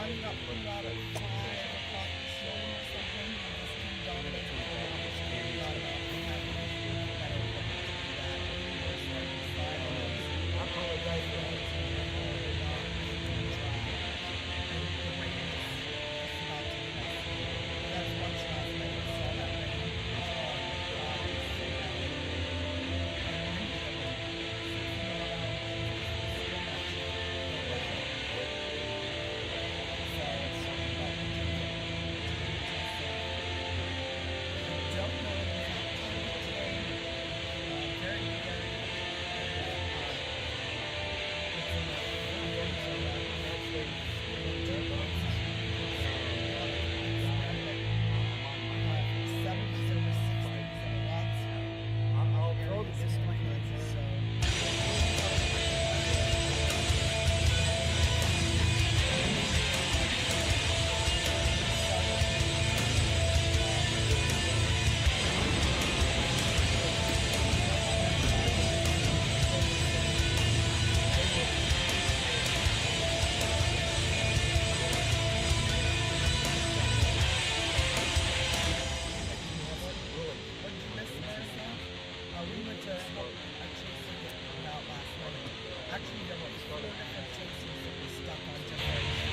Johnny got put out at 5 o'clock this morning or something. His team dominated the whole match. He got about 5 minutes that it would have to do that. He was starting to slide on those. I apologize for that. Actually, there were 4 different chases that were stuck on generator.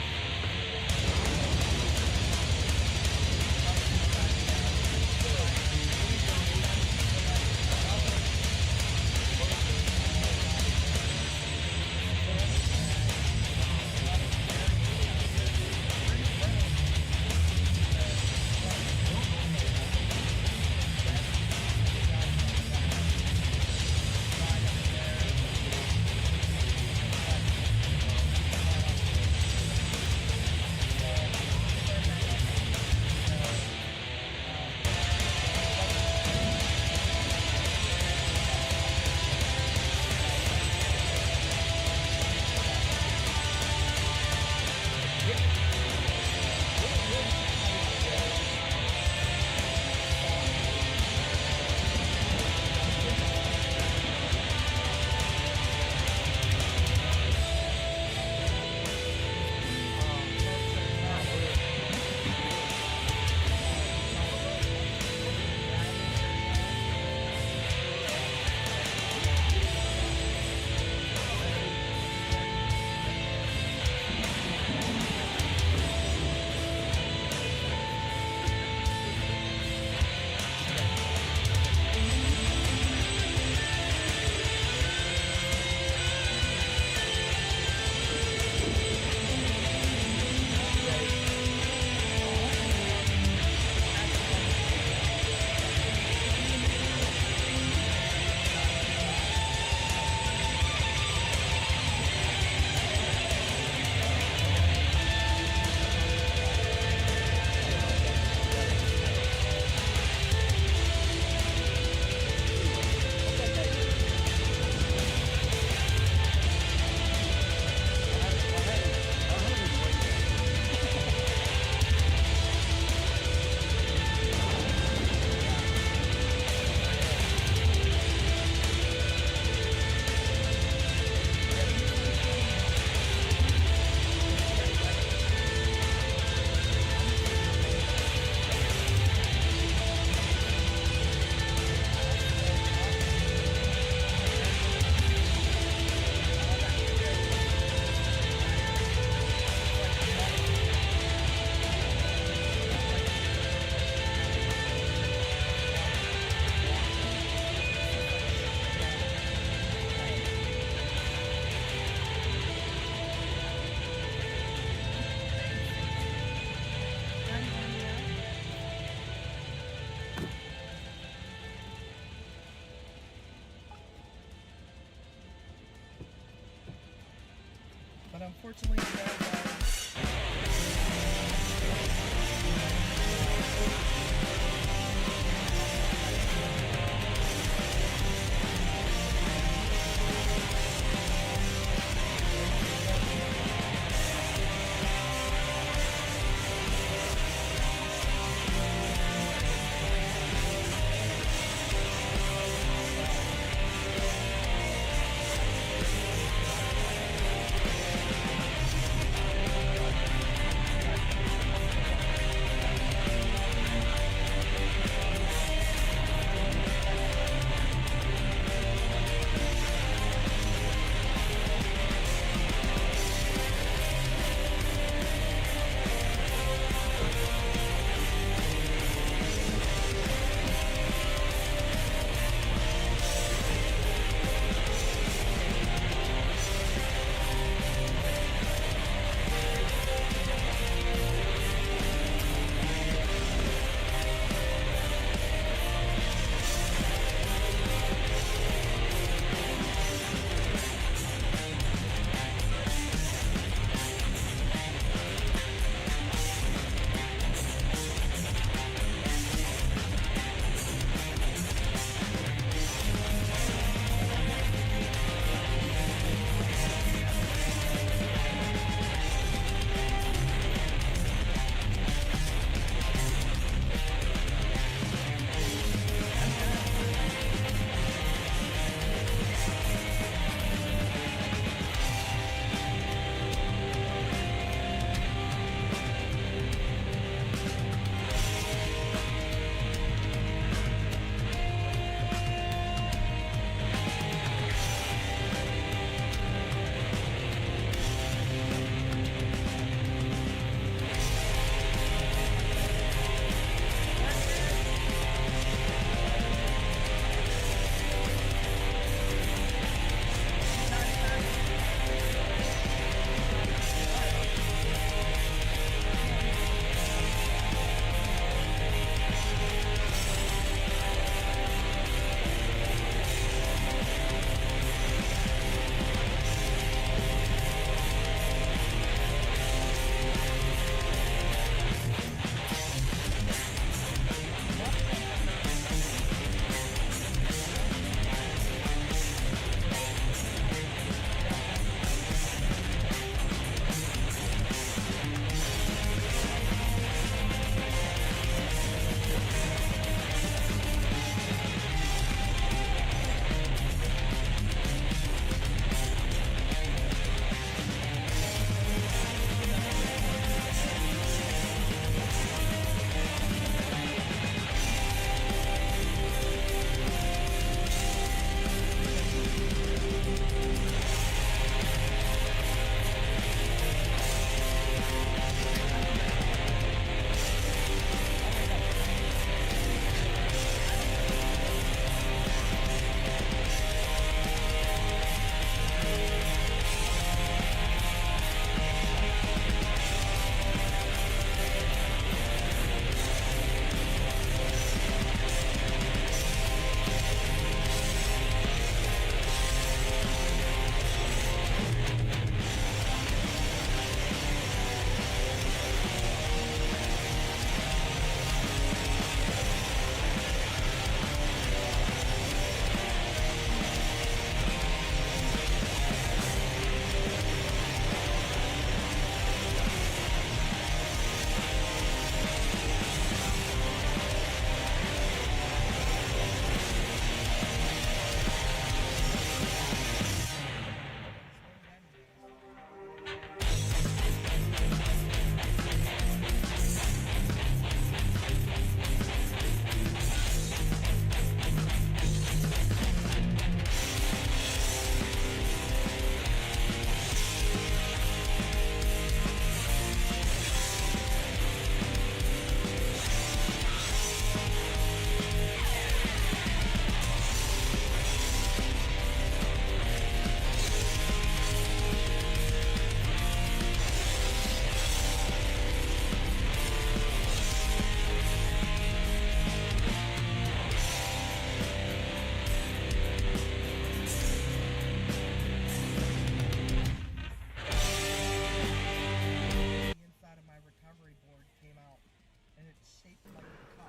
But unfortunately,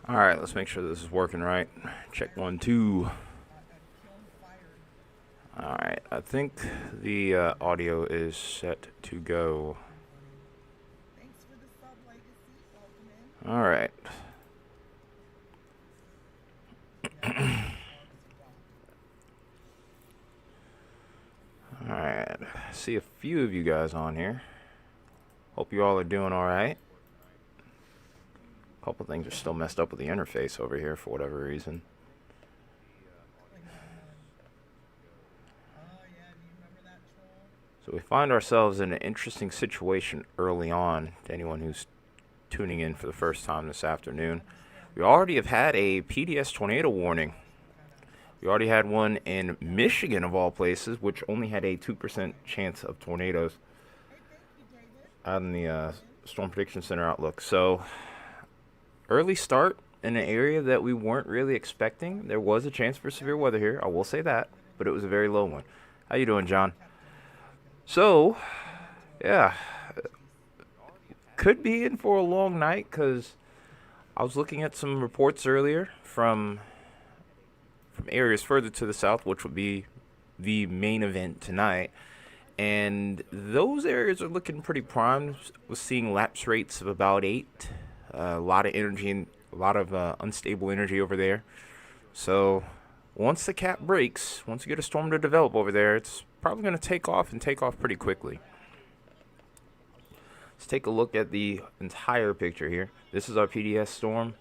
All right, let's make sure this is working right. Check 1, 2. All right, I think the audio is set to go. Thanks for the sub legacy. Welcome in. All right. All right. See a few of you guys on here. Hope you all are doing all right. A couple things are still messed up with the interface over here for whatever reason. Oh yeah, do you remember that troll? So we find ourselves in an interesting situation early on to anyone who's tuning in for the first time this afternoon. We already have had a PDS tornado warning. We already had one in Michigan, of all places, which only had a 2% chance of tornadoes Hey, thank you, David. out in the Storm Prediction Center outlook. So, early start in an area that we weren't really expecting. There was a chance for severe weather here, I will say that, but it was a very low one. How you doing, John? So, yeah, could be in for a long night because I was looking at some reports earlier from areas further to the south, which would be the main event tonight. And those areas are looking pretty primed. We're seeing lapse rates of about 8. A lot of energy and a lot of unstable energy over there. So once the cap breaks, once you get a storm to develop over there, it's probably going to take off and take off pretty quickly. Let's take a look at the entire picture here. This is our PDS storm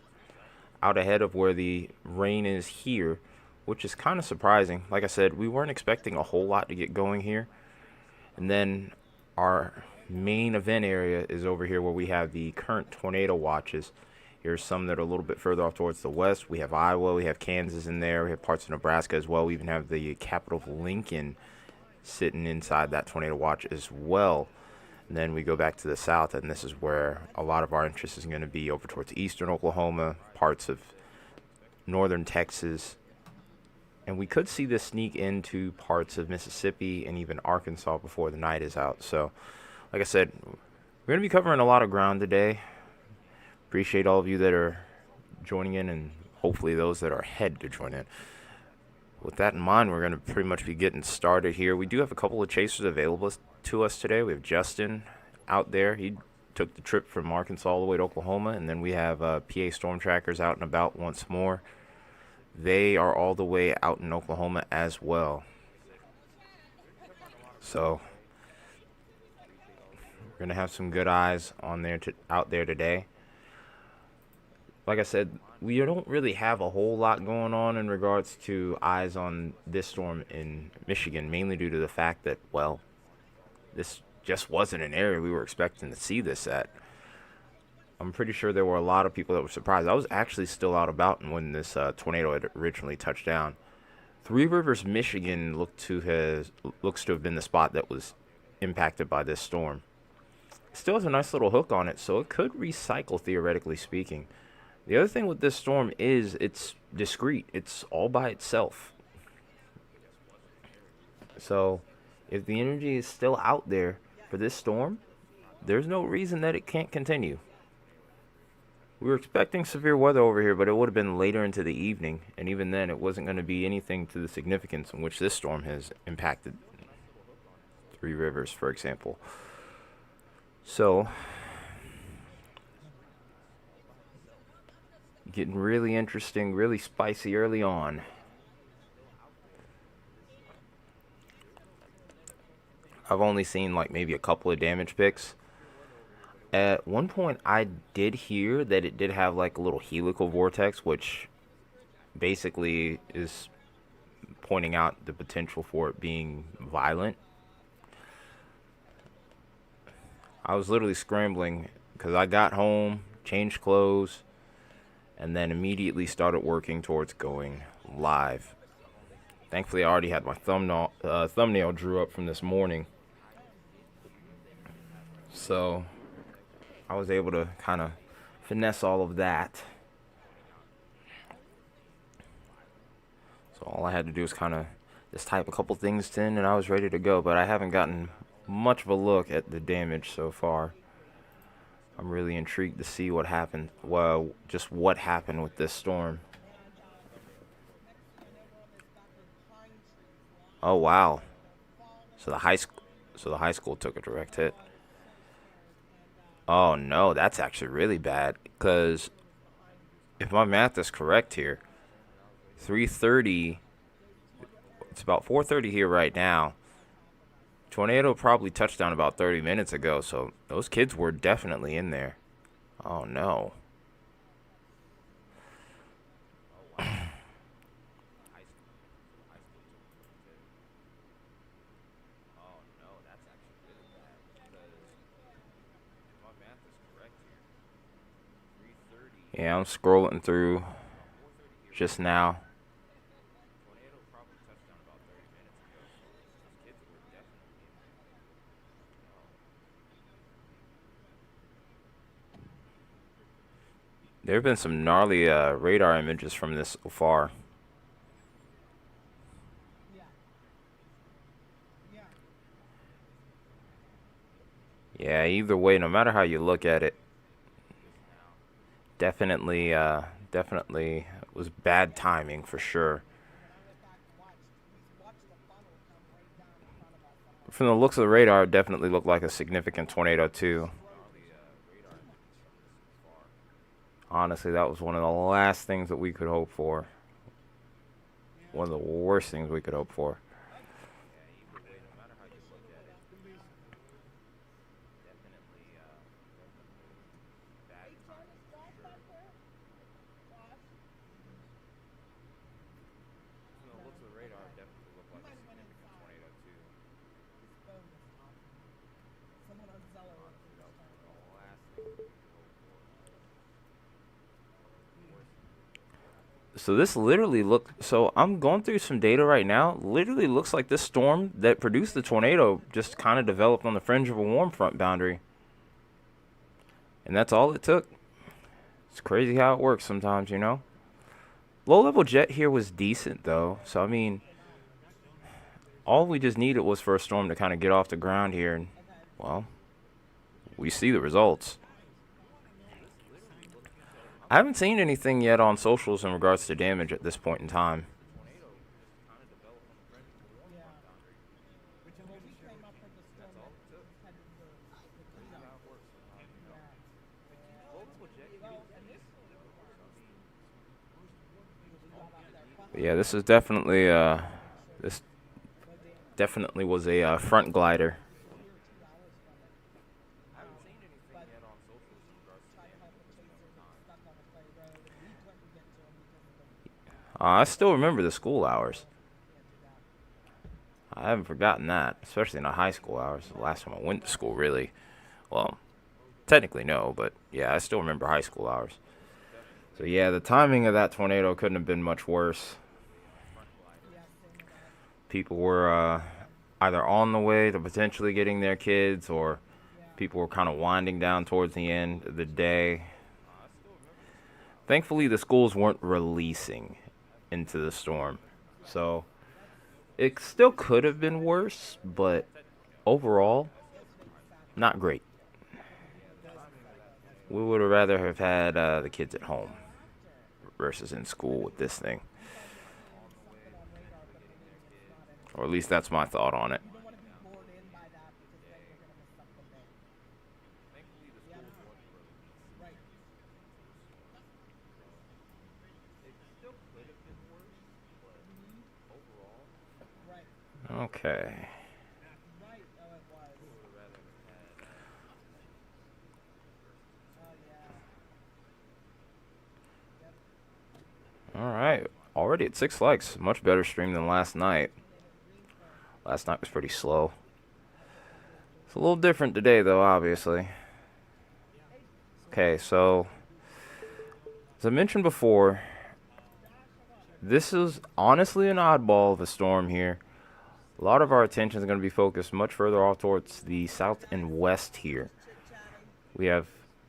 out ahead of where the rain is here, which is kind of surprising. Like I said, we weren't expecting a whole lot to get going here. And then our main event area is over here where we have the current tornado watches. Here's some that are a little bit further off towards the west. We have Iowa, we have Kansas in there, we have parts of Nebraska as well. We even have the capital of Lincoln sitting inside that tornado watch as well. And then we go back to the south, and this is where a lot of our interest is going to be over towards eastern Oklahoma, parts of northern Texas. And we could see this sneak into parts of Mississippi and even Arkansas before the night is out. So, like I said, we're going to be covering a lot of ground today. Appreciate all of you that are joining in, and hopefully those that are ahead to join in. With that in mind, we're going to pretty much be getting started here. We do have a couple of chasers available to us today. We have Justin out there. He took the trip from Arkansas all the way to Oklahoma. And then we have PA Storm Trackers out and about once more. They are all the way out in Oklahoma as well. So we're going to have some good eyes on there out there today. Like I said, we don't really have a whole lot going on in regards to eyes on this storm in Michigan, mainly due to the fact that, well, this just wasn't an area we were expecting to see this at. I'm pretty sure there were a lot of people that were surprised. I was actually still out about when this tornado had originally touched down. Three Rivers, Michigan looks to have been the spot that was impacted by this storm. It still has a nice little hook on it, so it could recycle, theoretically speaking. The other thing with this storm is it's discrete. It's all by itself. So if the energy is still out there for this storm, there's no reason that it can't continue. We were expecting severe weather over here, but it would have been later into the evening. And even then, it wasn't going to be anything to the significance in which this storm has impacted Three Rivers, for example. So getting really interesting, really spicy early on. I've only seen like maybe a couple of damage picks. At one point, I did hear that it did have like a little helical vortex, which basically is pointing out the potential for it being violent. I was literally scrambling because I got home, changed clothes, and then immediately started working towards going live. Thankfully, I already had my thumbnail drew up from this morning. So I was able to kind of finesse all of that. So all I had to do was kind of just type a couple things in and I was ready to go. But I haven't gotten much of a look at the damage so far. I'm really intrigued to see what happened. Well, just what happened with this storm. Oh wow. So the high school, so the high school took a direct hit. Oh no, that's actually really bad. Because if my math is correct here, 3:30. It's about 4:30 here right now. Tornado probably touched down about 30 minutes ago, so those kids were definitely in there. Oh no. Yeah, I'm scrolling through just now. There have been some gnarly radar images from this so far. Yeah, either way, no matter how you look at it, definitely was bad timing for sure. From the looks of the radar, it definitely looked like a significant tornado too. Honestly, that was one of the last things that we could hope for. One of the worst things we could hope for. So this literally so I'm going through some data right now. Literally looks like this storm that produced the tornado just kind of developed on the fringe of a warm front boundary. And that's all it took. It's crazy how it works sometimes, you know. Low level jet here was decent though. So I mean, all we just needed was for a storm to kind of get off the ground here, and well, we see the results. I haven't seen anything yet on socials in regards to damage at this point in time. But yeah, this is definitely this definitely was a front glider. I still remember the school hours. I haven't forgotten that, especially in the high school hours. The last time I went to school, really. Well, technically no, but yeah, I still remember high school hours. So yeah, the timing of that tornado couldn't have been much worse. People were either on the way to potentially getting their kids, or people were kind of winding down towards the end of the day. Thankfully, the schools weren't releasing into the storm, so it still could have been worse, but overall, not great. We would have rather have had the kids at home versus in school with this thing. Or at least that's my thought on it. Okay. Alright. Already at 6 likes. Much better stream than last night. Last night was pretty slow. It's a little different today, though, obviously. Okay, so as I mentioned before, this is honestly an oddball of a storm here. A lot of our attention is going to be focused much further off towards the south and west here. We have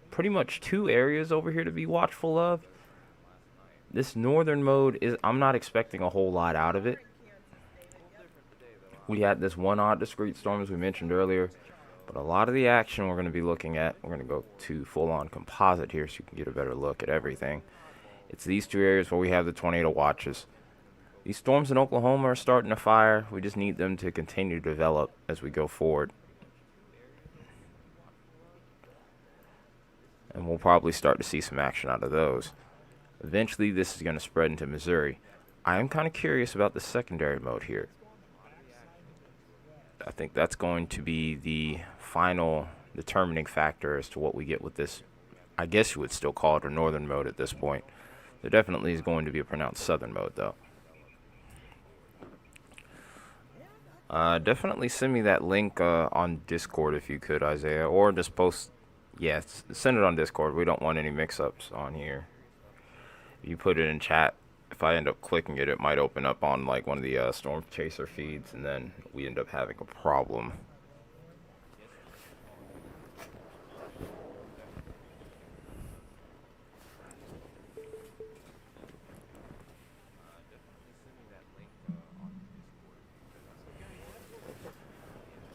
pretty much two areas over here to be watchful of. This northern mode is, I'm not expecting a whole lot out of it. We had this one odd discrete storm, as we mentioned earlier, But a lot of the action we're going to be looking at, we're going to go to full-on composite here so you can get a better look at everything. It's these two areas where we have the tornado watches. These storms in Oklahoma are starting to fire. We just need them to continue to develop as we go forward. And we'll probably start to see some action out of those. Eventually, this is going to spread into Missouri. I am kind of curious about the secondary mode here. I think that's going to be the final determining factor as to what we get with this. I guess you would still call it a northern mode at this point. There definitely is going to be a pronounced southern mode, though. Definitely send me that link on Discord if you could, Isaiah, or just post. Yeah, send it on Discord. We don't want any mix-ups on here. You put it in chat. If I end up clicking it, it might open up on like one of the Storm Chaser feeds, and then we end up having a problem.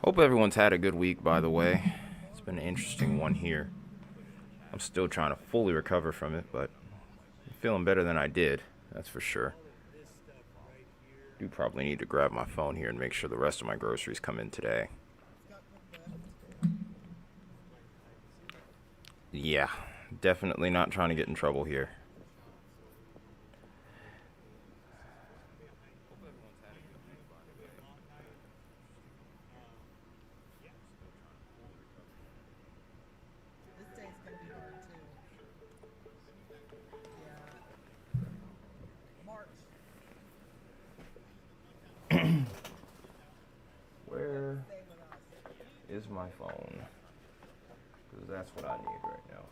Hope everyone's had a good week, by the way. It's been an interesting one here. I'm still trying to fully recover from it, but I'm feeling better than I did. That's for sure. Do probably need to grab my phone here and make sure the rest of my groceries come in today. Yeah, definitely not trying to get in trouble here. This day's gonna be hard too. Yeah. March. Where Stay with us. is my phone? Because that's what I need right now.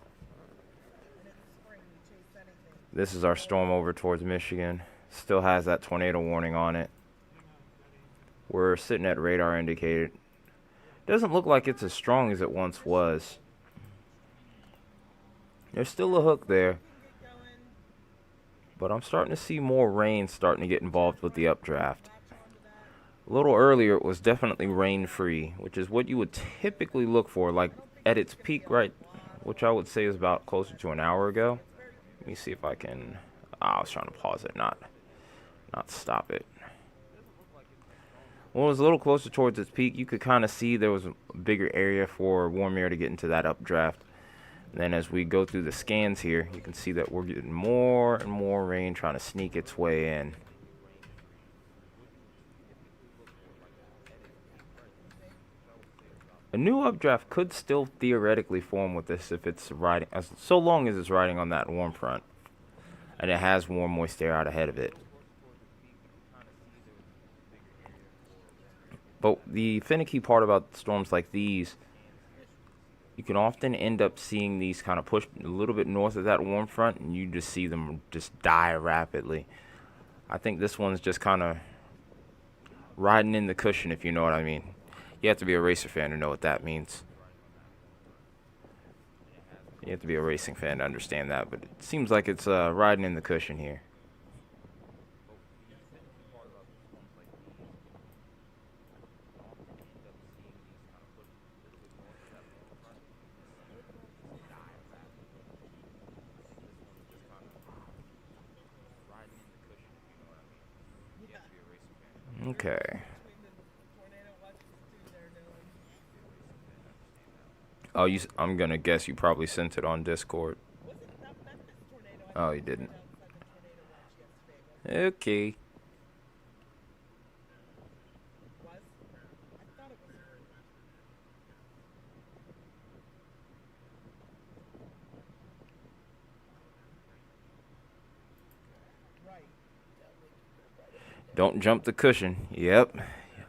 And in the spring we chase anything. This is our storm over towards Michigan. Still has that tornado warning on it. We're sitting at radar indicated. Doesn't look like it's as strong as it once was. There's still a hook there, but I'm starting to see more rain starting to get involved with the updraft. A little earlier it was definitely rain free, which is what you would typically look for, like at its peak, right, which I would say is about closer to an hour ago. Let me see if I can. I was trying to pause it, not stop it. When it was a little closer towards its peak, you could kind of see there was a bigger area for warm air to get into that updraft. And then as we go through the scans here, you can see that we're getting more and more rain trying to sneak its way in. A new updraft could still theoretically form with this if it's riding, so long as it's riding on that warm front and it has warm, moist air out ahead of it. But the finicky part about storms like these, you can often end up seeing these kind of push a little bit north of that warm front, and you just see them just die rapidly. I think this one's just kind of riding in the cushion, if you know what I mean. You have to be a racer fan to know what that means. You have to be a racing fan to understand that, but it seems like it's riding in the cushion here. Okay. Oh, I'm gonna guess you probably sent it on Discord. Oh, you didn't. Okay. Don't jump the cushion. Yep.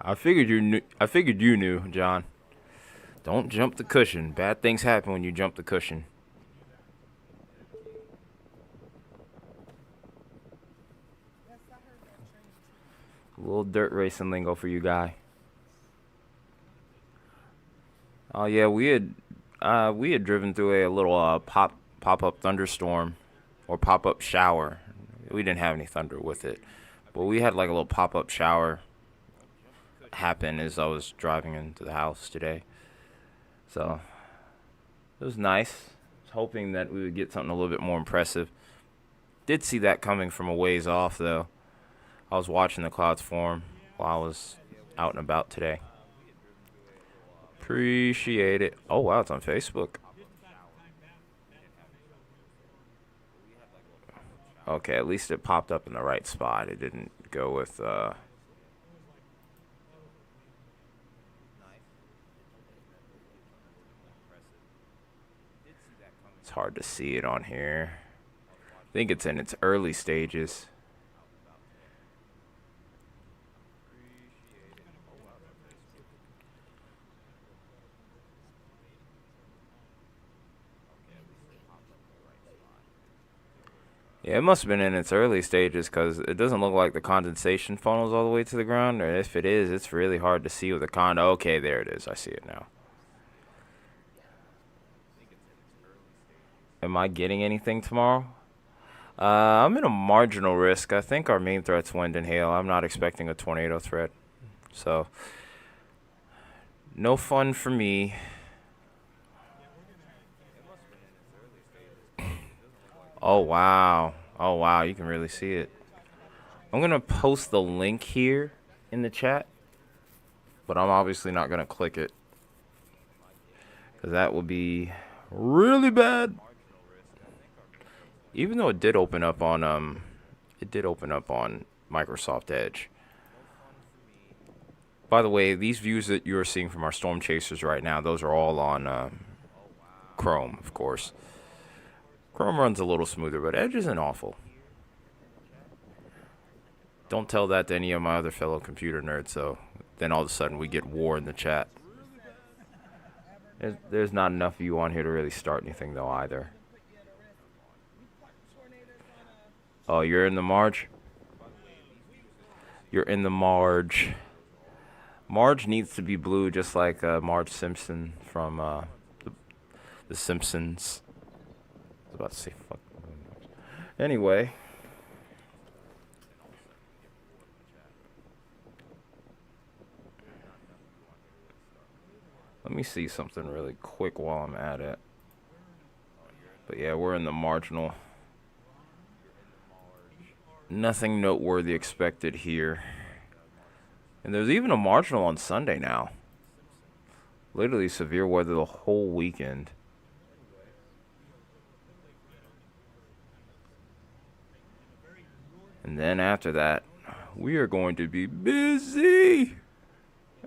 I figured you knew, John. Don't jump the cushion. Bad things happen when you jump the cushion. A little dirt racing lingo for you, guy. Oh yeah, we had driven through a little pop-up thunderstorm or pop-up shower. We didn't have any thunder with it, but we had like a little pop-up shower happen as I was driving into the house today. So it was nice. I was hoping that we would get something a little bit more impressive. Did see that coming from a ways off, though. I was watching the clouds form while I was out and about today. Appreciate it. Oh, wow, it's on Facebook. Okay, at least it popped up in the right spot. It didn't go with, it's hard to see it on here. I think it's in its early stages. Yeah, it must have been in its early stages because it doesn't look like the condensation funnels all the way to the ground. Or if it is, it's really hard to see with the condo. Okay, there it is. I see it now. Am I getting anything tomorrow? I'm in a marginal risk. I think our main threat's wind and hail. I'm not expecting a tornado threat. So, no fun for me. Oh, wow. Oh, wow. You can really see it. I'm going to post the link here in the chat, but I'm obviously not going to click it because that would be really bad. Even though it did open up on Microsoft Edge. By the way, these views that you're seeing from our storm chasers right now, those are all on Chrome, of course. Chrome runs a little smoother, but Edge isn't awful. Don't tell that to any of my other fellow computer nerds, so then all of a sudden we get war in the chat. There's not enough of you on here to really start anything, though, either. Oh, you're in the Marge? You're in the Marge. Marge needs to be blue, just like Marge Simpson from The Simpsons. I was about to say fuck. Anyway. Let me see something really quick while I'm at it. But yeah, we're in the marginal. Nothing noteworthy expected here. And there's even a marginal on Sunday now. Literally severe weather the whole weekend. And then after that, we are going to be busy.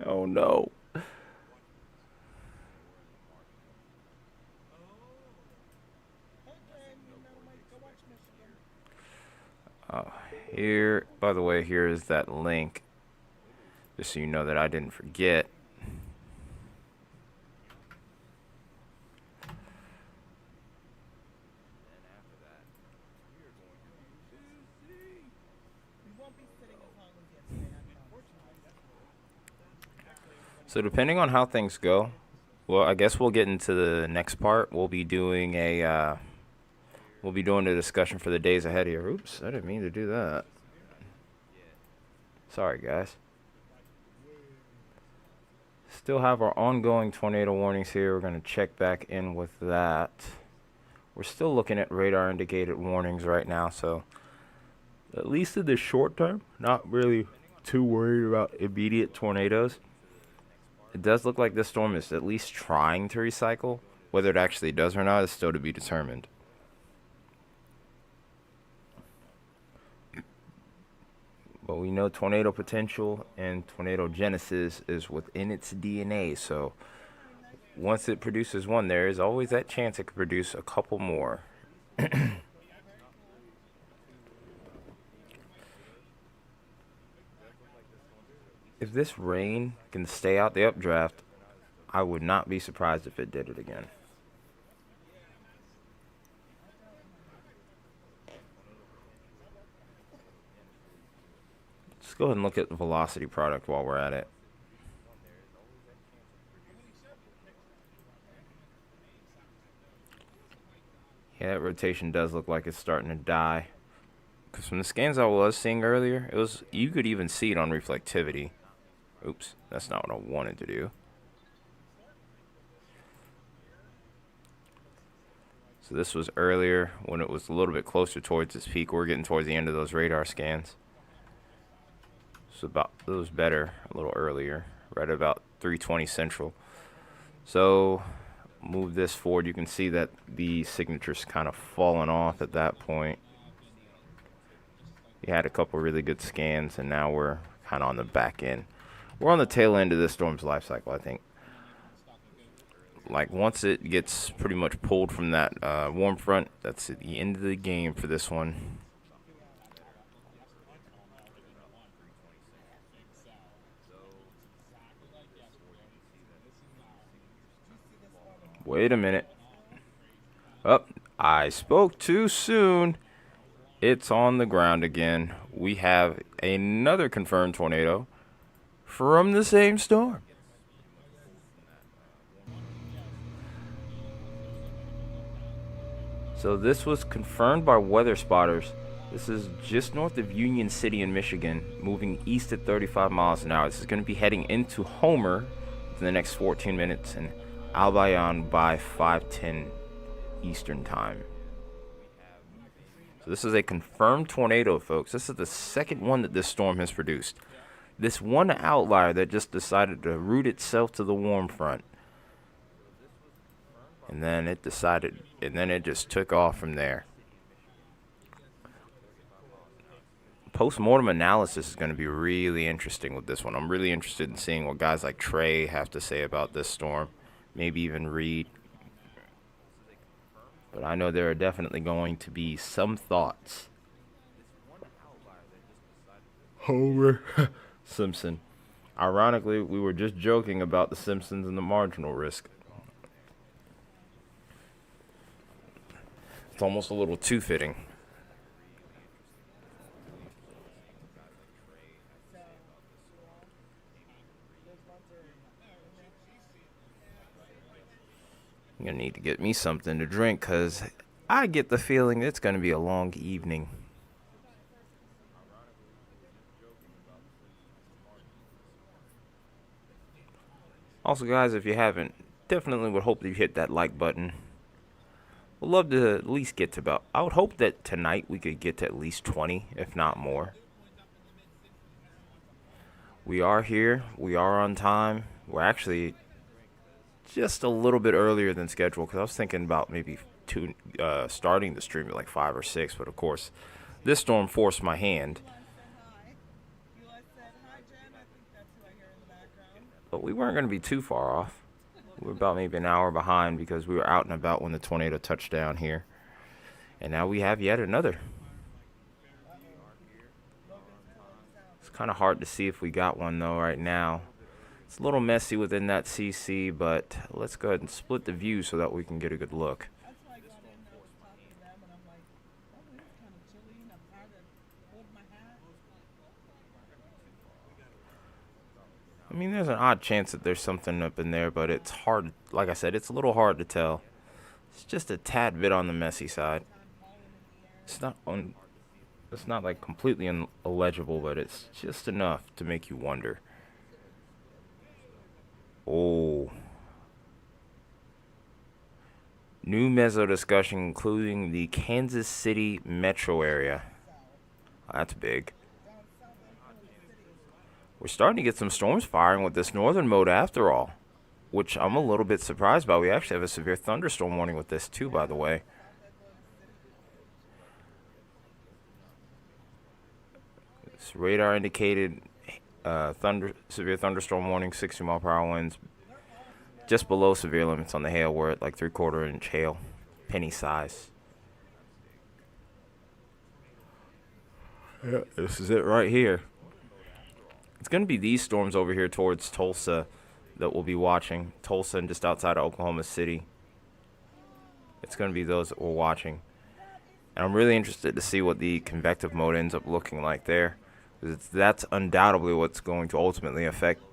Oh no. Here, by the way, here is that link. Just so you know that I didn't forget. So depending on how things go, well, I guess we'll get into the next part. We'll be doing a discussion for the days ahead here. Oops, I didn't mean to do that. Sorry, guys. Still have our ongoing tornado warnings here. We're going to check back in with that. We're still looking at radar indicated warnings right now, so at least in the short term, not really too worried about immediate tornadoes. It does look like this storm is at least trying to recycle. Whether it actually does or not is still to be determined. But we know tornado potential and tornado genesis is within its DNA. So once it produces one, there is always that chance it could produce a couple more. If this rain can stay out the updraft, I would not be surprised if it did it again. Let's go ahead and look at the velocity product while we're at it. Yeah, that rotation does look like it's starting to die. Because from the scans I was seeing earlier, you could even see it on reflectivity. Oops, that's not what I wanted to do. So this was earlier when it was a little bit closer towards its peak. We're getting towards the end of those radar scans. So it was better a little earlier, right about 3:20 Central. So move this forward. You can see that the signature's kind of fallen off at that point. We had a couple really good scans, and now we're kind of on the back end. We're on the tail end of this storm's life cycle, I think. Like, once it gets pretty much pulled from that warm front, that's at the end of the game for this one. Wait a minute. Oh, I spoke too soon. It's on the ground again. We have another confirmed tornado from the same storm. So this was confirmed by weather spotters. This is just north of Union City in Michigan, moving east at 35 miles an hour. This is going to be heading into Homer in the next 14 minutes and Albion by 5:10 Eastern time. So this is a confirmed tornado, folks. This is the second one that this storm has produced. This one outlier that just decided to root itself to the warm front. And then it just took off from there. Post-mortem analysis is going to be really interesting with this one. I'm really interested in seeing what guys like Trey have to say about this storm. Maybe even Reed. But I know there are definitely going to be some thoughts. Homer Simpson. Ironically, we were just joking about the Simpsons and the marginal risk. It's almost a little too fitting. I'm going to need to get me something to drink because I get the feeling it's going to be a long evening. Also, guys, if you haven't, definitely would hope that you hit that like button. Would love to at least get to about... I would hope that tonight we could get to at least 20, if not more. We are here. We are on time. We're actually just a little bit earlier than scheduled because I was thinking about maybe starting the stream at like 5 or 6, but of course, this storm forced my hand. But we weren't going to be too far off. We were about maybe an hour behind because we were out and about when the tornado touched down here. And now we have yet another. It's kind of hard to see if we got one though right now. It's a little messy within that CC, but let's go ahead and split the view so that we can get a good look. I mean, there's an odd chance that there's something up in there, but it's hard. Like I said, it's a little hard to tell. It's just a tad bit on the messy side. It's not like completely illegible, but it's just enough to make you wonder. Oh. New meso discussion including the Kansas City metro area. That's big. We're starting to get some storms firing with this northern mode after all, which I'm a little bit surprised by. We actually have a severe thunderstorm warning with this too, by the way. This radar indicated severe thunderstorm warning, 60 mile per hour winds. Just below severe limits on the hail. We're at like 3/4 inch hail, penny size. Yeah, this is it right here. It's going to be these storms over here towards Tulsa that we'll be watching. Tulsa and just outside of Oklahoma City. It's going to be those that we're watching. And I'm really interested to see what the convective mode ends up looking like there. Because that's undoubtedly what's going to ultimately affect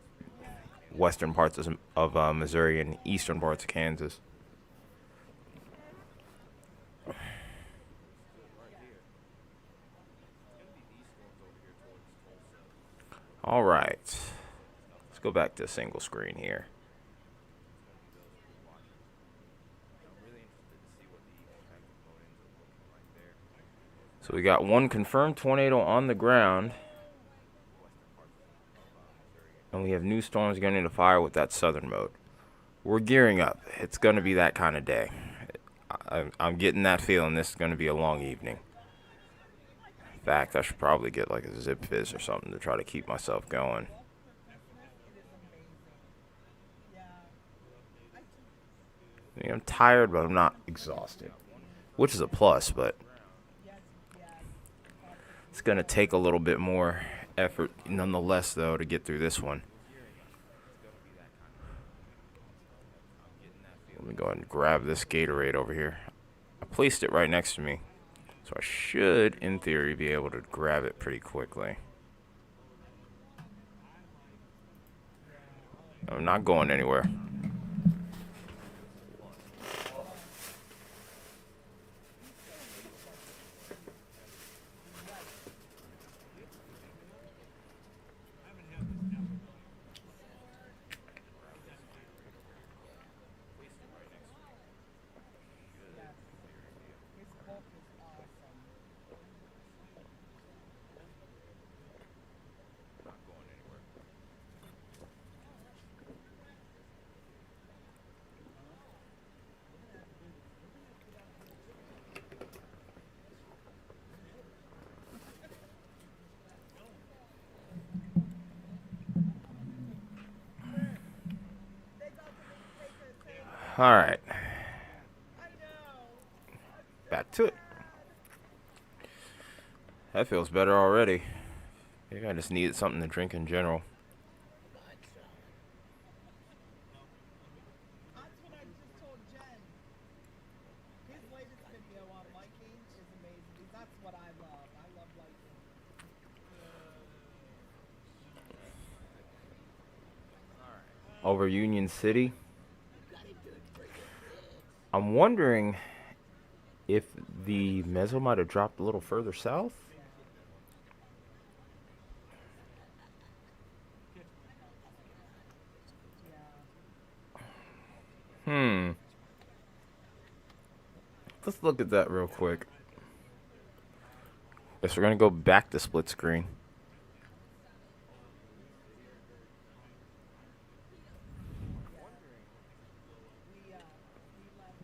western parts of Missouri and eastern parts of Kansas. All right, let's go back to single screen here. So we got one confirmed tornado on the ground. And we have new storms getting into fire with that southern mode. We're gearing up. It's going to be that kind of day. I'm getting that feeling this is going to be a long evening. In fact, I should probably get like a zip fizz or something to try to keep myself going. I mean, I'm tired, but I'm not exhausted, which is a plus, but it's going to take a little bit more effort nonetheless, though, to get through this one. Let me go ahead and grab this Gatorade over here. I placed it right next to me, so I should, in theory, be able to grab it pretty quickly. I'm not going anywhere. All right. Back to it. That feels better already. I think I just needed something to drink in general. That's what I just told Jen. His latest video on liking is amazing. That's what I love. I love liking. Over Union City. I'm wondering if the meso might have dropped a little further south. Let's look at that real quick. Guess we're gonna go back to split screen.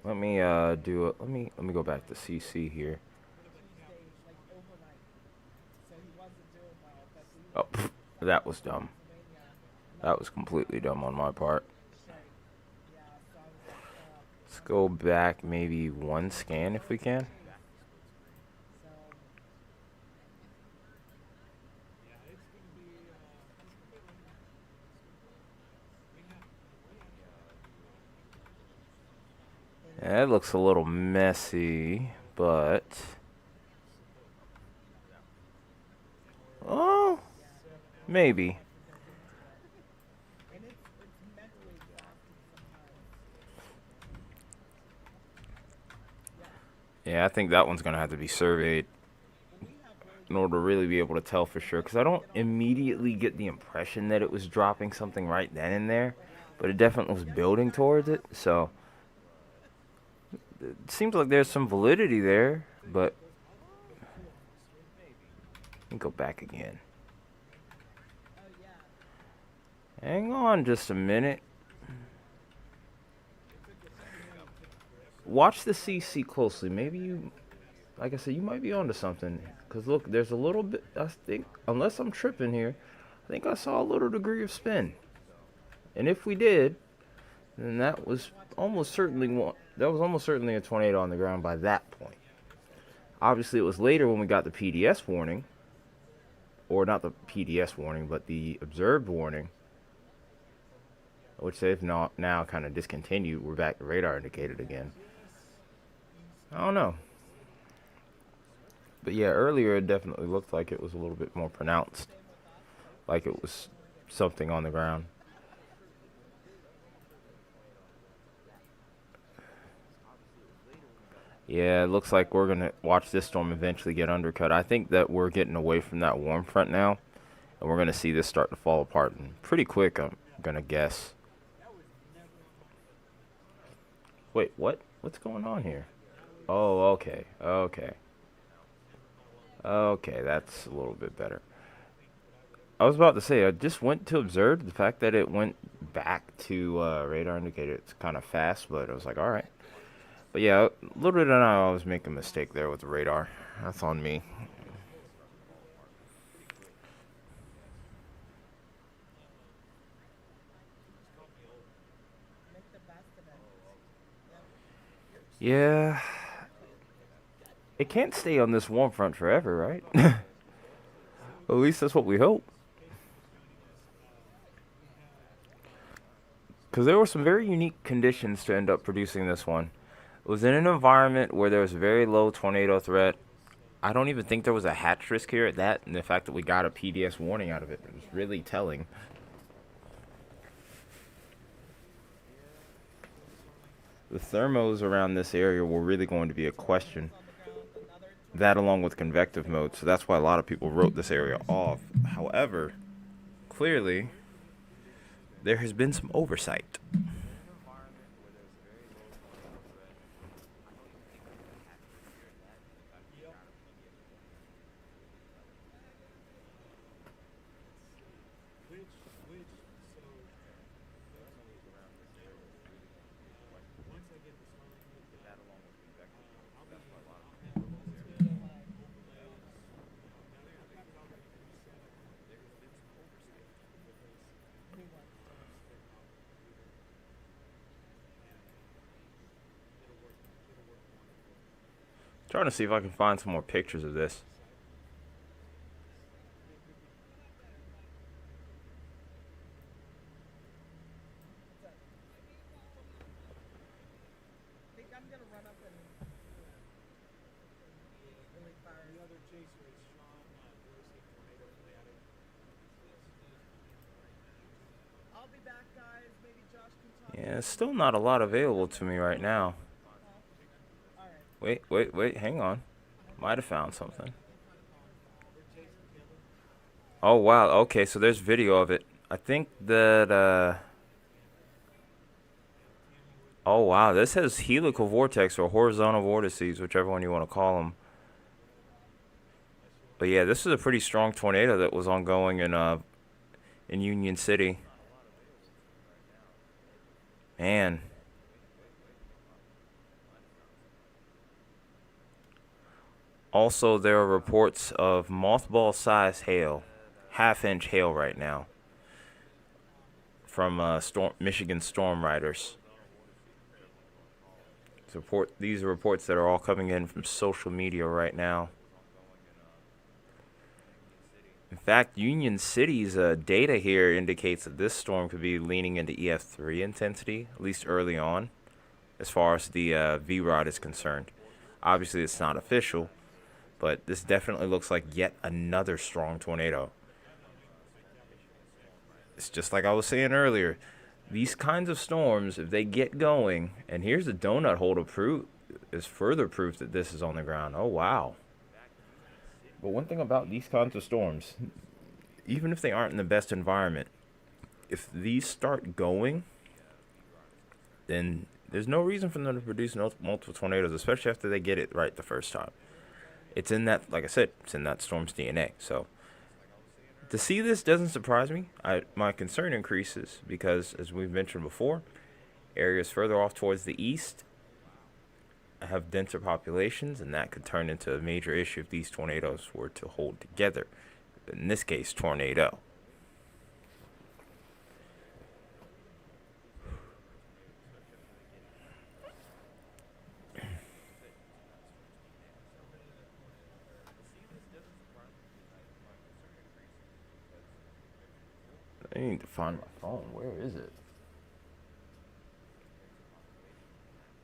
Let me do it. Let me go back to CC here. Oh, that was dumb. That was completely dumb on my part. Let's go back maybe one scan if we can. That looks a little messy, but oh, maybe. Yeah, I think that one's gonna have to be surveyed in order to really be able to tell for sure, because I don't immediately get the impression that it was dropping something right then and there, but it definitely was building towards it, so it seems like there's some validity there, but let me go back again. Hang on just a minute. Watch the CC closely. Maybe you, like I said, you might be onto something. Because look, there's a little bit, I think, unless I'm tripping here, I think I saw a little degree of spin. And if we did, then that was almost certainly a tornado on the ground by that point. Obviously, it was later when we got the PDS warning. Or not the PDS warning, but the observed warning. Which they've now kind of discontinued. We're back to radar indicated again. I don't know. But yeah, earlier it definitely looked like it was a little bit more pronounced. Like it was something on the ground. Yeah, it looks like we're going to watch this storm eventually get undercut. I think that we're getting away from that warm front now. And we're going to see this start to fall apart pretty quick, I'm going to guess. Wait, what? What's going on here? Oh, okay. Okay. Okay, that's a little bit better. I was about to say, I just went to observe the fact that it went back to radar indicator. It's kind of fast, but I was like, all right. But yeah, little did I know I was making a mistake there with the radar. That's on me. Make the best of it. Yep. Yeah, it can't stay on this warm front forever, right? At least that's what we hope. Because there were some very unique conditions to end up producing this one. It was in an environment where there was very low tornado threat. I don't even think there was a hatch risk here at that, and the fact that we got a PDS warning out of it was really telling. The thermos around this area were really going to be a question. On the ground, another That along with convective mode, so that's why a lot of people wrote this area off. However, clearly, there has been some oversight. new one. Trying to see if I can find some more pictures of this. I think I'm gonna run up and really fire. I'll be back, guys. Maybe Josh can talk. Yeah, still not a lot available to me right now. All right. Wait, hang on. Might have found something. Oh, wow. Okay, so there's video of it. I think that, oh, wow. This has helical vortex or horizontal vortices, whichever one you want to call them. But yeah, this is a pretty strong tornado that was ongoing in Union City. Man. Also, there are reports of mothball-sized hail, half-inch hail right now, from Michigan storm riders. These are reports that are all coming in from social media right now. In fact, Union City's data here indicates that this storm could be leaning into EF3 intensity, at least early on, as far as the VROD is concerned. Obviously, it's not official, but this definitely looks like yet another strong tornado. It's just like I was saying earlier. These kinds of storms, if they get going, and here's the donut hole to prove, is further proof that this is on the ground. Oh, wow. But one thing about these kinds of storms, even if they aren't in the best environment, if these start going, then there's no reason for them to produce multiple tornadoes, especially after they get it right the first time. It's in that, like I said, it's in that storm's DNA. So to see this doesn't surprise me. My concern increases because, as we've mentioned before, areas further off towards the east have denser populations, and that could turn into a major issue if these tornadoes were to hold together. In this case, tornado. I need to find my phone. Where is it?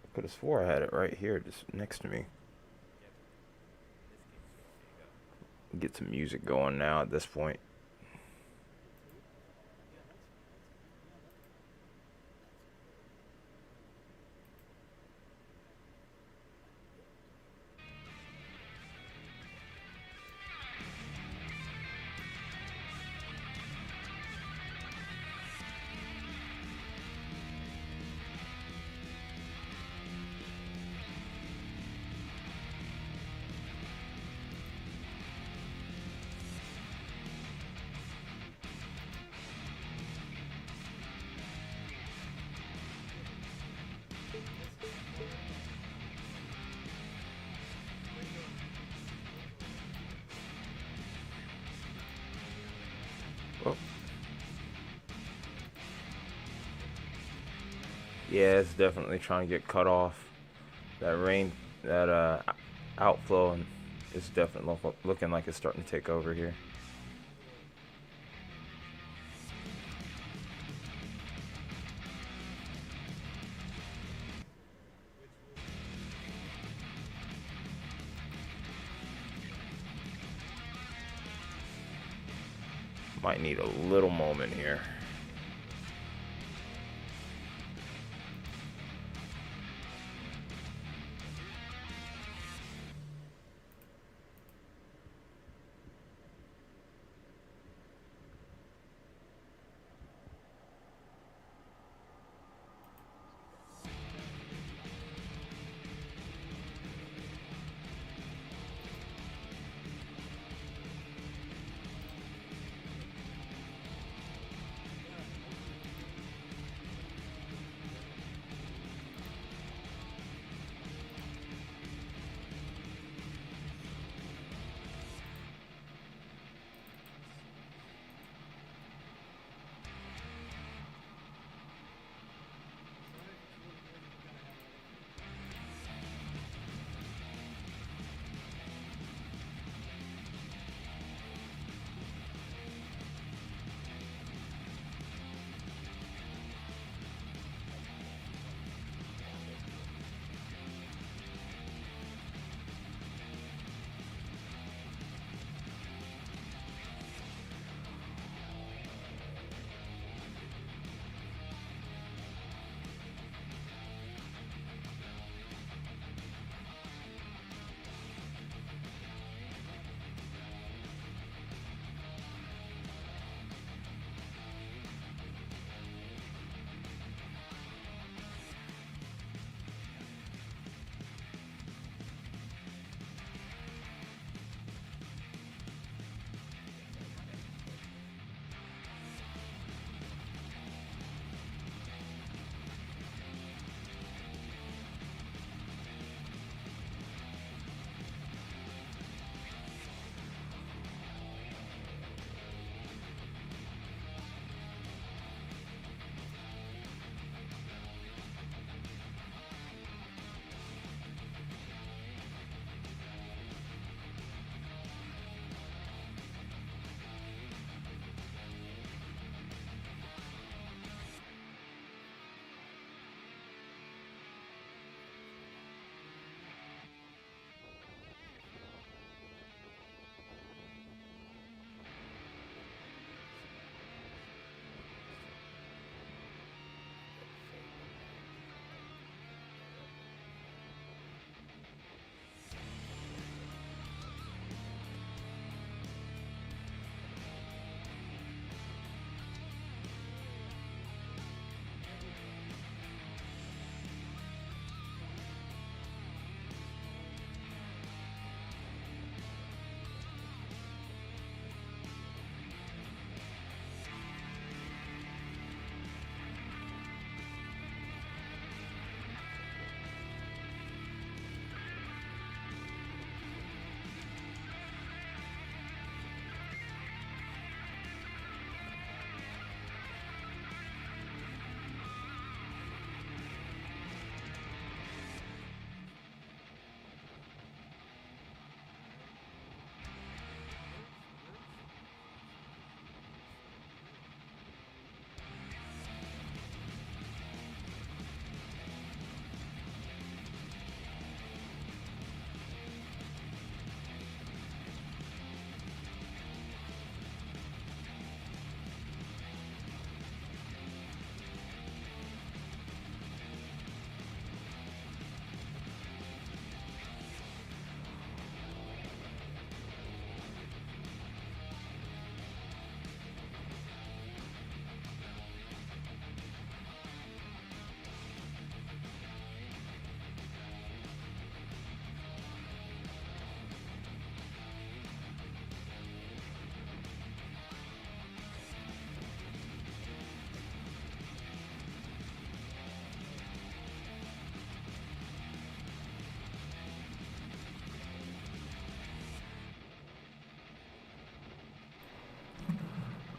I could have swore I had it right here, just next to me. Get some music going now at this point. Yeah, it's definitely trying to get cut off. That rain, that outflow, and it's definitely looking like it's starting to take over here. Might need a little moment here.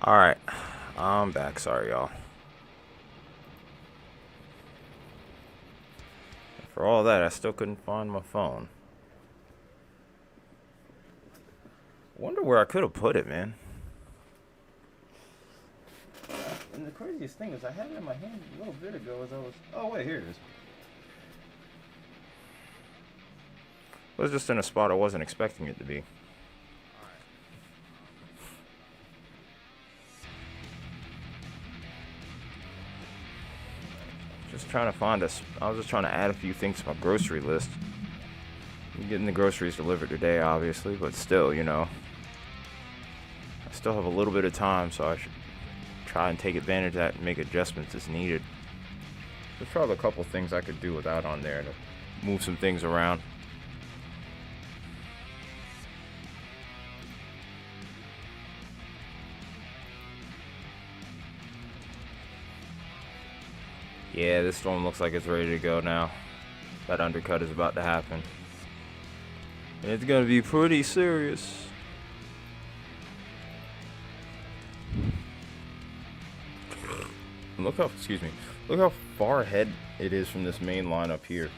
Alright, I'm back. Sorry, y'all. For all that, I still couldn't find my phone. Wonder where I could have put it, man. And the craziest thing is I had it in my hand a little bit ago as I was... Oh, wait, here it is. It was just in a spot I wasn't expecting it to be. Just trying to find us. I was just trying to add a few things to my grocery list. I'm getting the groceries delivered today, obviously, but still, you know. I still have a little bit of time, so I should try and take advantage of that and make adjustments as needed. There's probably a couple things I could do without on there to move some things around. Yeah, this storm looks like it's ready to go now. That undercut is about to happen. And it's gonna be pretty serious. Look how, excuse me, look how far ahead it is from this main line up here.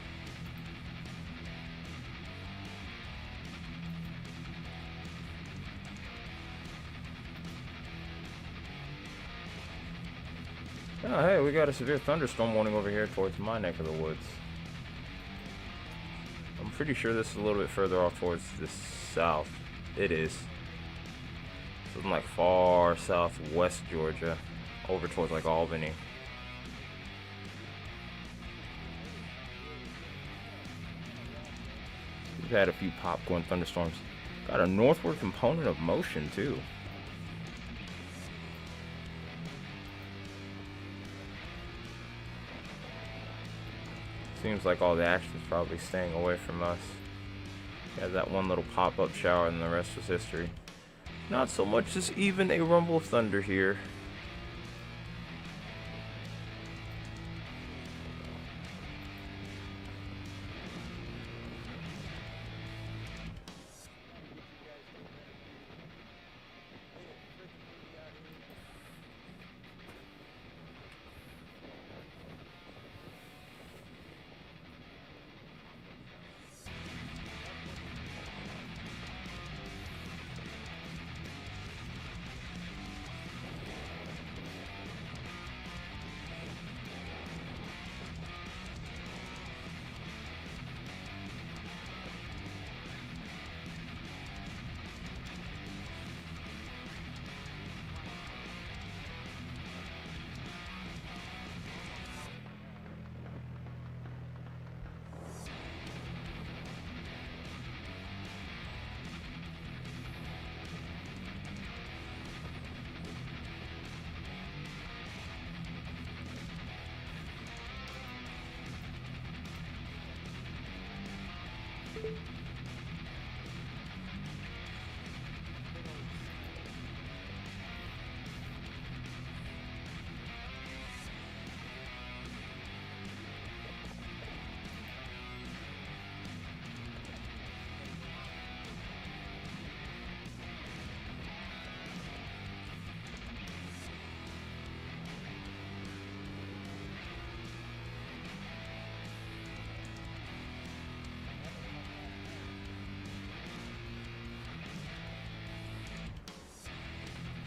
Oh, hey, we got a severe thunderstorm warning over here towards my neck of the woods. I'm pretty sure this is a little bit further off towards the south. It is. Something like far southwest Georgia, over towards like Albany. We've had a few popcorn thunderstorms. Got a northward component of motion too. Seems like all the action is probably staying away from us. Yeah, that one little pop-up shower and the rest was history. Not so much as even a rumble of thunder here.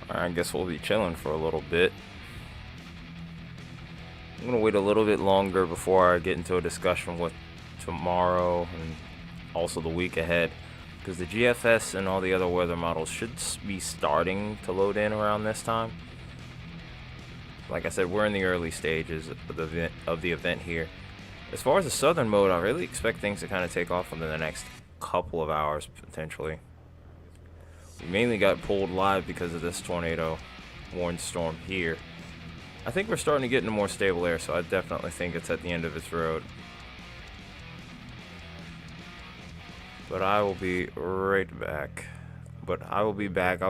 I guess we'll be chilling for a little bit. I'm gonna wait a little bit longer before I get into a discussion with tomorrow and also the week ahead, because the GFS and all the other weather models should be starting to load in around this time. Like I said, we're in the early stages of the event here. As far as the southern mode, I really expect things to kind of take off within the next couple of hours potentially. We mainly got pulled live because of this tornado warned storm here. I think we're starting to get into more stable air, so I definitely think it's at the end of its road. But I will be right back. I'll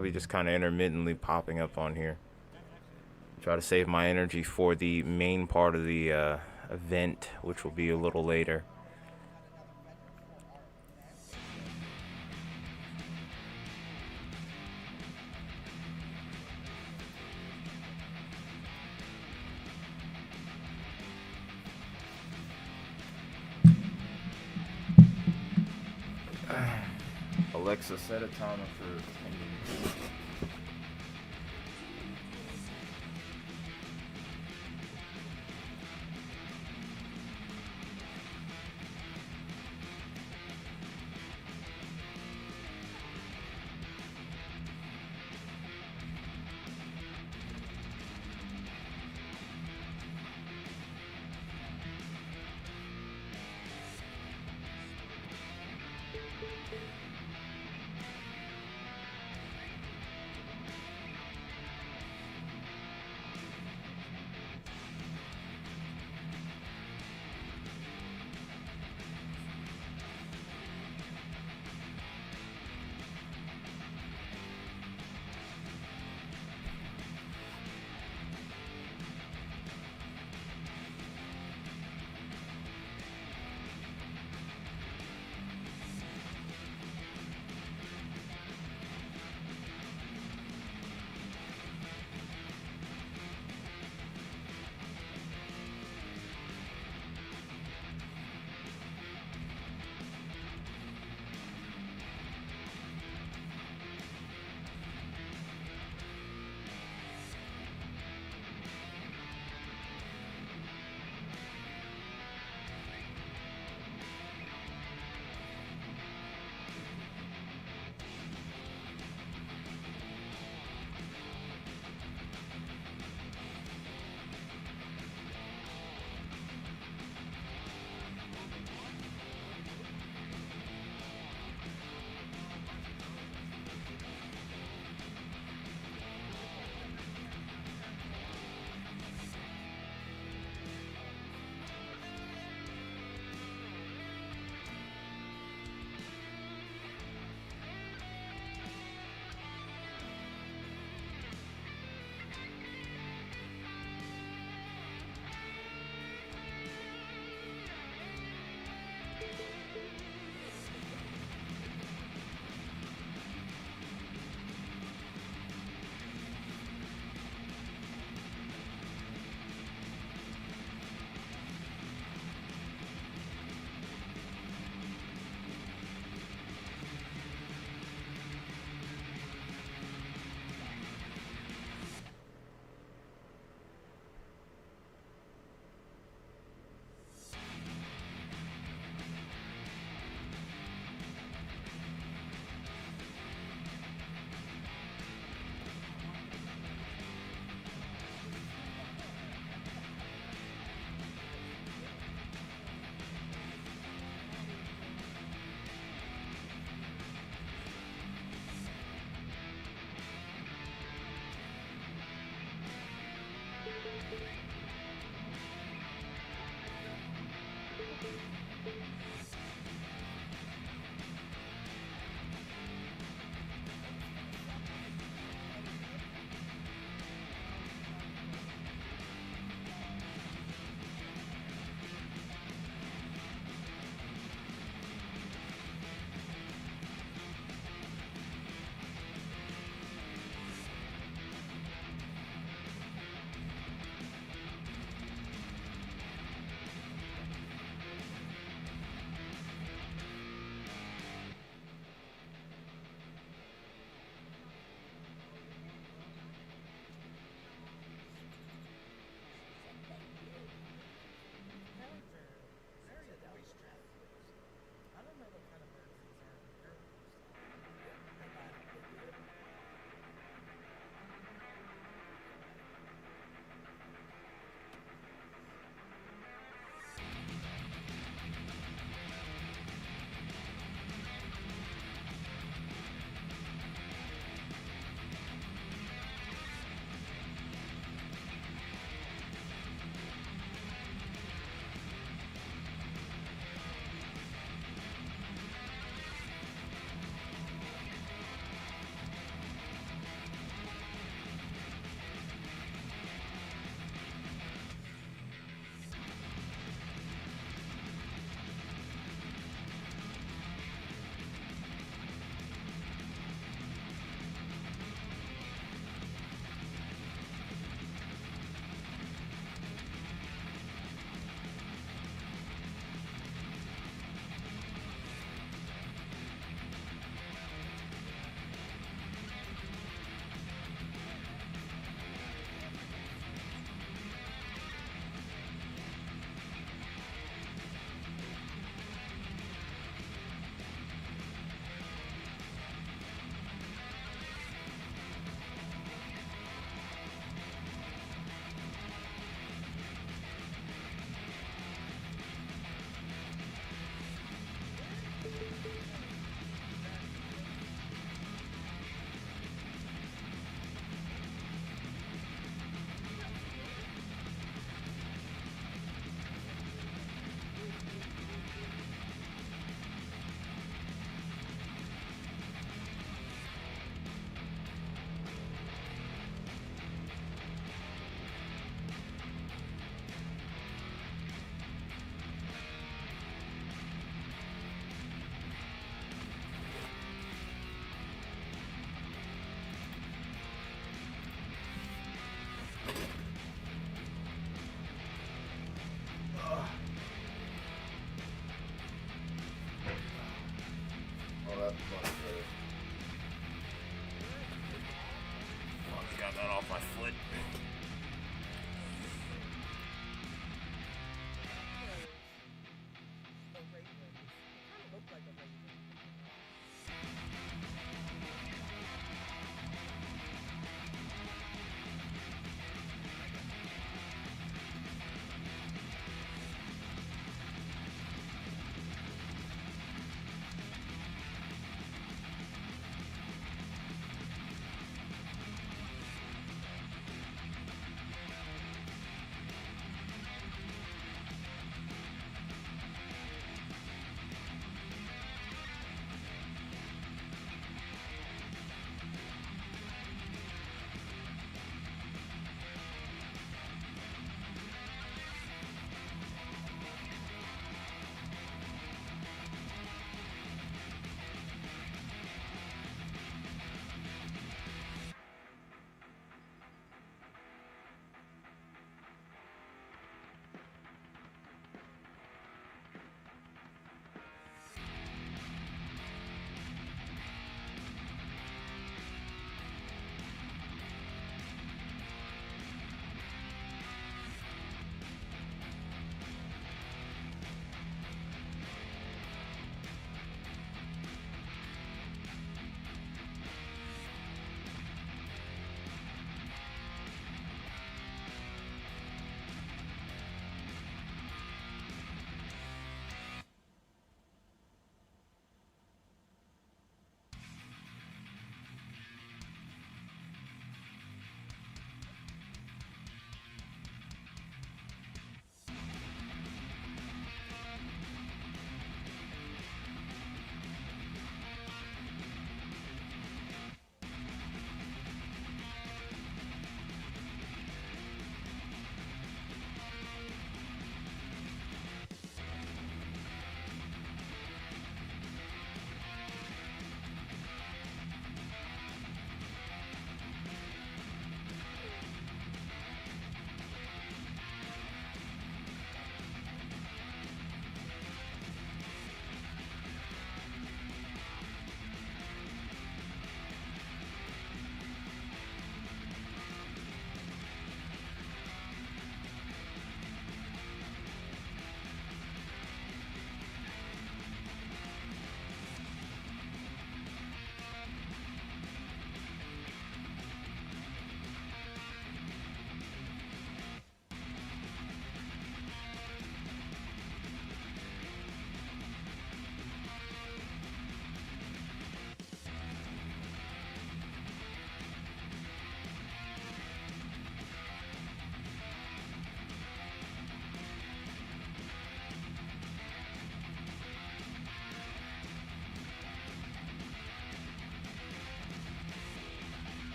be just kind of intermittently popping up on here. Try to save my energy for the main part of the event, which will be a little later. Alexa, set a timer for 10 minutes.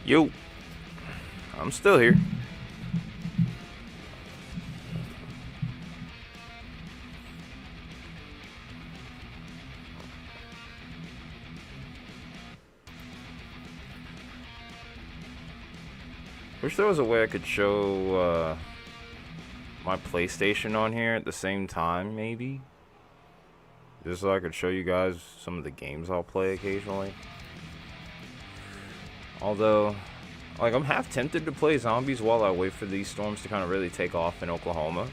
Yo, I'm still here. Wish there was a way I could show my PlayStation on here at the same time, maybe. Just so I could show you guys some of the games I'll play occasionally. Although, like, I'm half tempted to play zombies while I wait for these storms to kind of really take off in Oklahoma.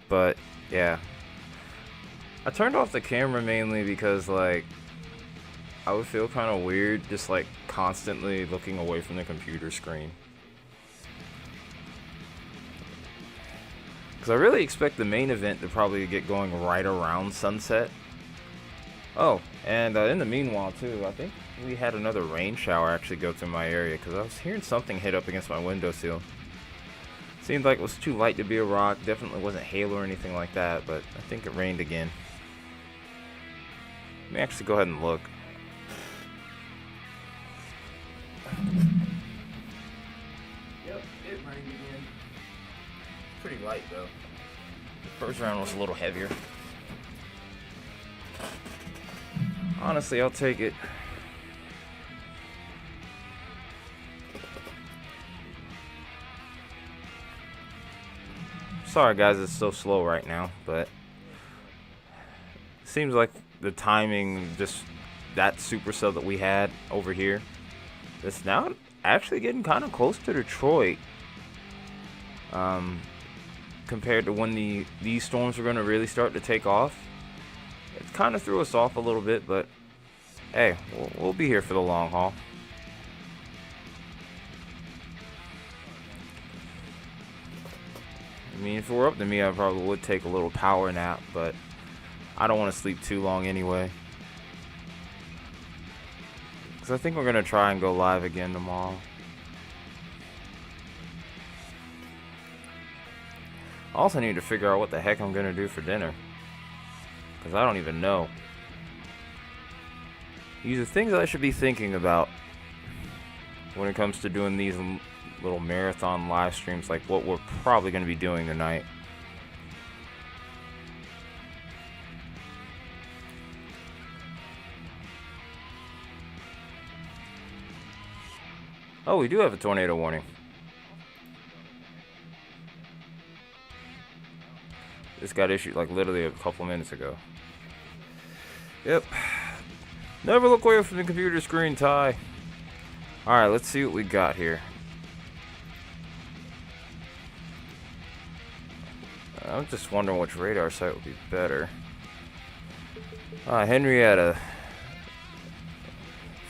But, yeah. I turned off the camera mainly because, like, I would feel kind of weird just, like, constantly looking away from the computer screen. Because I really expect the main event to probably get going right around sunset. Oh, and in the meanwhile, too, I think we had another rain shower actually go through my area because I was hearing something hit up against my windowsill. Seemed like it was too light to be a rock. Definitely wasn't hail or anything like that, but I think it rained again. Let me actually go ahead and look. Yep, it rained again. Pretty light though. The first round was a little heavier. Honestly, I'll take it. Sorry guys, it's so slow right now, but seems like the timing, just that supercell that we had over here, it's now actually getting kind of close to Detroit. Compared to when these storms are going to really start to take off. It kind of threw us off a little bit, but hey, we'll be here for the long haul. I mean, if it were up to me, I probably would take a little power nap, but I don't want to sleep too long anyway. Because I think we're going to try and go live again tomorrow. I also need to figure out what the heck I'm going to do for dinner. Because I don't even know. These are things I should be thinking about when it comes to doing these little marathon live streams, like what we're probably going to be doing tonight. Oh, we do have a tornado warning. This got issued like literally a couple minutes ago. Yep. Never look away from the computer screen, Ty. Alright, let's see what we got here. I'm just wondering which radar site would be better. Henrietta.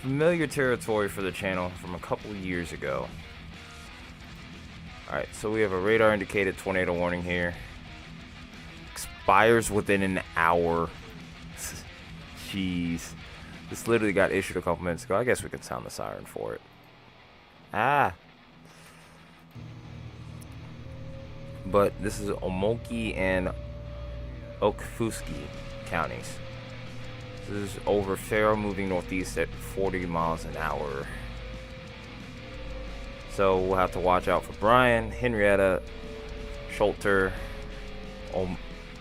Familiar territory for the channel from a couple of years ago. Alright, so we have a radar indicated tornado warning here. Expires within an hour. Jeez. This literally got issued a couple minutes ago. I guess we could sound the siren for it. Ah. But this is Omoki and Okfuski counties. This is over Faro, moving northeast at 40 miles an hour. So we'll have to watch out for Bryan, Henrietta, Schulter,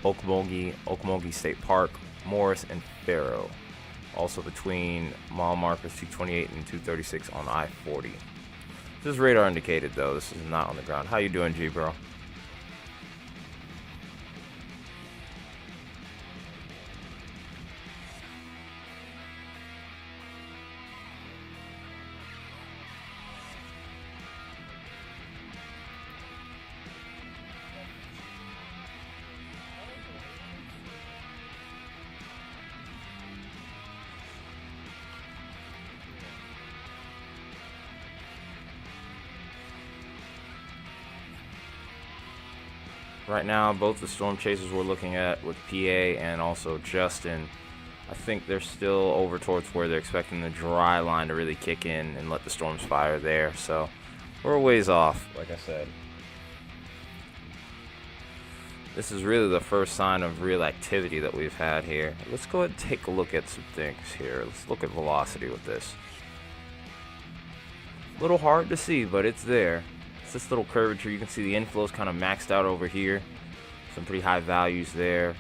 Okmulgee State Park, Morris, and Faro. Also between mile markers 228 and 236 on I-40. This is radar indicated though. This is not on the ground. How you doing, G bro? Right now, both the storm chasers we're looking at with PA and also Justin, I think they're still over towards where they're expecting the dry line to really kick in and let the storms fire there. So we're a ways off, like I said. This is really the first sign of real activity that we've had here. Let's go ahead and take a look at some things here. Let's look at velocity with this. A little hard to see, but it's there. It's this little curvature. You can see the inflow's kind of maxed out over here. Some pretty high values there.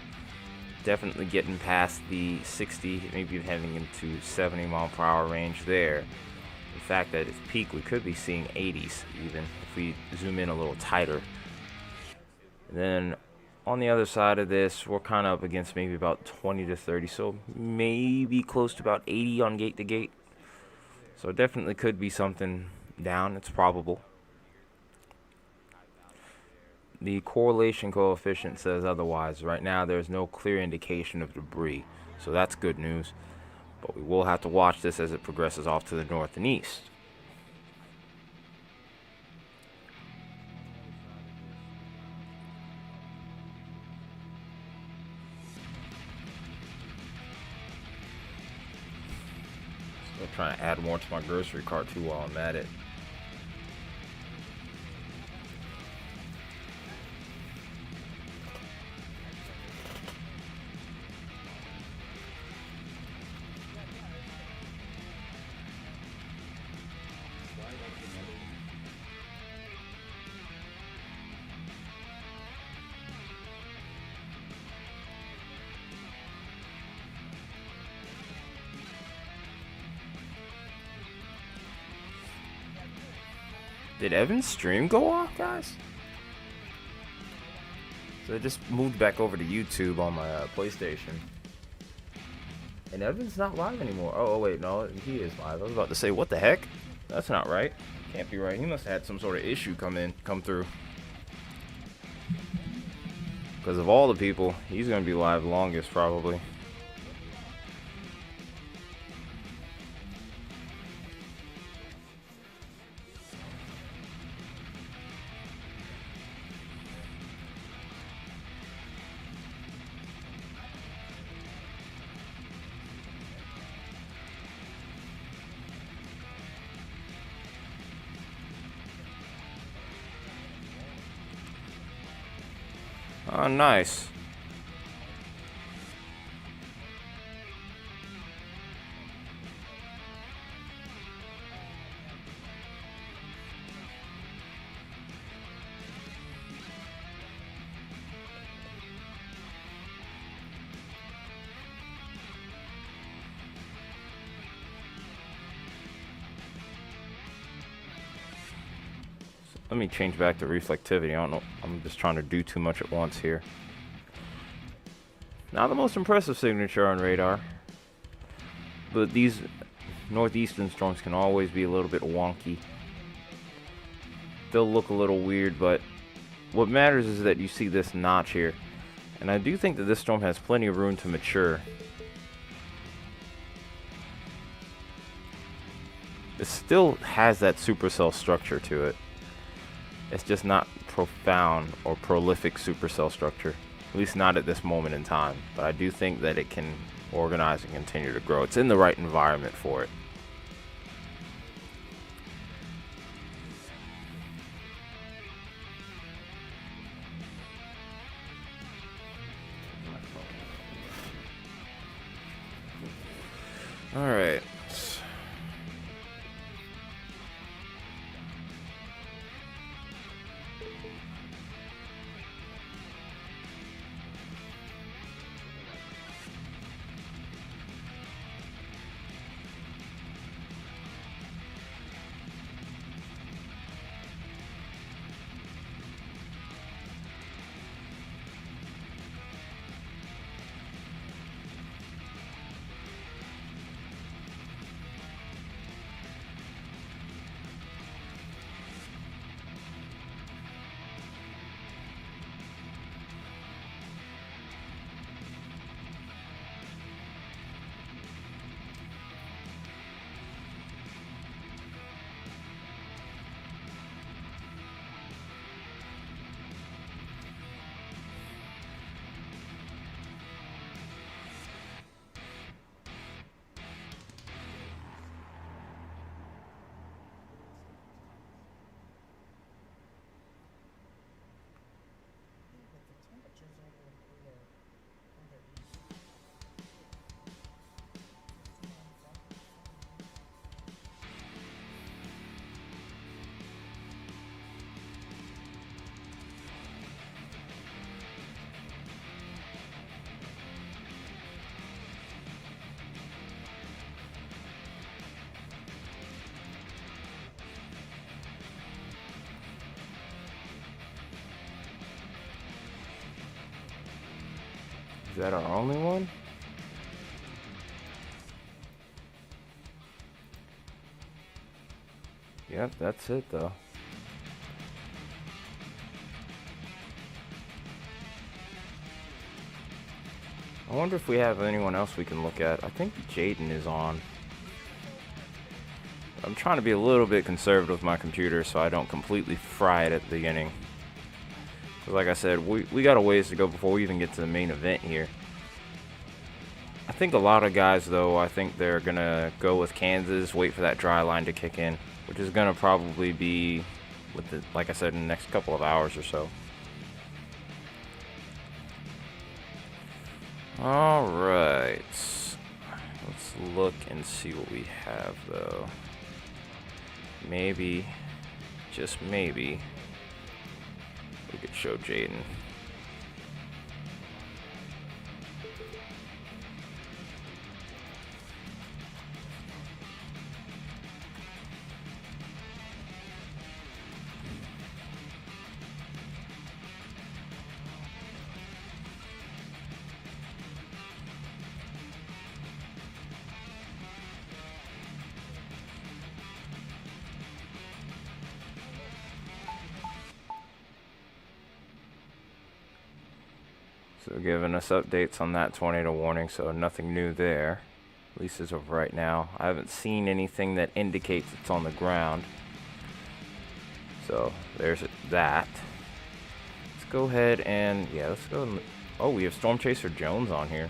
Definitely getting past the 60, maybe heading into 70 mile per hour range there. In fact, at its peak, we could be seeing 80s even if we zoom in a little tighter. And then on the other side of this, we're kind of up against maybe about 20 to 30, so maybe close to about 80 on gate to gate. So it definitely could be something down. It's probable. The correlation coefficient says otherwise. Right now, there's no clear indication of debris, so that's good news. But we will have to watch this as it progresses off to the north and east. Still trying to add more to my grocery cart too while I'm at it. Did Evan's stream go off, guys? So I just moved back over to YouTube on my PlayStation. And Evan's not live anymore. Oh, wait, no, he is live. I was about to say, what the heck? That's not right. Can't be right. He must have had some sort of issue come through. Because of all the people, he's going to be live longest, probably. Oh, nice. Let me change back to reflectivity. I don't know. I'm just trying to do too much at once here. Not the most impressive signature on radar. But these northeastern storms can always be a little bit wonky. They'll look a little weird, but what matters is that you see this notch here. And I do think that this storm has plenty of room to mature. It still has that supercell structure to it. It's just not profound or prolific supercell structure. At least not at this moment in time. But I do think that it can organize and continue to grow. It's in the right environment for it. All right. that our only one? Yep, that's it though. I wonder if we have anyone else we can look at. I think Jaden is on. I'm trying to be a little bit conservative with my computer so I don't completely fry it at the beginning. Because like I said, we got a ways to go before we even get to the main event here. I think a lot of guys, though, I think they're going to go with Kansas, wait for that dry line to kick in, which is going to probably be, like I said, in the next couple of hours or so. Alright, let's look and see what we have though. Maybe, just maybe, we could show Jaden. So giving us updates on that tornado warning, so nothing new there, at least as of right now. I haven't seen anything that indicates it's on the ground. So there's that. Let's go ahead and, yeah, let's go. Oh, we have Storm Chaser Jones on here.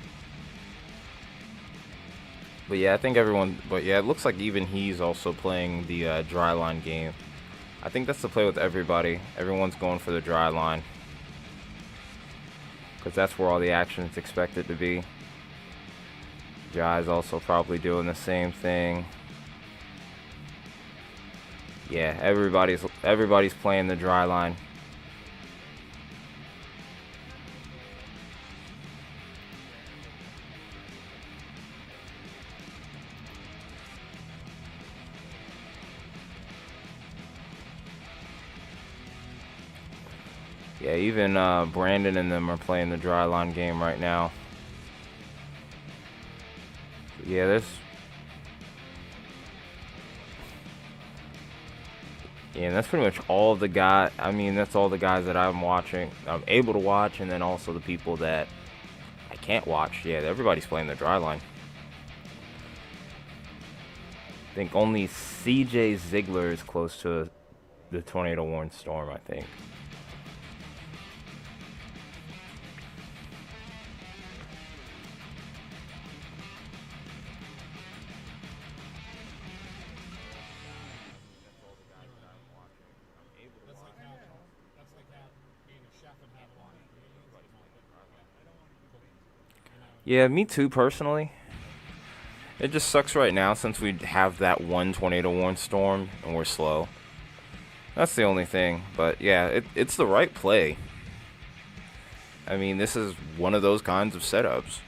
But yeah, I think it looks like even he's also playing the dry line game. I think that's the play with everybody. Everyone's going for the dry line, because that's where all the action is expected to be. Jai's also probably doing the same thing. Yeah, everybody's playing the dry line. Yeah, even Brandon and them are playing the dry line game right now. Yeah, and that's pretty much all the guys. I mean, that's all the guys that I'm able to watch, and then also the people that I can't watch. Yeah, everybody's playing the dry line. I think only CJ Ziegler is close to the tornado warned storm, I think. Yeah, me too, personally. It just sucks right now since we have that one tornado warned storm and we're slow. That's the only thing. But yeah, it's the right play. I mean, this is one of those kinds of setups.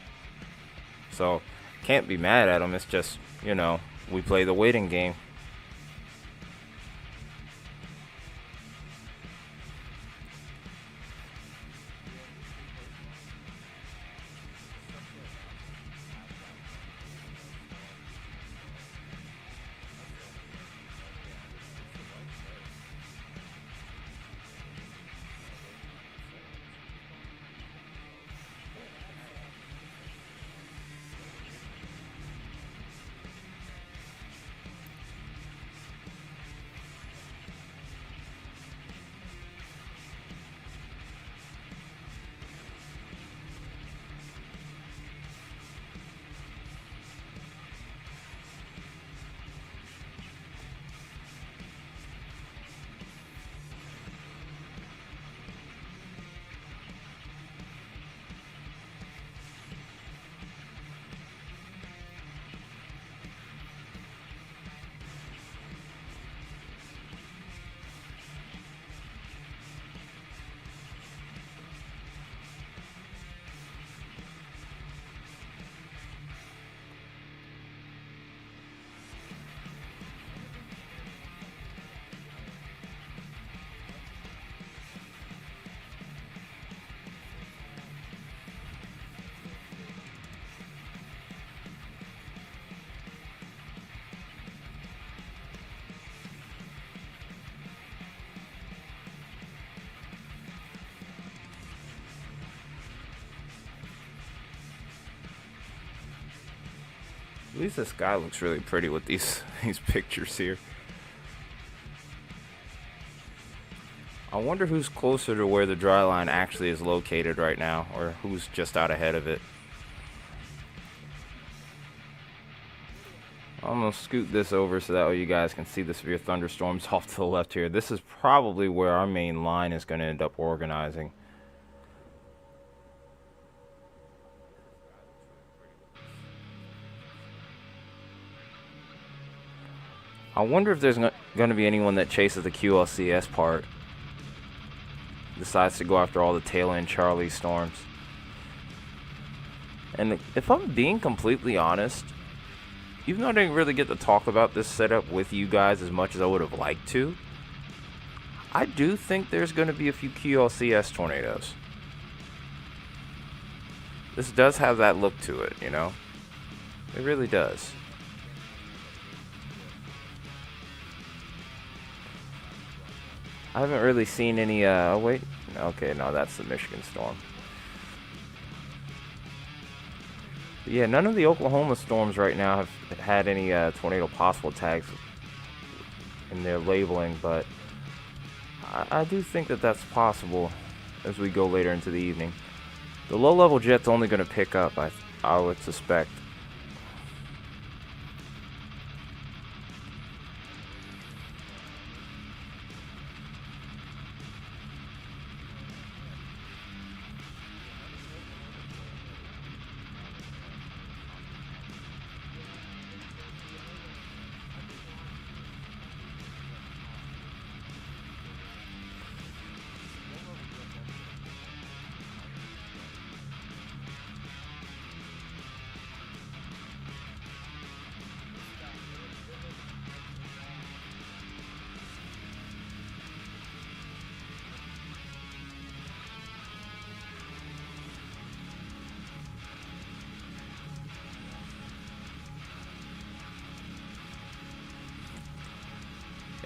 So, can't be mad at them. It's just, you know, we play the waiting game. At least the sky looks really pretty with these these pictures here. I wonder who's closer to where the dry line actually is located right now, or who's just out ahead of it. I'm gonna scoot this over so that way you guys can see the severe thunderstorms off to the left here. This is probably where our main line is going to end up organizing. I wonder if there's going to be anyone that chases the QLCS part, decides to go after all the tail end Charlie storms. And if I'm being completely honest, even though I didn't really get to talk about this setup with you guys as much as I would have liked to, I do think there's going to be a few QLCS tornadoes. This does have that look to it, you know? It really does. I haven't really seen any, oh wait, okay, no, that's the Michigan storm. But yeah, none of the Oklahoma storms right now have had any tornado possible tags in their labeling, but I do think that that's possible as we go later into the evening. The low-level jet's only going to pick up, I would suspect.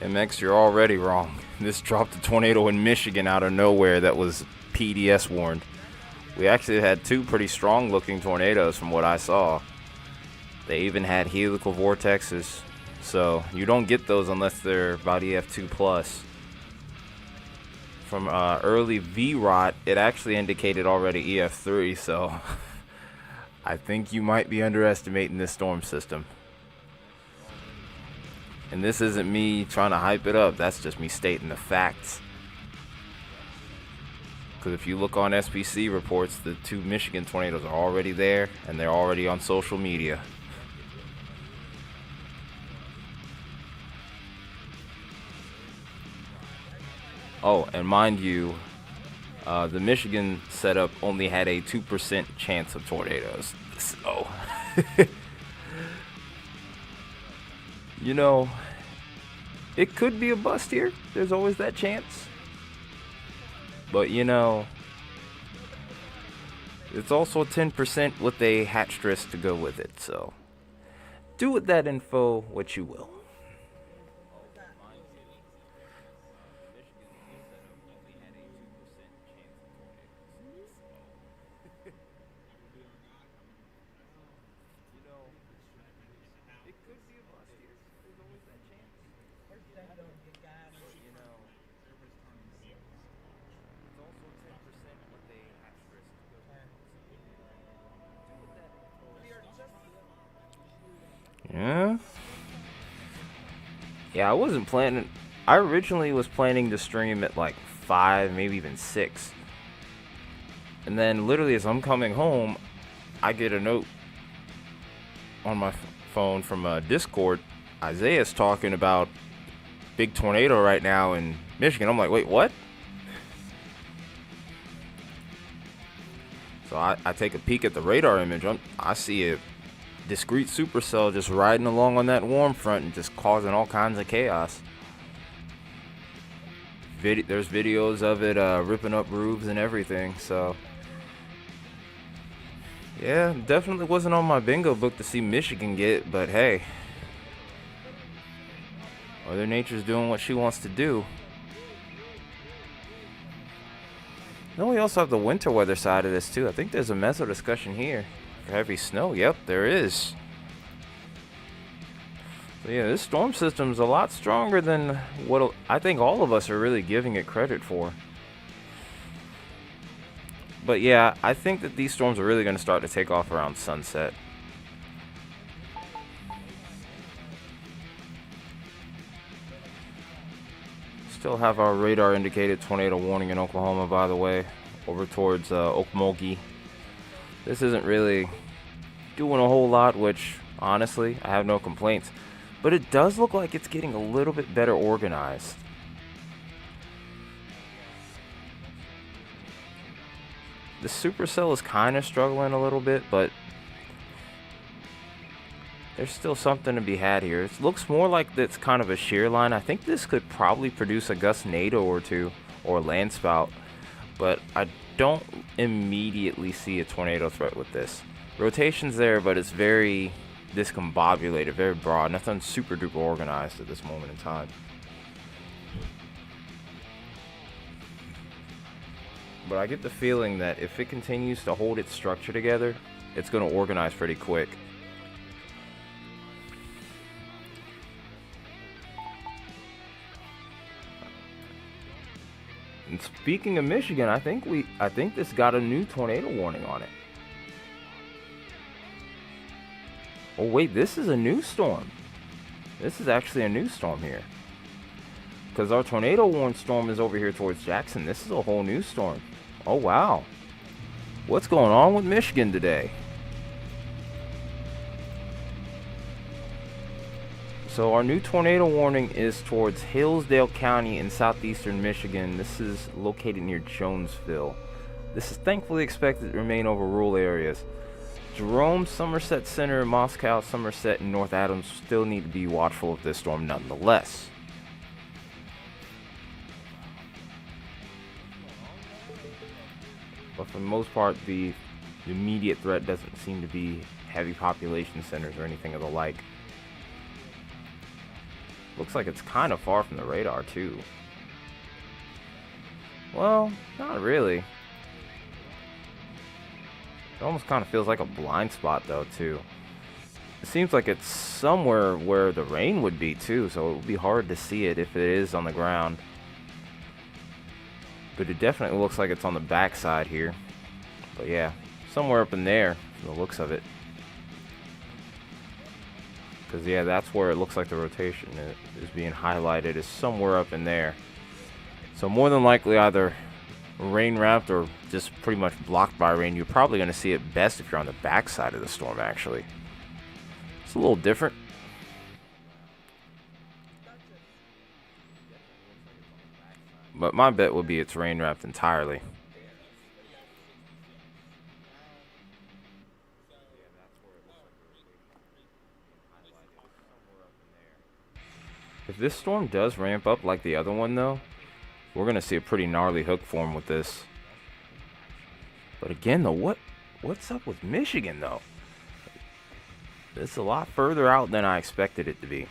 MX, you're already wrong. This dropped a tornado in Michigan out of nowhere that was PDS warned. We actually had two pretty strong looking tornadoes from what I saw. They even had helical vortexes, so you don't get those unless they're about EF2 plus. From early VROT, it actually indicated already EF3, so I think you might be underestimating this storm system. And this isn't me trying to hype it up, that's just me stating the facts. Because if you look on SPC reports, the two Michigan tornadoes are already there, and they're already on social media. Oh, and mind you, the Michigan setup only had a 2% chance of tornadoes. So, you know, it could be a bust here. There's always that chance. But, you know, it's also 10% with a hatch to go with it. So, do with that info what you will. Yeah, I wasn't planning. I originally was planning to stream at like 5, maybe even 6. And then literally as I'm coming home, I get a note on my phone from Discord. Isaiah's talking about big tornado right now in Michigan. I'm like, wait, what? So I take a peek at the radar image. I see a discrete supercell just riding along on that warm front and just causing all kinds of chaos. There's videos of it ripping up roofs and everything. So yeah, definitely wasn't on my bingo book to see Michigan get, but hey, Mother Nature's doing what she wants to do. Then we also have the winter weather side of this too. I think there's a meso discussion here. For heavy snow, yep, there is. So yeah, this storm system's a lot stronger than what I think all of us are really giving it credit for. But yeah, I think that these storms are really going to start to take off around sunset. Still have our radar indicated tornado warning in Oklahoma, by the way, over towards Okmulgee. This isn't really doing a whole lot, which honestly, I have no complaints. But it does look like it's getting a little bit better organized. The supercell is kind of struggling a little bit, but there's still something to be had here. It looks more like it's kind of a shear line. I think this could probably produce a gust NATO or two, or land spout, but I don't immediately see a tornado threat with this. Rotation's there, but it's very discombobulated, very broad. Nothing super duper organized at this moment in time. But I get the feeling that if it continues to hold its structure together, it's going to organize pretty quick. And speaking of Michigan, I think this got a new tornado warning on it. Oh wait, this is a new storm. This is actually a new storm here. Because our tornado warned storm is over here towards Jackson. This is a whole new storm. Oh wow. What's going on with Michigan today? So our new tornado warning is towards Hillsdale County in southeastern Michigan. This is located near Jonesville. This is thankfully expected to remain over rural areas. Jerome, Somerset Center, Moscow, Somerset, and North Adams still need to be watchful of this storm nonetheless. But for the most part, the immediate threat doesn't seem to be heavy population centers or anything of the like. Looks like it's kind of far from the radar too. Well, not really. It almost kind of feels like a blind spot though too. It seems like it's somewhere where the rain would be too, so it would be hard to see it if it is on the ground. But it definitely looks like it's on the backside here. But yeah, somewhere up in there, from the looks of it. Because yeah, that's where it looks like the rotation is being highlighted, is somewhere up in there. So more than likely either rain wrapped or just pretty much blocked by rain. You're probably going to see it best if you're on the backside of the storm actually. It's a little different. But my bet would be it's rain wrapped entirely. If this storm does ramp up like the other one though, we're going to see a pretty gnarly hook form with this. But again though, what's up with Michigan though? It's a lot further out than I expected it to be.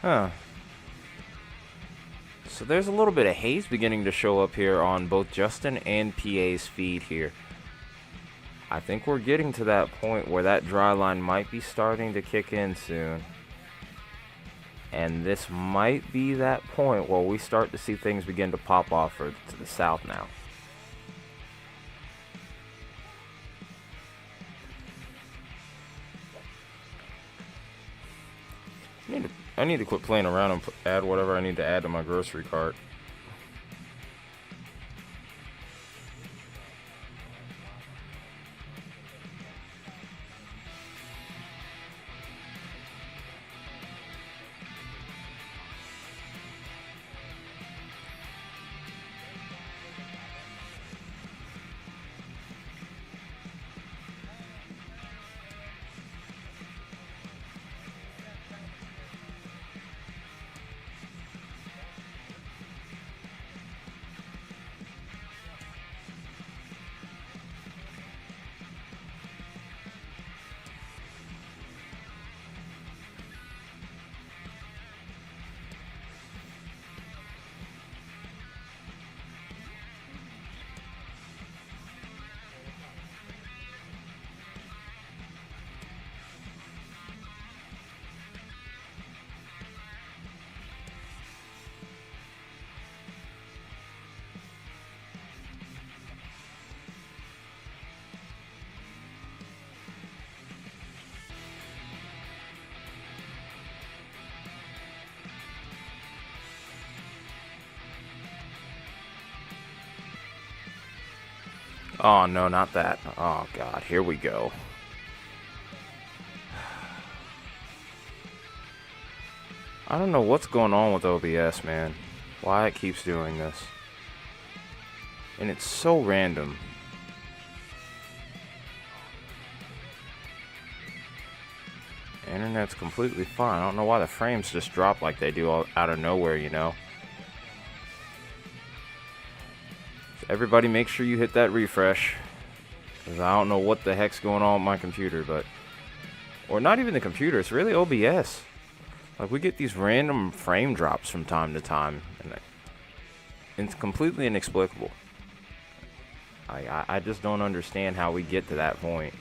Huh. So there's a little bit of haze beginning to show up here on both Justin and PA's feed here. I think we're getting to that point where that dry line might be starting to kick in soon. And this might be that point where we start to see things begin to pop off to the south now. I need to quit playing around and add whatever I need to add to my grocery cart. Oh no, not that. Oh god, here we go. I don't know what's going on with OBS, man. Why it keeps doing this. And it's so random. Internet's completely fine. I don't know why the frames just drop like they do all out of nowhere, you know. So everybody make sure you hit that refresh. Because I don't know what the heck's going on with my computer, but... Or not even the computer, it's really OBS. Like, we get these random frame drops from time to time. And it's completely inexplicable. I just don't understand how we get to that point.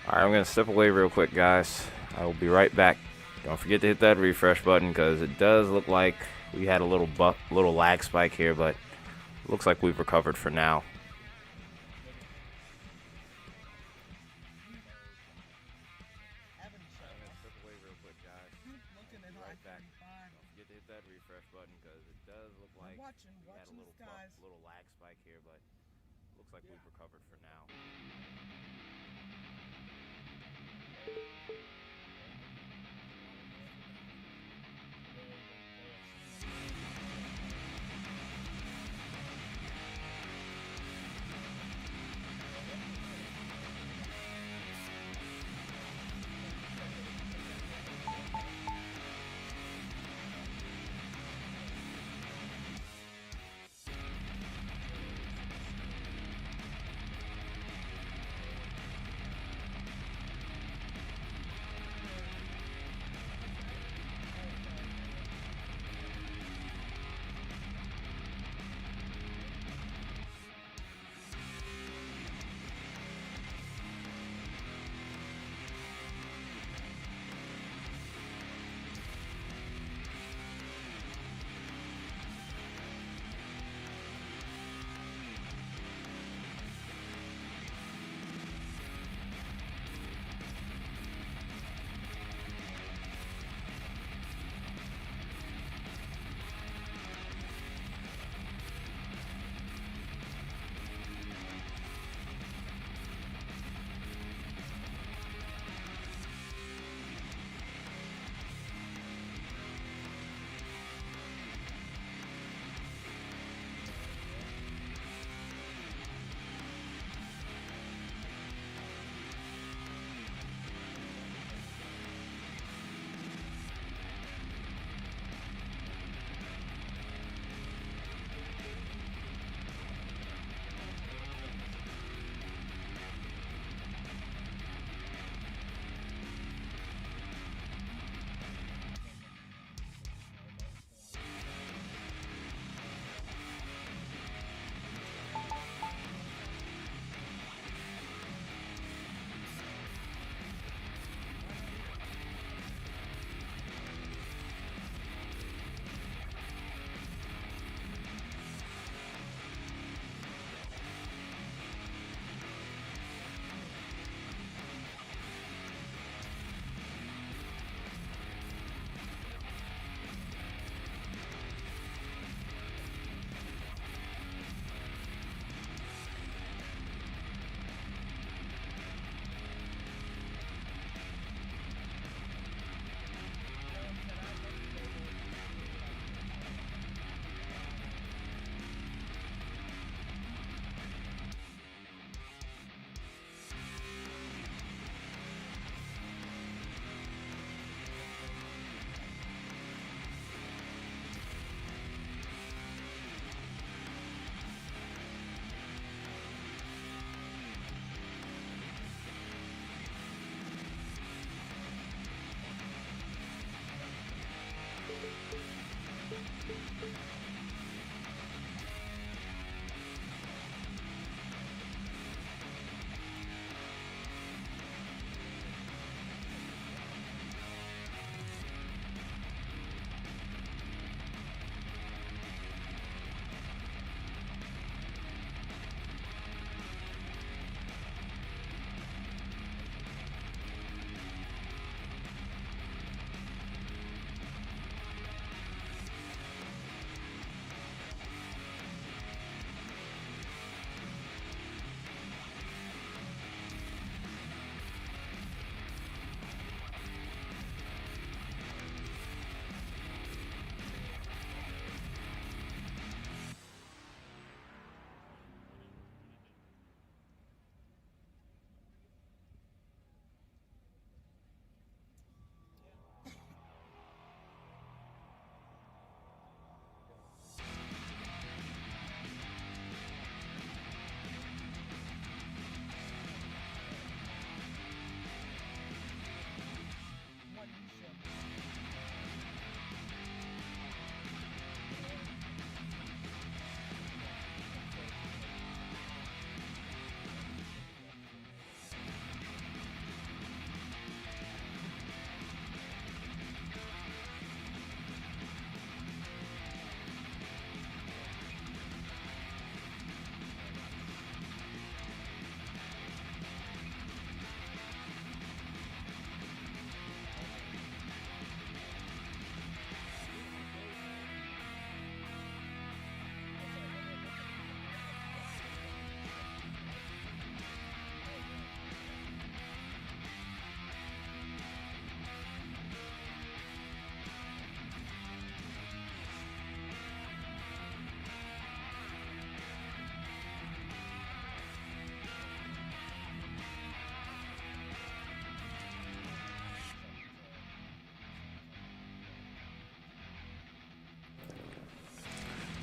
Alright, I'm going to step away real quick, guys. I will be right back. Don't forget to hit that refresh button, because it does look like we had a little lag spike here, but it looks like we've recovered for now. Evan showed up. Step away real quick, guys. Looking at Right back. Don't Don't forget to hit that refresh button, because it does look like watching we had a the skies. little lag spike here, but it looks like we've recovered for now.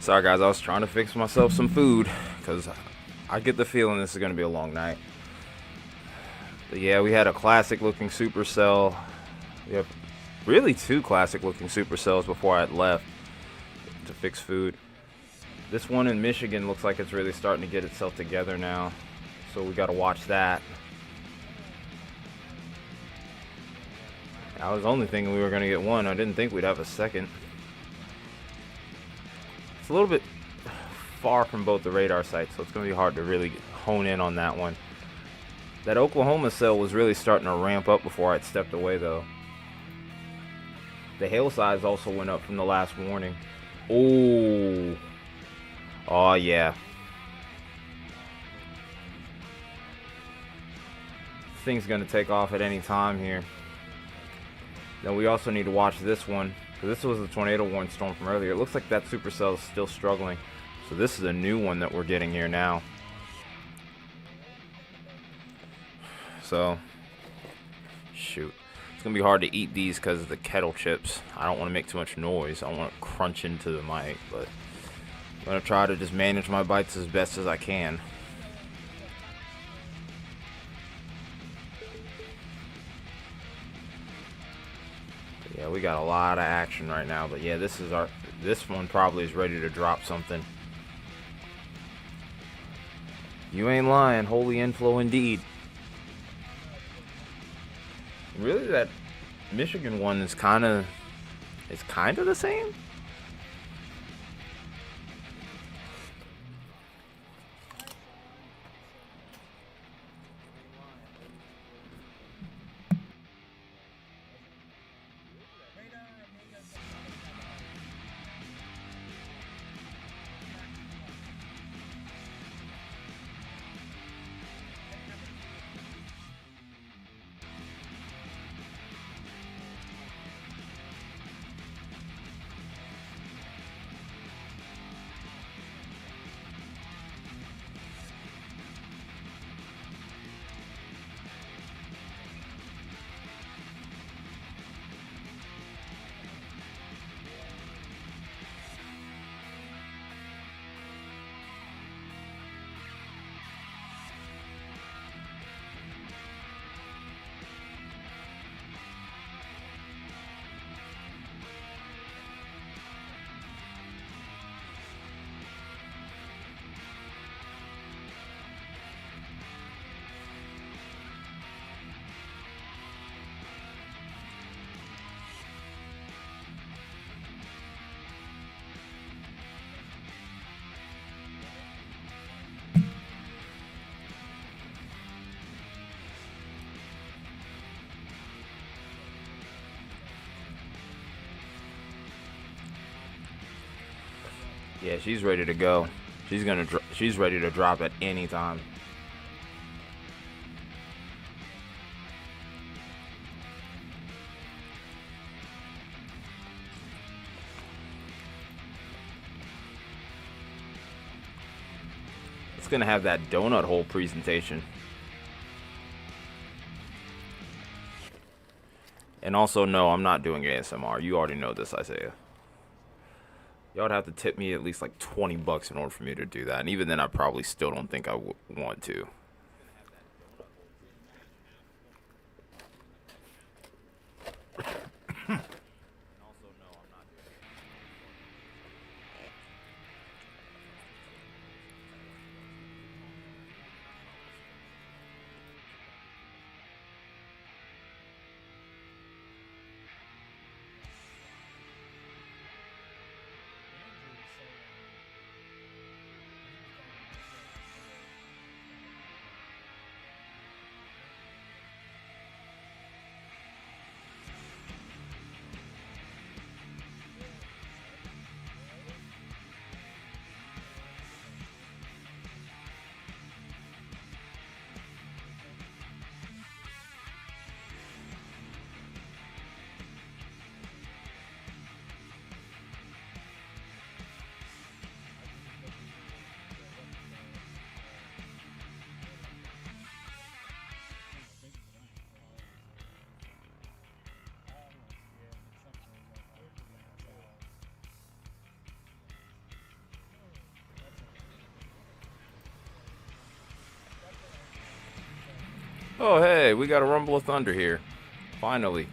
Sorry guys, I was trying to fix myself some food because I get the feeling this is going to be a long night. But yeah, we had a classic looking supercell. We have really two classic looking supercells before I had left to fix food. This one in Michigan looks like it's really starting to get itself together now, so we got to watch that. I was only thinking we were going to get one. I didn't think we'd have a second. It's a little bit far from both the radar sites, so it's going to be hard to really hone in on that one. That Oklahoma cell was really starting to ramp up before I'd stepped away, though. The hail size also went up from the last warning. Oh. Oh, yeah. This thing's going to take off at any time here. Then we also need to watch this one, because this was the tornado warning storm from earlier. It looks like that supercell is still struggling. So this is a new one that we're getting here now. So, shoot. It's going to be hard to eat these because of the kettle chips. I don't want to make too much noise. I don't want to crunch into the mic, but I'm going to try to just manage my bites as best as I can. Yeah, we got a lot of action right now, but yeah, this one probably is ready to drop something. You ain't lying, holy inflow indeed. Really, that Michigan one is kind of the same. Yeah, she's ready to go. She's ready to drop at any time. It's gonna have that donut hole presentation. And also, no, I'm not doing ASMR. You already know this, Isaiah. Y'all would have to tip me at least like $20 in order for me to do that. And even then, I probably still don't think I would want to. Oh, hey, we got a rumble of thunder here. Finally.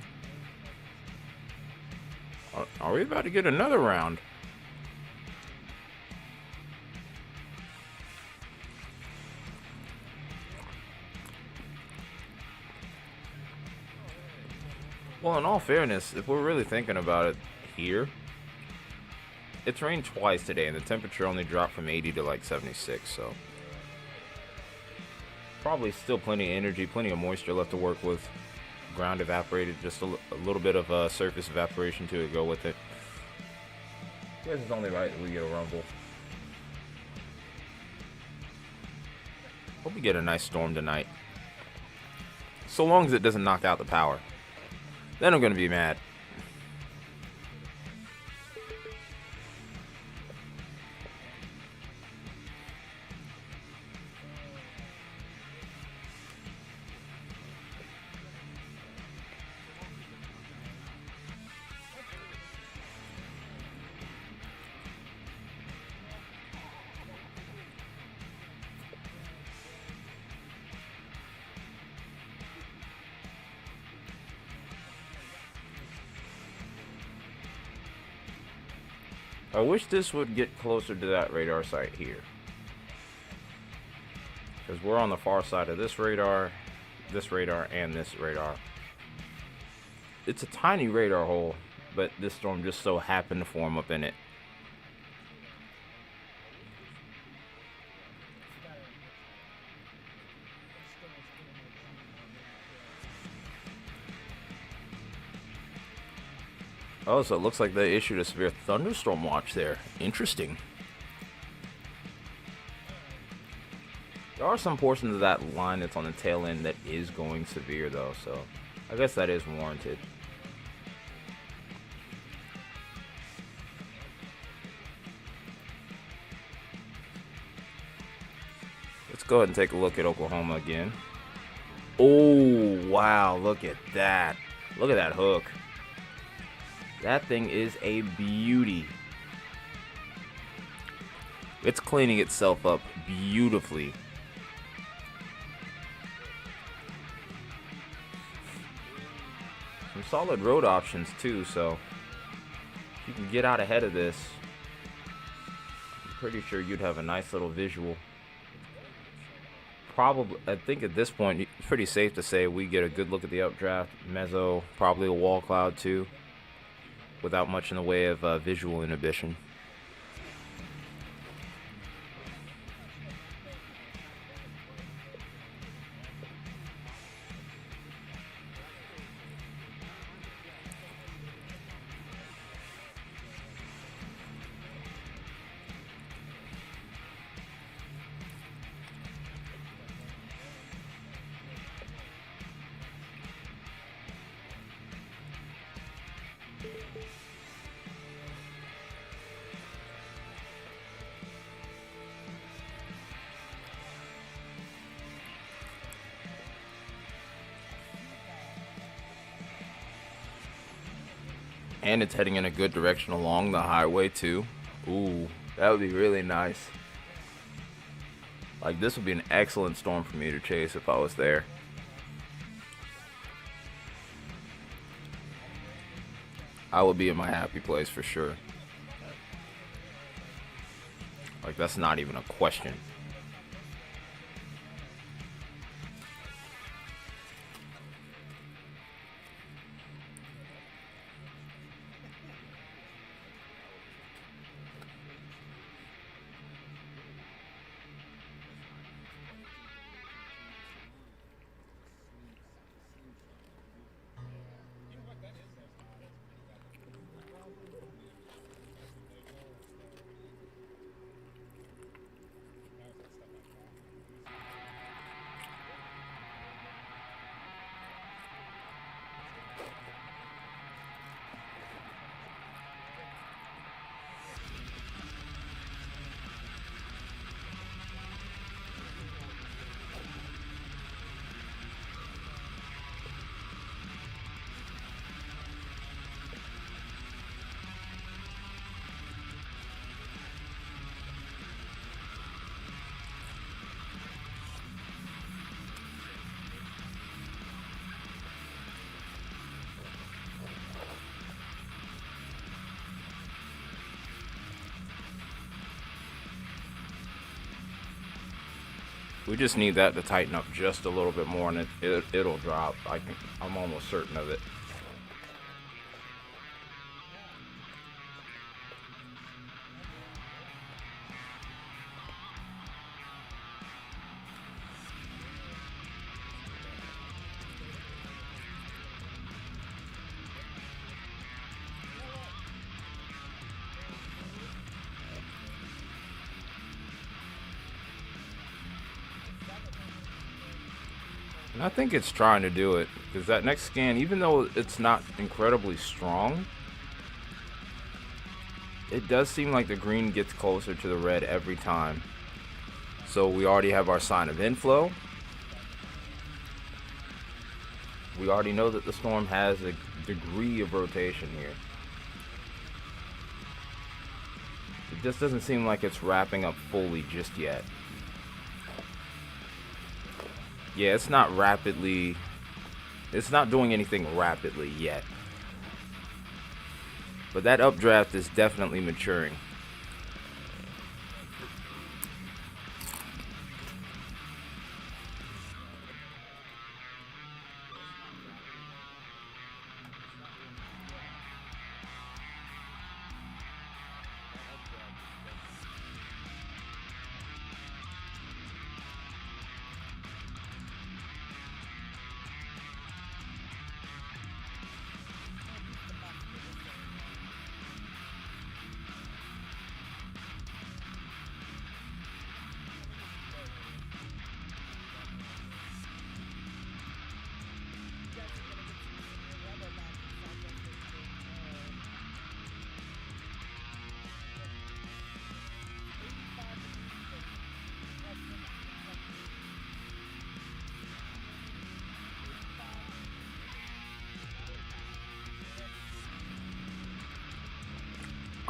Are we about to get another round? Well, in all fairness, if we're really thinking about it here, it's rained twice today and the temperature only dropped from 80 to like 76, so probably still plenty of energy, plenty of moisture left to work with. Ground evaporated, just a little bit of surface evaporation to go with it. I guess it's only right that we get a rumble. Hope we get a nice storm tonight. So long as it doesn't knock out the power. Then I'm gonna be mad. I wish this would get closer to that radar site here. Because we're on the far side of this radar, and this radar. It's a tiny radar hole, but this storm just so happened to form up in it. Oh, so it looks like they issued a severe thunderstorm watch there. Interesting. There are some portions of that line that's on the tail end that is going severe, though, so I guess that is warranted. Let's go ahead and take a look at Oklahoma again. Oh, wow, look at that. Look at that hook. That thing is a beauty. It's cleaning itself up beautifully. Some solid road options too, so if you can get out ahead of this, I'm pretty sure you'd have a nice little visual. Probably, I think at this point, it's pretty safe to say we get a good look at the updraft, mezzo, probably a wall cloud too, without much in the way of visual inhibition. And it's heading in a good direction along the highway too. Ooh, that would be really nice. Like, this would be an excellent storm for me to chase if I was there. I would be in my happy place for sure. Like, that's not even a question. We just need that to tighten up just a little bit more, and it'll drop. I'm almost certain of it. And I think it's trying to do it, because that next scan, even though it's not incredibly strong, it does seem like the green gets closer to the red every time. So we already have our sign of inflow. We already know that the storm has a degree of rotation here. It just doesn't seem like it's wrapping up fully just yet. Yeah, it's not doing anything rapidly yet. But that updraft is definitely maturing.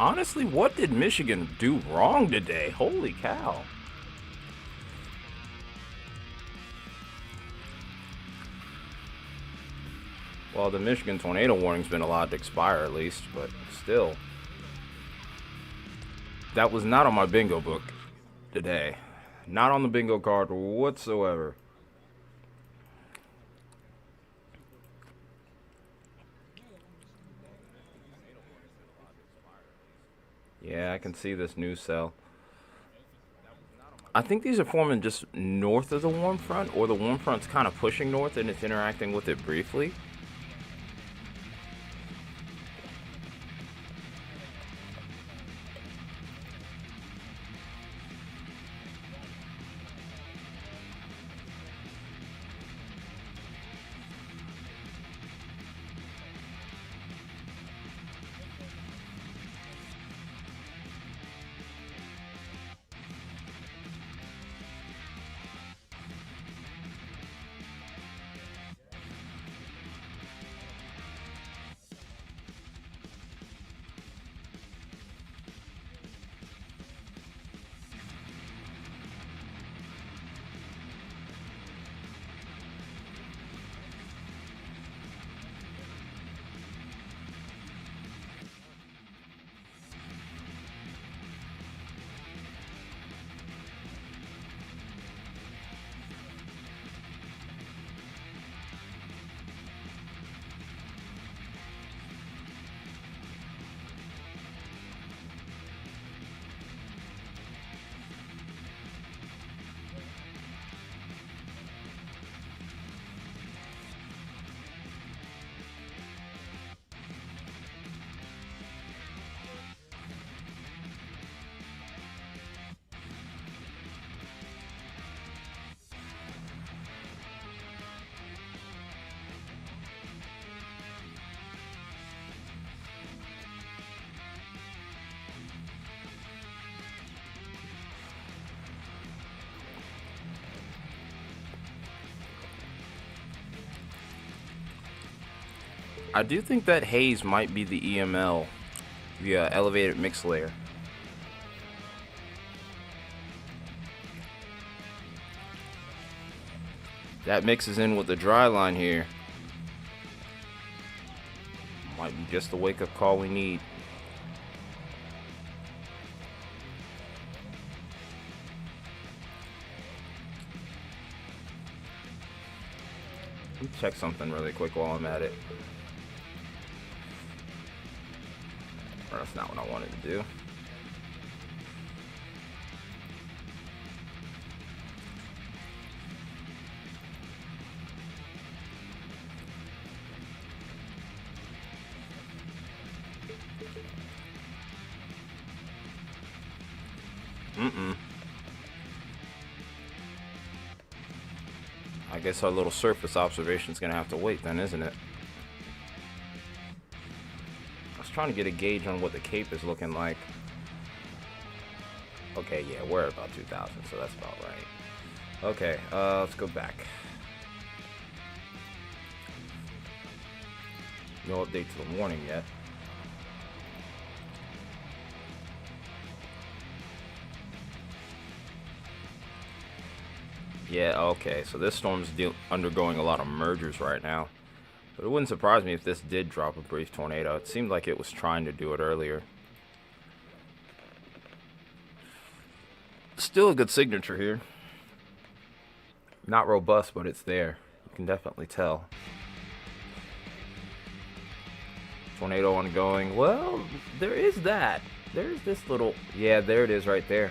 Honestly, what did Michigan do wrong today? Holy cow. Well, the Michigan tornado warning's been allowed to expire at least, but still. That was not on my bingo book today. Not on the bingo card whatsoever. Yeah, I can see this new cell. I think these are forming just north of the warm front, or the warm front's kind of pushing north and it's interacting with it briefly. I do think that haze might be the EML via elevated mix layer. That mixes in with the dry line here. Might be just the wake-up call we need. Let me check something really quick while I'm at it. Or that's not what I wanted to do. I guess our little surface observation is going to have to wait then, isn't it? I was trying to get a gauge on what the Cape is looking like. Okay, yeah, we're at about 2,000, so that's about right. Okay, let's go back. No update to the warning yet. Yeah, okay, so this storm's undergoing a lot of mergers right now. But it wouldn't surprise me if this did drop a brief tornado. It seemed like it was trying to do it earlier. Still a good signature here. Not robust, but it's there. You can definitely tell. Tornado ongoing. Well, there is that. There's this little... Yeah, there it is right there.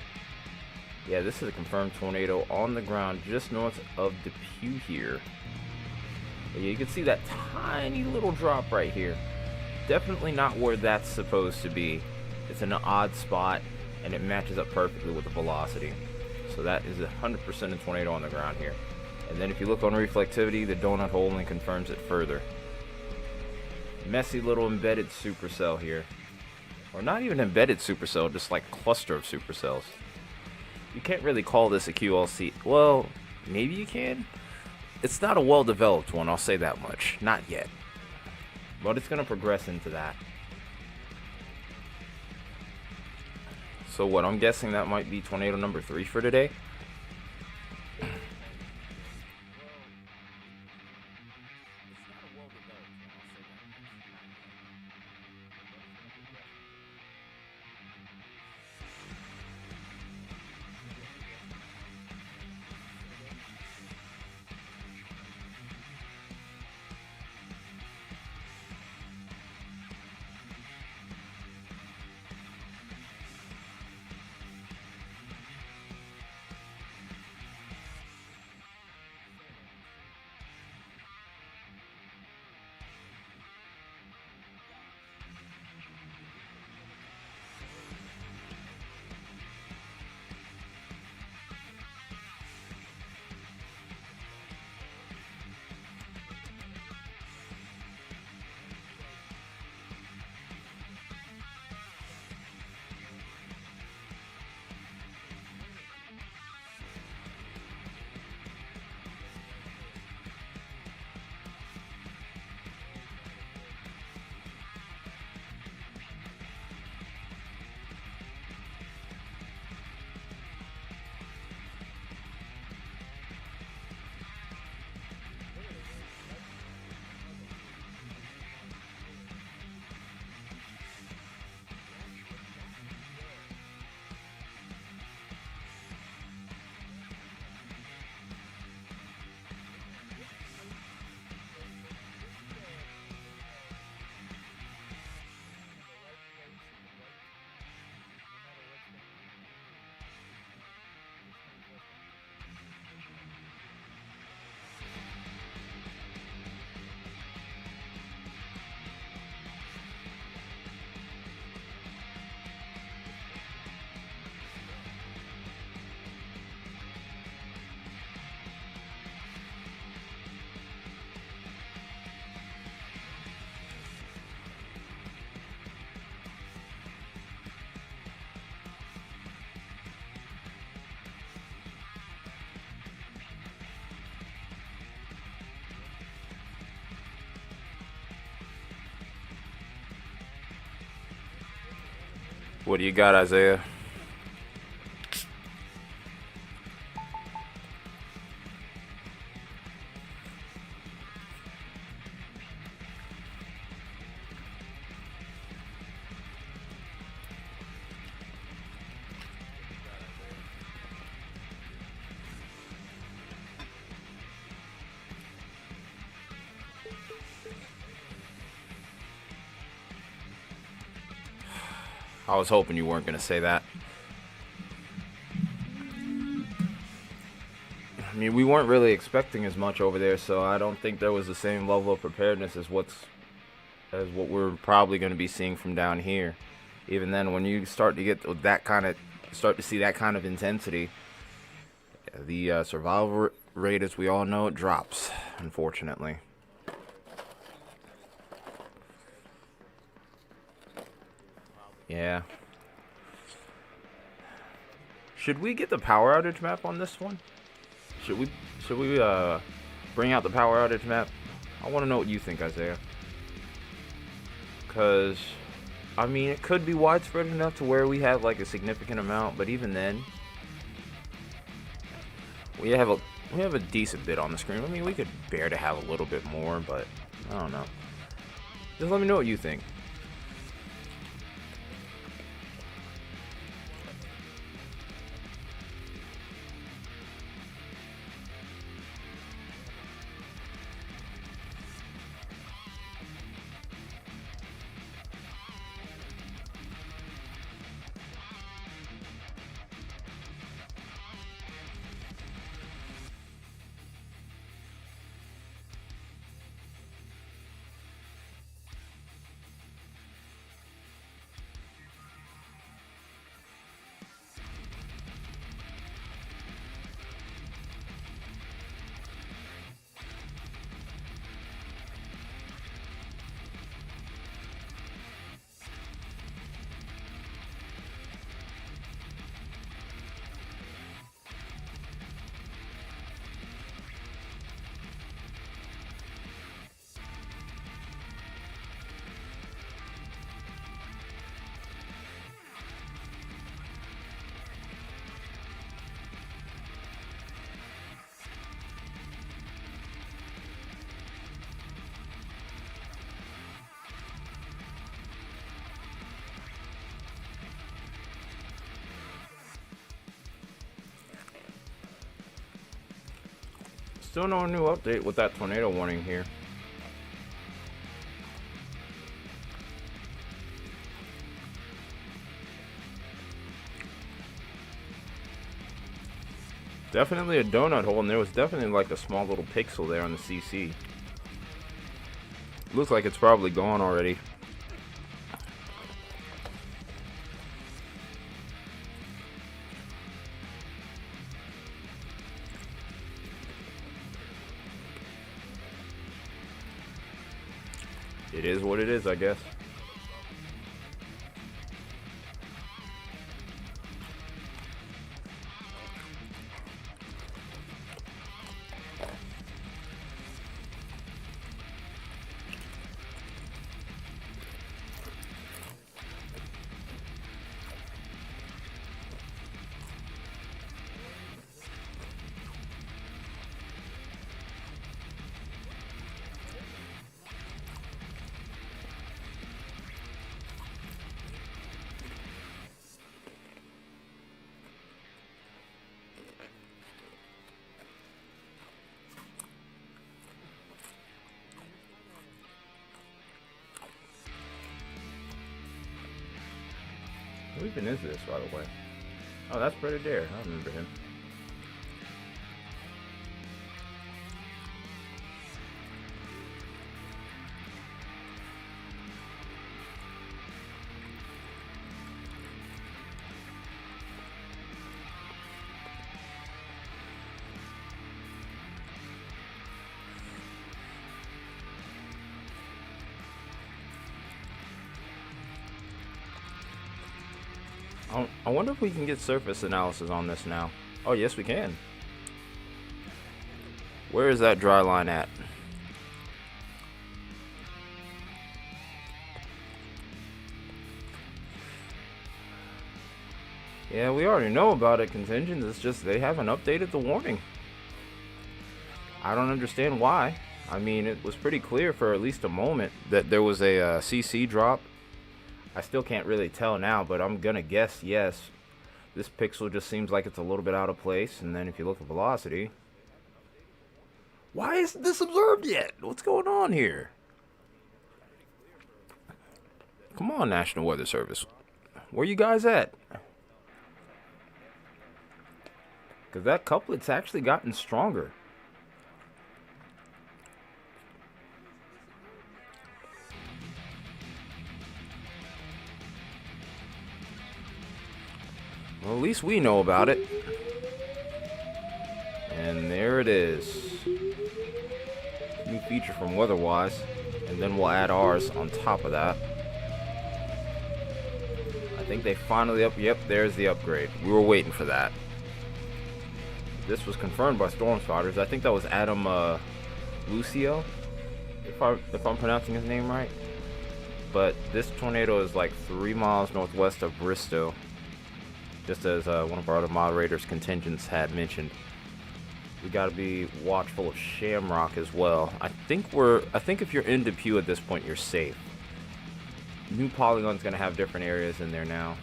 Yeah, this is a confirmed tornado on the ground just north of Depew here. But yeah, you can see that tiny little drop right here. Definitely not where that's supposed to be. It's in an odd spot, and it matches up perfectly with the velocity. So that is 100% a tornado on the ground here. And then if you look on reflectivity, the donut hole only confirms it further. Messy little embedded supercell here. Or not even embedded supercell, just like cluster of supercells. You can't really call this a QLC. Well, maybe you can. It's not a well-developed one, I'll say that much. Not yet. But it's going to progress into that. So what, I'm guessing that might be tornado number 3 for today. What do you got, Isaiah? I was hoping you weren't going to say that. I mean, we weren't really expecting as much over there, so I don't think there was the same level of preparedness as what we're probably going to be seeing from down here. Even then, when you start to get start to see that kind of intensity, the survival rate, as we all know, it drops, unfortunately. Yeah. Should we get the power outage map on this one? Should we bring out the power outage map? I want to know what you think, Isaiah. Because, I mean, it could be widespread enough to where we have like a significant amount, but even then, we have a decent bit on the screen. I mean, we could bear to have a little bit more, but I don't know. Just let me know what you think. Still no new update with that tornado warning here. Definitely a donut hole, and there was definitely like a small little pixel there on the CC. Looks like it's probably gone already. It is what it is, I guess. Who even is this, by the way? Oh, that's Brett Adair. I remember him. I wonder if we can get surface analysis on this now. Oh, yes, we can. Where is that dry line at? Yeah, we already know about it, contingent. It's just they haven't updated the warning. I don't understand why. I mean, it was pretty clear for at least a moment that there was a CC drop. I still can't really tell now, but I'm gonna guess yes. This pixel just seems like it's a little bit out of place, and then if you look at velocity, why isn't this observed yet? What's going on here? Come on, National Weather Service. Where you guys at? Because that couplet's actually gotten stronger. Well, at least we know about it. And there it is. New feature from Weatherwise. And then we'll add ours on top of that. I think they finally yep, there's the upgrade. We were waiting for that. This was confirmed by Storm Spotters. I think that was Adam Lucio, if I'm pronouncing his name right. But this tornado is like 3 miles northwest of Bristow, just as one of our other moderators, Contingents, had mentioned. We got to be watchful of Shamrock as well. I think if you're in Depew at this point, you're safe. New Polygon's gonna have different areas in there now.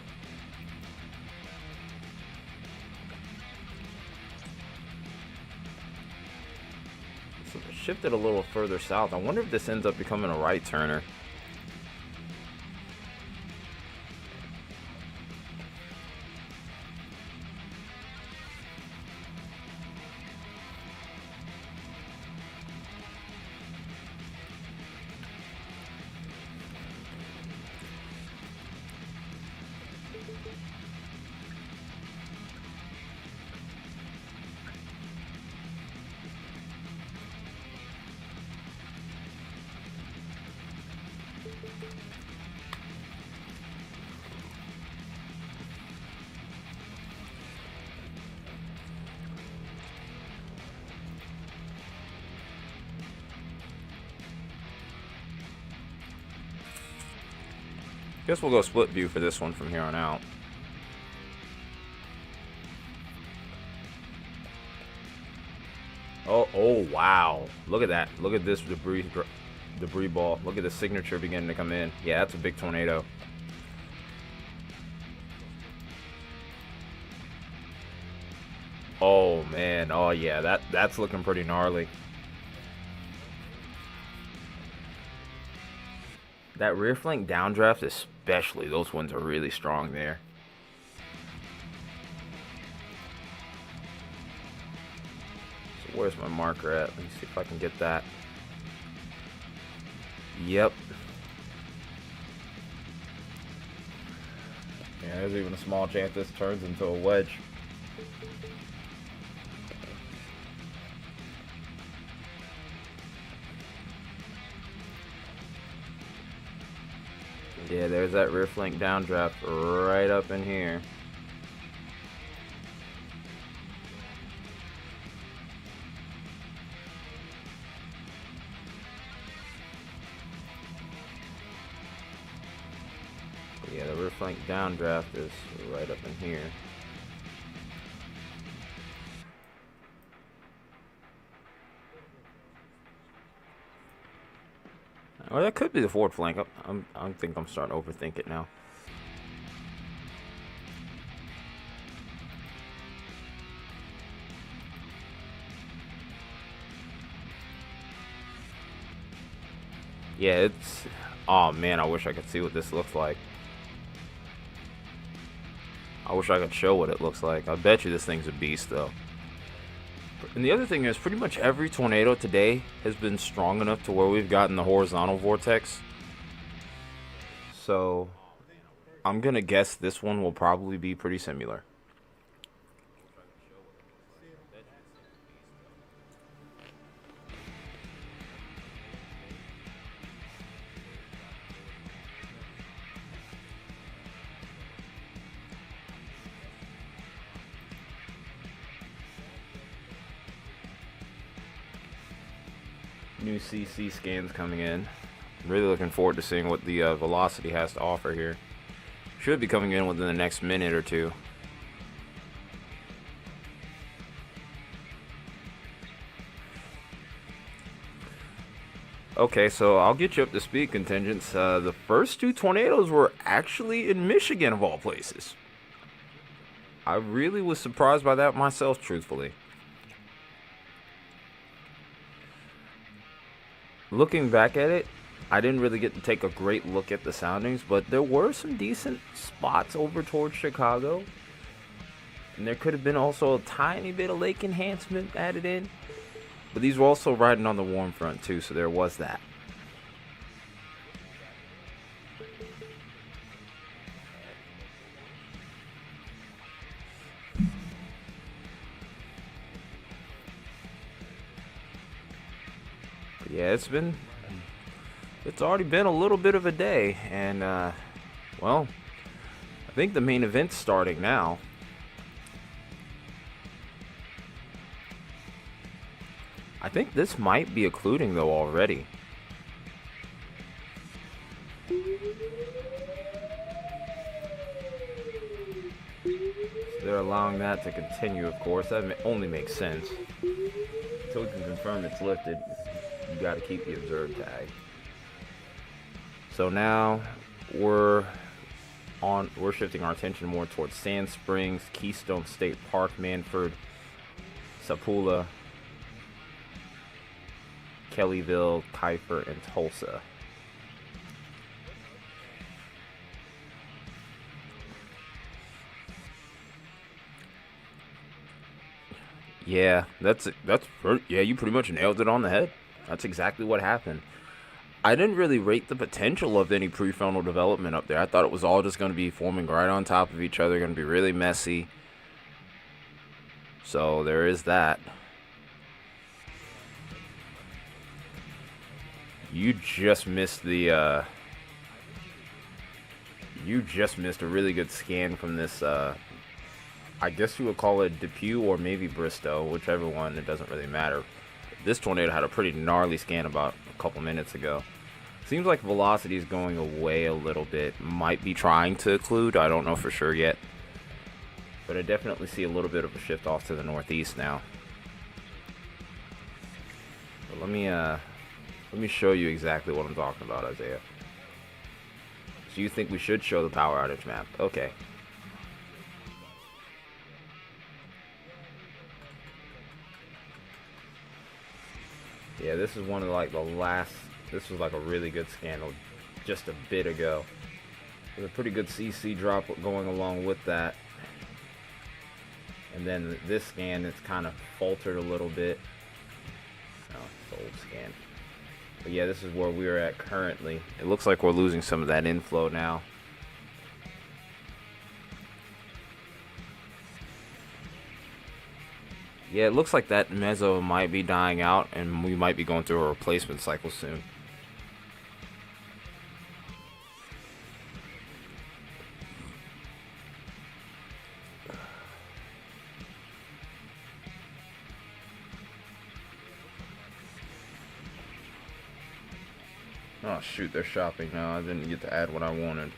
So shifted a little further south. I wonder if this ends up becoming a right turner. Guess we'll go split view for this one from here on out. Oh wow. Look at that. Look at this debris ball. Look at the signature beginning to come in. Yeah, that's a big tornado. Oh man. Oh yeah, that's looking pretty gnarly. That rear flank downdraft especially, those ones are really strong there. So where's my marker at? Let me see if I can get that. Yep. Yeah, there's even a small chance this turns into a wedge. Yeah, there's that rear flank downdraft right up in here. Yeah, the rear flank downdraft is right up in here. Or that could be the forward flank. I think I'm starting to overthink it now. Yeah, it's... Oh man, I wish I could see what this looks like. I wish I could show what it looks like. I bet you this thing's a beast though. And the other thing is, pretty much every tornado today has been strong enough to where we've gotten the horizontal vortex. So, I'm gonna guess this one will probably be pretty similar. New CC scans coming in. I'm really looking forward to seeing what the velocity has to offer here. Should be coming in within the next minute or two. Okay, so I'll get you up to speed, Contingents. The first 2 tornadoes were actually in Michigan, of all places. I really was surprised by that myself, truthfully. Looking back at it, I didn't really get to take a great look at the soundings, but there were some decent spots over towards Chicago. And there could have been also a tiny bit of lake enhancement added in. But these were also riding on the warm front too, so there was that. But yeah, it's already been a little bit of a day, and well, I think the main event's starting now. I think this might be occluding though already. So they're allowing that to continue, of course. That only makes sense. Until we can confirm it's lifted, you got to keep the observed tag. So now we're shifting our attention more towards Sand Springs, Keystone State Park, Manford, Sapula, Kellyville, Kiefer, and Tulsa. Yeah, yeah, you pretty much nailed it on the head. That's exactly what happened. I didn't really rate the potential of any prefrontal development up there. I thought it was all just going to be forming right on top of each other, going to be really messy. So there is that. You just missed the you just missed a really good scan from this I guess you would call it Depew or maybe Bristow, whichever one, it doesn't really matter. This tornado had a pretty gnarly scan about a couple minutes ago. Seems like velocity is going away a little bit. Might be trying to occlude, I don't know for sure yet. But I definitely see a little bit of a shift off to the northeast now. But let me show you exactly what I'm talking about, Isaiah. So you think we should show the power outage map? Okay. Yeah, this is one of like the last. This was like a really good scan just a bit ago. There's a pretty good CC drop going along with that. And then this scan, it's kind of faltered a little bit. Oh, it's an old scan. But yeah, this is where we're at currently. It looks like we're losing some of that inflow now. Yeah, it looks like that mezzo might be dying out, and we might be going through a replacement cycle soon. Oh shoot, they're shopping now. I didn't get to add what I wanted.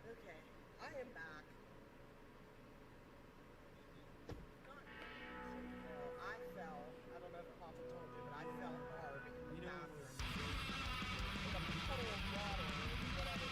Okay, I am back. I fell. I don't know if Papa told you, but I fell hard in the bathroom. With a puddle of water, whatever.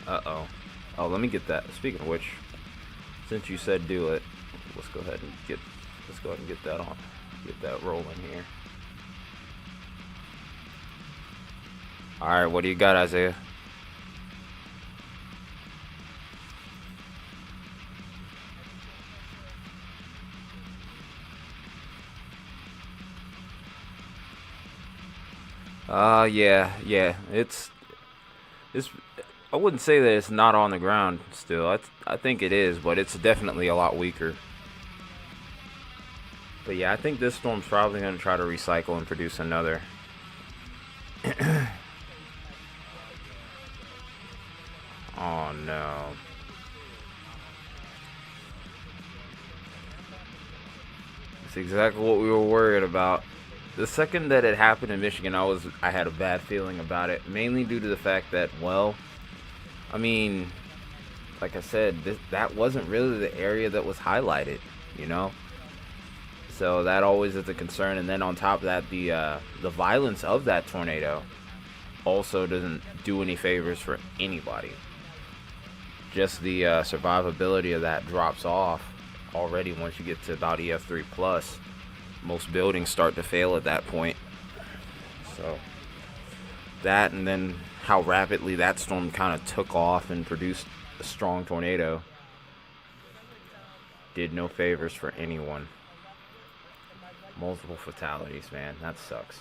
Uh-oh. Oh, let me get that. Speaking of which, since you said do it, let's go ahead and get that on. Get that rolling here. Alright, what do you got, Isaiah? Yeah. It's I wouldn't say that it's not on the ground still. I think it is, but it's definitely a lot weaker. But yeah, I think this storm's probably going to try to recycle and produce another. Oh no. It's exactly what we were worried about. The second that it happened in Michigan, I had a bad feeling about it, mainly due to the fact that, well, I mean, like I said, that wasn't really the area that was highlighted, you know. So that always is a concern. And then on top of that, the violence of that tornado also doesn't do any favors for anybody. Just the survivability of that drops off already once you get to about EF3 plus. Most buildings start to fail at that point. So that, and then how rapidly that storm kind of took off and produced a strong tornado, did no favors for anyone. Multiple fatalities, man. That sucks.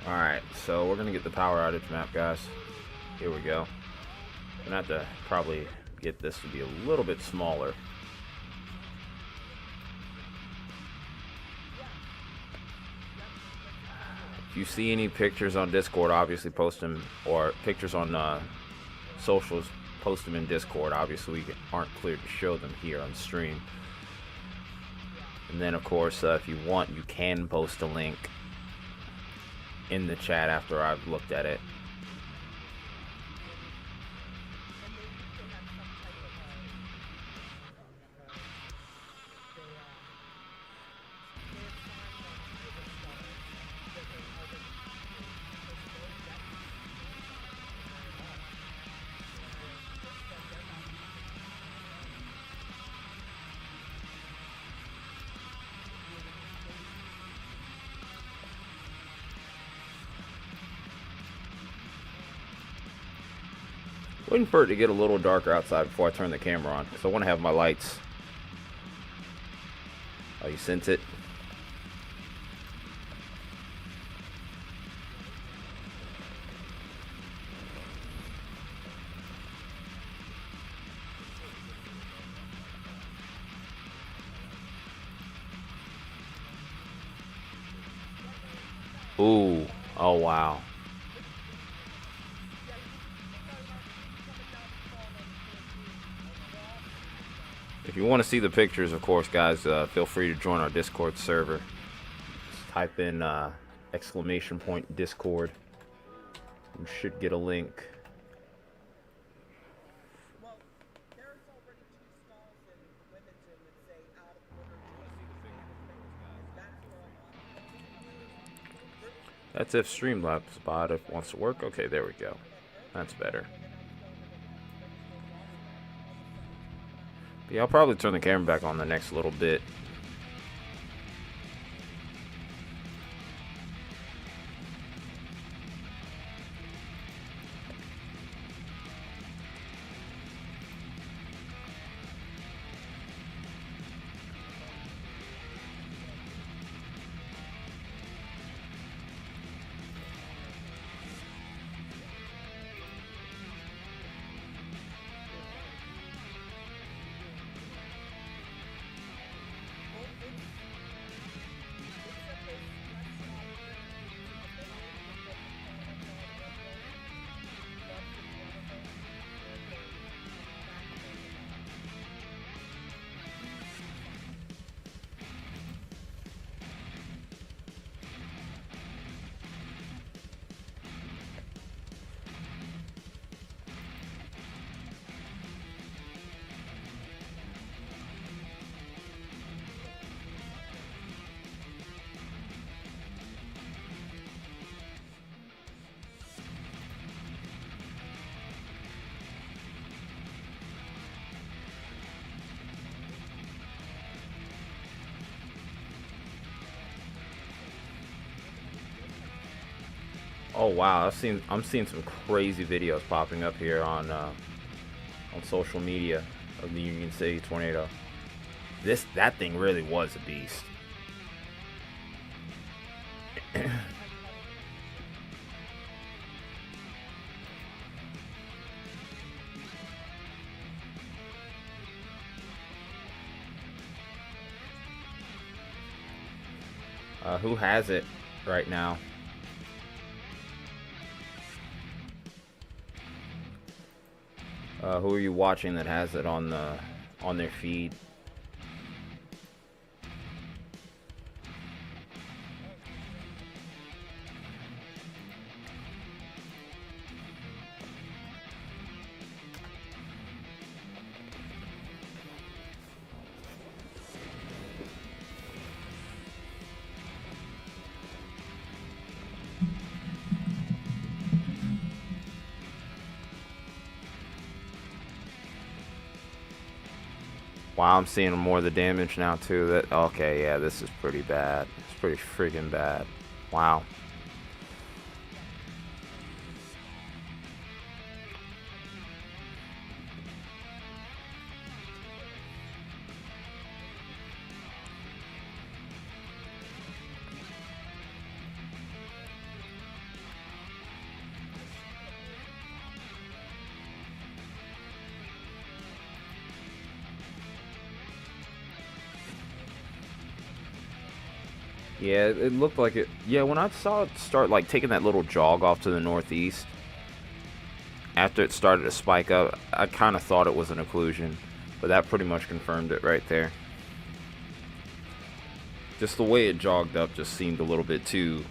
Alright, so we're going to get the power outage map, guys. Here we go. I'm going to have to probably get this to be a little bit smaller. If you see any pictures on Discord, obviously post them, or pictures on socials, post them in Discord. Obviously, we aren't cleared to show them here on stream. And then, of course, if you want, you can post a link in the chat after I've looked at it. Waiting for it to get a little darker outside before I turn the camera on, because I want to have my lights. Oh, you sense it? Ooh, oh wow. If you want to see the pictures, of course, guys, feel free to join our Discord server. Just type in exclamation point Discord. You should get a link. Well, there's already 2 stalls in Wilmington that say out of order. That's if Streamlabs bot if wants to work. Okay, there we go. That's better. Yeah, I'll probably turn the camera back on the next little bit. Oh wow, I'm seeing some crazy videos popping up here on social media of the Union City tornado. That thing really was a beast. Who has it right now? Who are you watching that has it on the on their feed. Wow, I'm seeing more of the damage now too. That okay, yeah, this is pretty bad. It's pretty friggin' bad. Wow. Yeah, it looked like it. Yeah, when I saw it start like taking that little jog off to the northeast, after it started to spike up, I kind of thought it was an occlusion, but that pretty much confirmed it right there. Just the way it jogged up just seemed a little bit too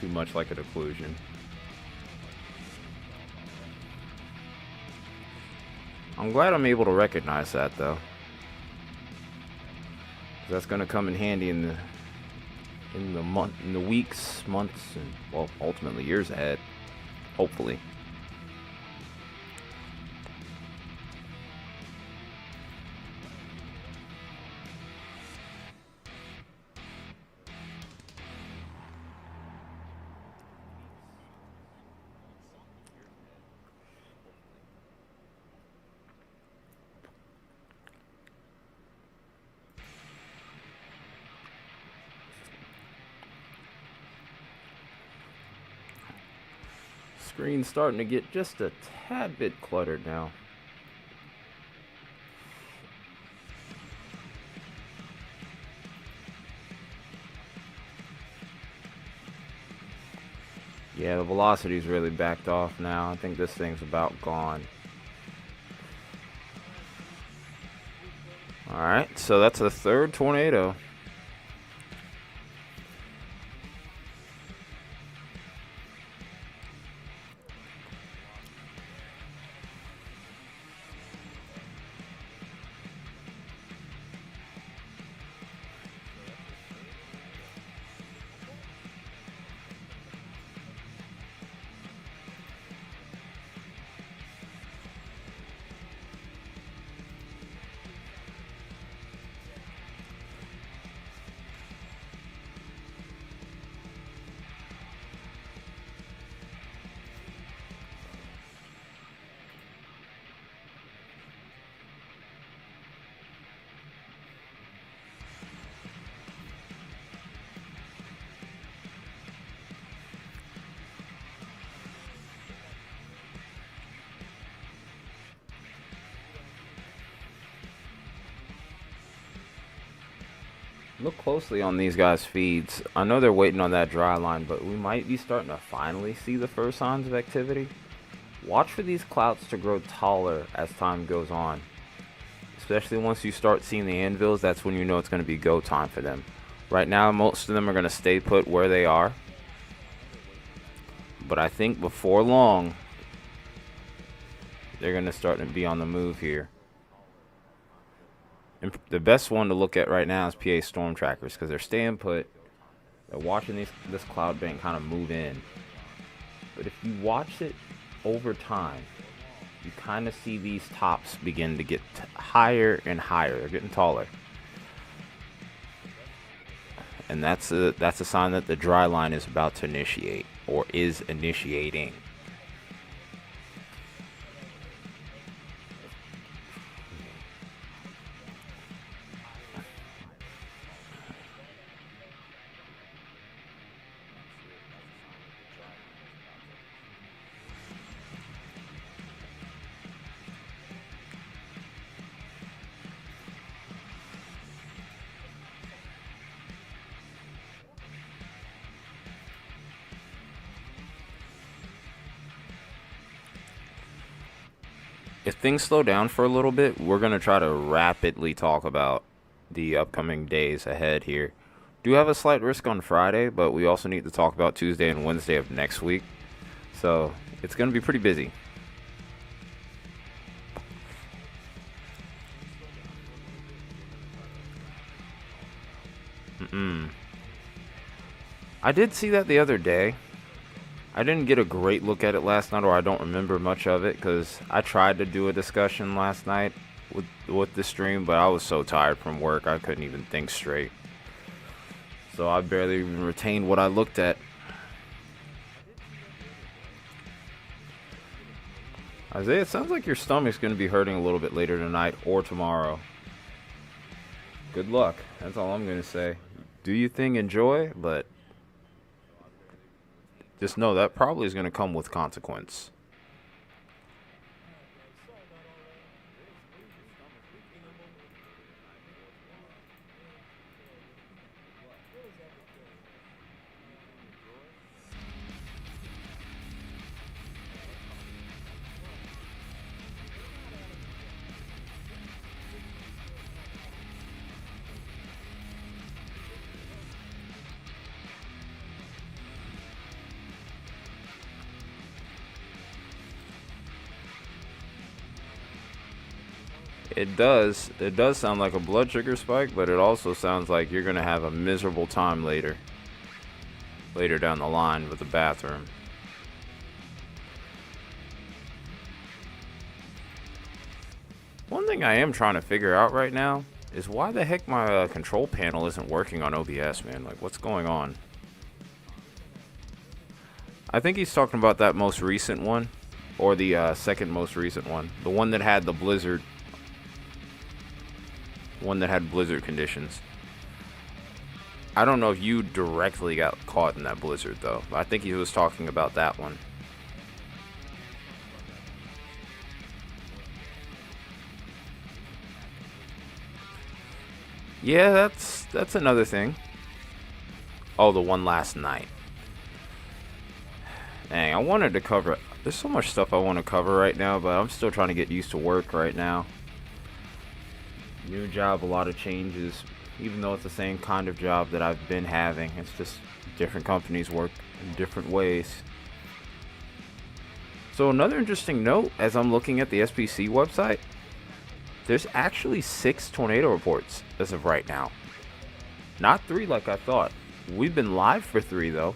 much like an occlusion. I'm glad I'm able to recognize that though. That's gonna come in handy in the weeks, months, and well, ultimately years ahead. Hopefully. Screen's starting to get just a tad bit cluttered now. Yeah, the velocity's really backed off now. I think this thing's about gone. Alright, so that's the third tornado. Look closely on these guys' feeds. I know they're waiting on that dry line, but we might be starting to finally see the first signs of activity. Watch for these clouds to grow taller as time goes on. Especially once you start seeing the anvils, that's when you know it's going to be go time for them. Right now, most of them are going to stay put where they are. But I think before long, they're going to start to be on the move here. And the best one to look at right now is PA storm trackers because they're staying put. They're watching this cloud bank kind of move in. But if you watch it over time, you kind of see these tops begin to get higher and higher. They're getting taller. And that's a sign that the dry line is about to initiate or is initiating. if things slow down for a little bit, we're going to try to rapidly talk about the upcoming days ahead here. Do have a slight risk on Friday, but we also need to talk about Tuesday and Wednesday of next week. So it's going to be pretty busy. I did see that the other day. I didn't get a great look at it last night, or I don't remember much of it, because I tried to do a discussion last night with the stream, but I was so tired from work I couldn't even think straight. So I barely even retained what I looked at. Isaiah, it sounds like your stomach's going to be hurting a little bit later tonight or tomorrow. Good luck. That's all I'm going to say. Do your thing, enjoy, but just know that probably is going to come with consequence. It does sound like a blood sugar spike, but it also sounds like you're going to have a miserable time later down the line with the bathroom. One thing I am trying to figure out right now is why the heck my control panel isn't working on OBS, man. Like, what's going on? I think he's talking about that most recent one, or the second most recent one. The one that had the blizzard. One that had blizzard conditions. I don't know if you directly got caught in that blizzard, though. I think he was talking about that one. Yeah, that's another thing. Oh, the one last night. Dang, I wanted to cover. There's so much stuff I want to cover right now, but I'm still trying to get used to work right now. New job, a lot of changes. Even though it's the same kind of job that I've been having, it's just different companies work in different ways. So another interesting note, as I'm looking at the SPC website, there's actually 6 tornado reports as of right now. Not 3 like I thought. We've been live for 3 though.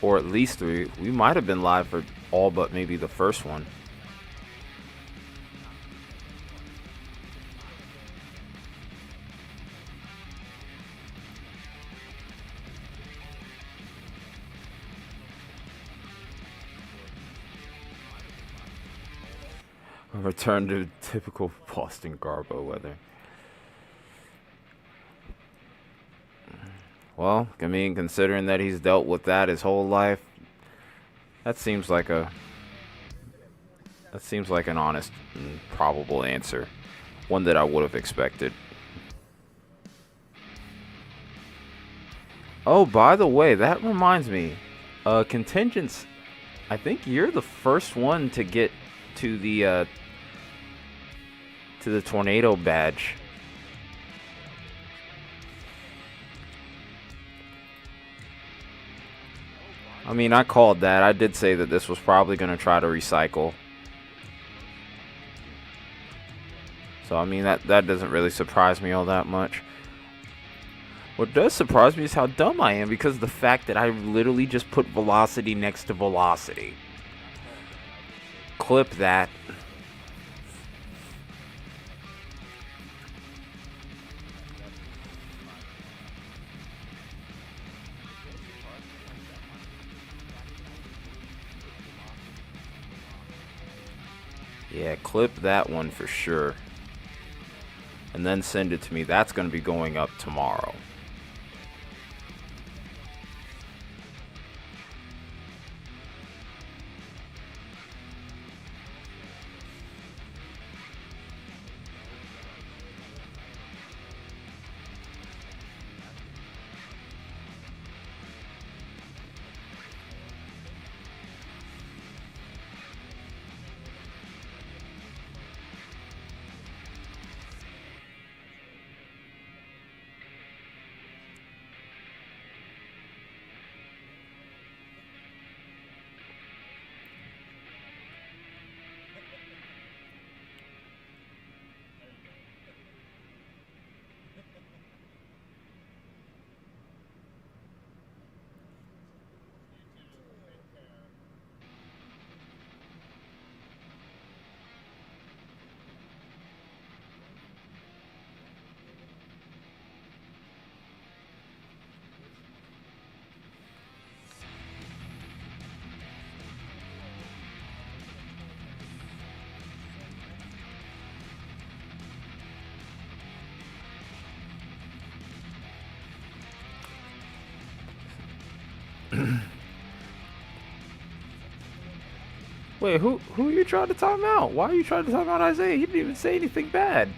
Or at least 3. We might have been live for all but maybe the first one. A return to typical Boston Garbo weather. Well, I mean, considering that he's dealt with that his whole life, that seems like an honest and probable answer. One that I would have expected. Oh, by the way, that reminds me. Contingents, I think you're the first one to get to the tornado badge. I mean, I called that. I did say that this was probably going to try to recycle. So, I mean, that doesn't really surprise me all that much. What does surprise me is how dumb I am, because of the fact that I literally just put velocity next to velocity. Clip that. Yeah, clip that one for sure. And then send it to me. That's going to be going up tomorrow. Wait, who are you trying to time out? Why are you trying to time out Isaiah? He didn't even say anything bad.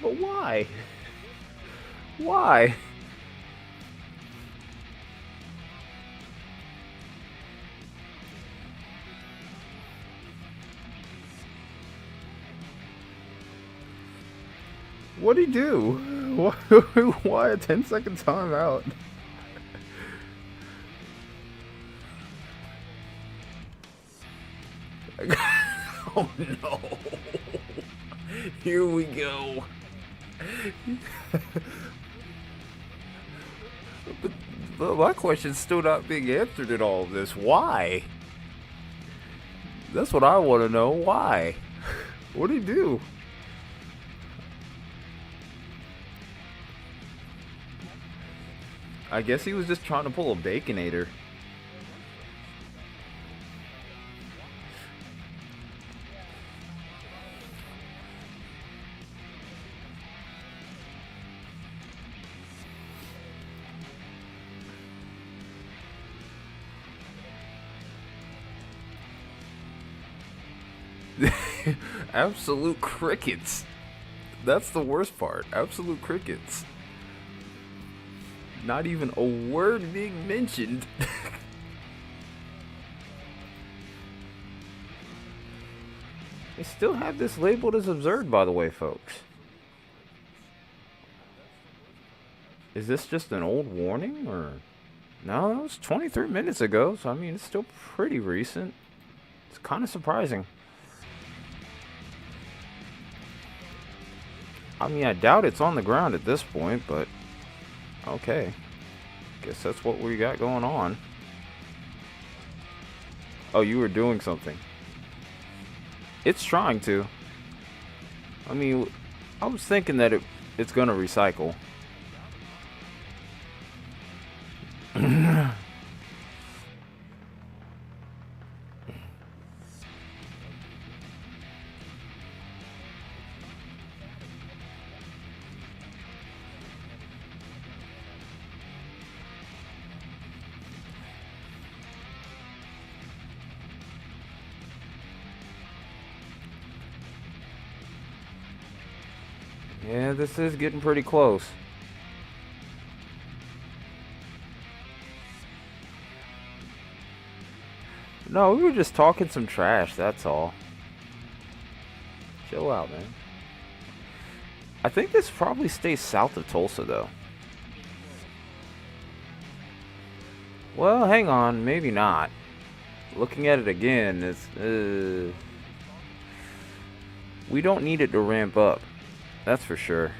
But why? Why? What'd he do? Why a 10-second timeout? Oh no. Here we go. But my question's still not being answered in all of this. Why? That's what I want to know. Why? What did he do? I guess he was just trying to pull a Baconator. Absolute crickets. That's the worst part. Absolute crickets. Not even a word being mentioned. They still have this labeled as absurd, by the way, folks. Is this just an old warning, or... No, that was 23 minutes ago, so I mean, it's still pretty recent. It's kind of surprising. I mean, I doubt it's on the ground at this point, but... Okay. Guess that's what we got going on. Oh, you were doing something. It's trying to. I mean, I was thinking that it's gonna recycle. Yeah, this is getting pretty close. No, we were just talking some trash, that's all. Chill out, man. I think this probably stays south of Tulsa, though. Well, hang on, maybe not. Looking at it again, it's... we don't need it to ramp up. That's for sure.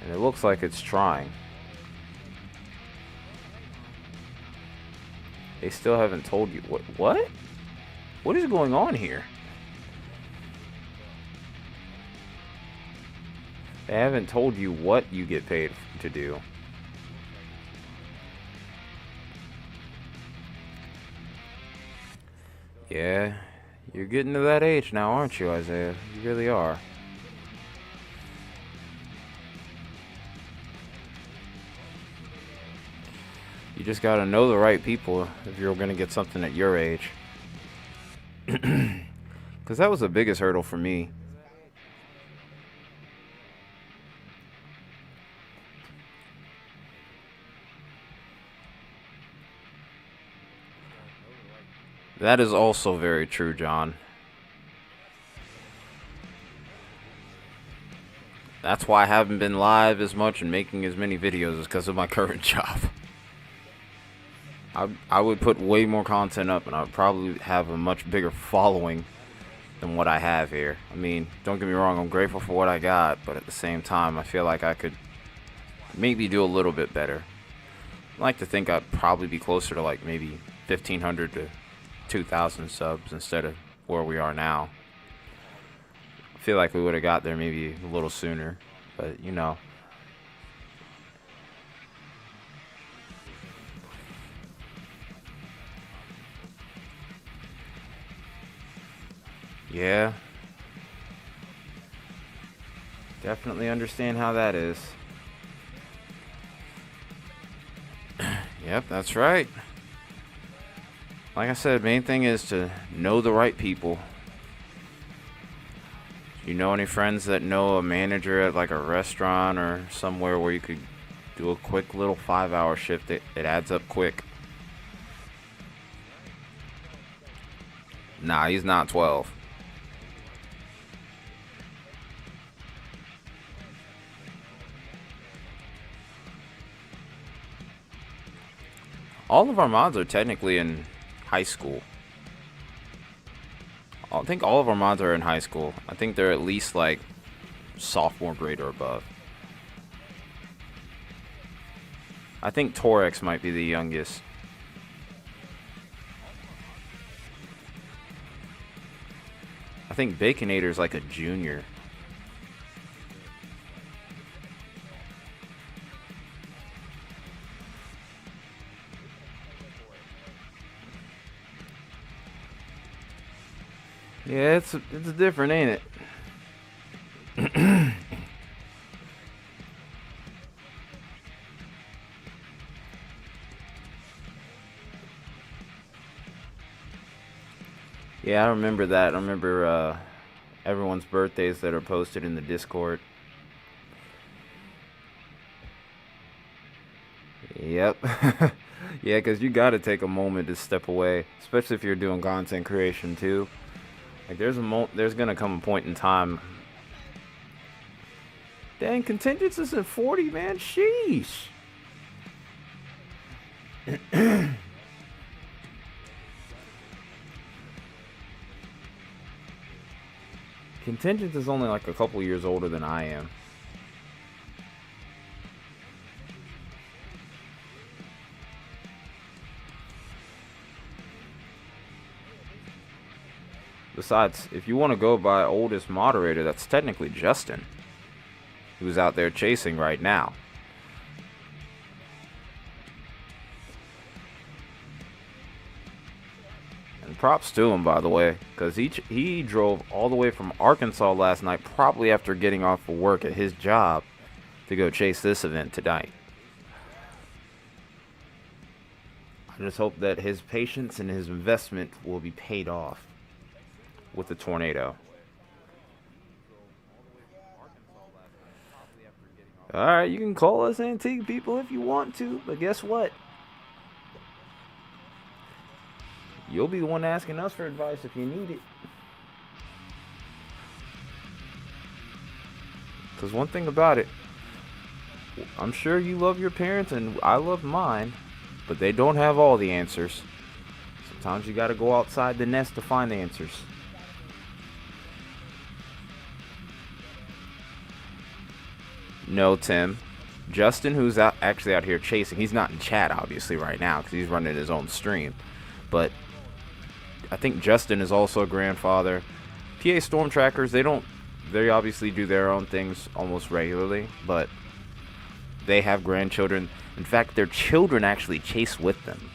And it looks like it's trying. They still haven't told you what? What is going on here? They haven't told you what you get paid to do. Yeah, you're getting to that age now, aren't you, Isaiah? You really are. You just gotta know the right people if you're gonna get something at your age. Because that was the biggest hurdle for me. That is also very true, John. That's why I haven't been live as much and making as many videos, is because of my current job. I would put way more content up and I would probably have a much bigger following than what I have here. I mean, don't get me wrong, I'm grateful for what I got, but at the same time, I feel like I could maybe do a little bit better. I like to think I'd probably be closer to like maybe 1,500 to 2,000 subs instead of where we are now. I feel like we would have got there maybe a little sooner, but you know. Yeah. Definitely understand how that is. Yep, that's right. Like I said, main thing is to know the right people. You know any friends that know a manager at like a restaurant or somewhere where you could do a quick little 5-hour shift? It adds up quick. Nah, he's not 12. All of our mods are technically in high school. I think all of our mods are in high school. I think they're at least like sophomore grade or above. I think Torex might be the youngest. I think Baconator's like a junior. Yeah, it's different, ain't it? Yeah, I remember that. I remember everyone's birthdays that are posted in the Discord. Yep. Yeah, because you got to take a moment to step away, especially if you're doing content creation too. Like there's gonna come a point in time. Dang, contingents isn't 40, man. Sheesh. Contingents is only like a couple years older than I am. Besides, if you want to go by oldest moderator, that's technically Justin, who's out there chasing right now. And props to him, by the way, because he drove all the way from Arkansas last night, probably after getting off of work at his job, to go chase this event tonight. I just hope that his patience and his investment will be paid off with the tornado. Alright, you can call us antique people if you want to, but guess what? You'll be the one asking us for advice if you need it. Because one thing about it, I'm sure you love your parents and I love mine, but they don't have all the answers. Sometimes you gotta go outside the nest to find the answers. No, Tim. Justin, who's actually out here chasing, he's not in chat obviously right now because he's running his own stream. But I think Justin is also a grandfather. PA Storm Trackers, they obviously do their own things almost regularly, but they have grandchildren. In fact, their children actually chase with them.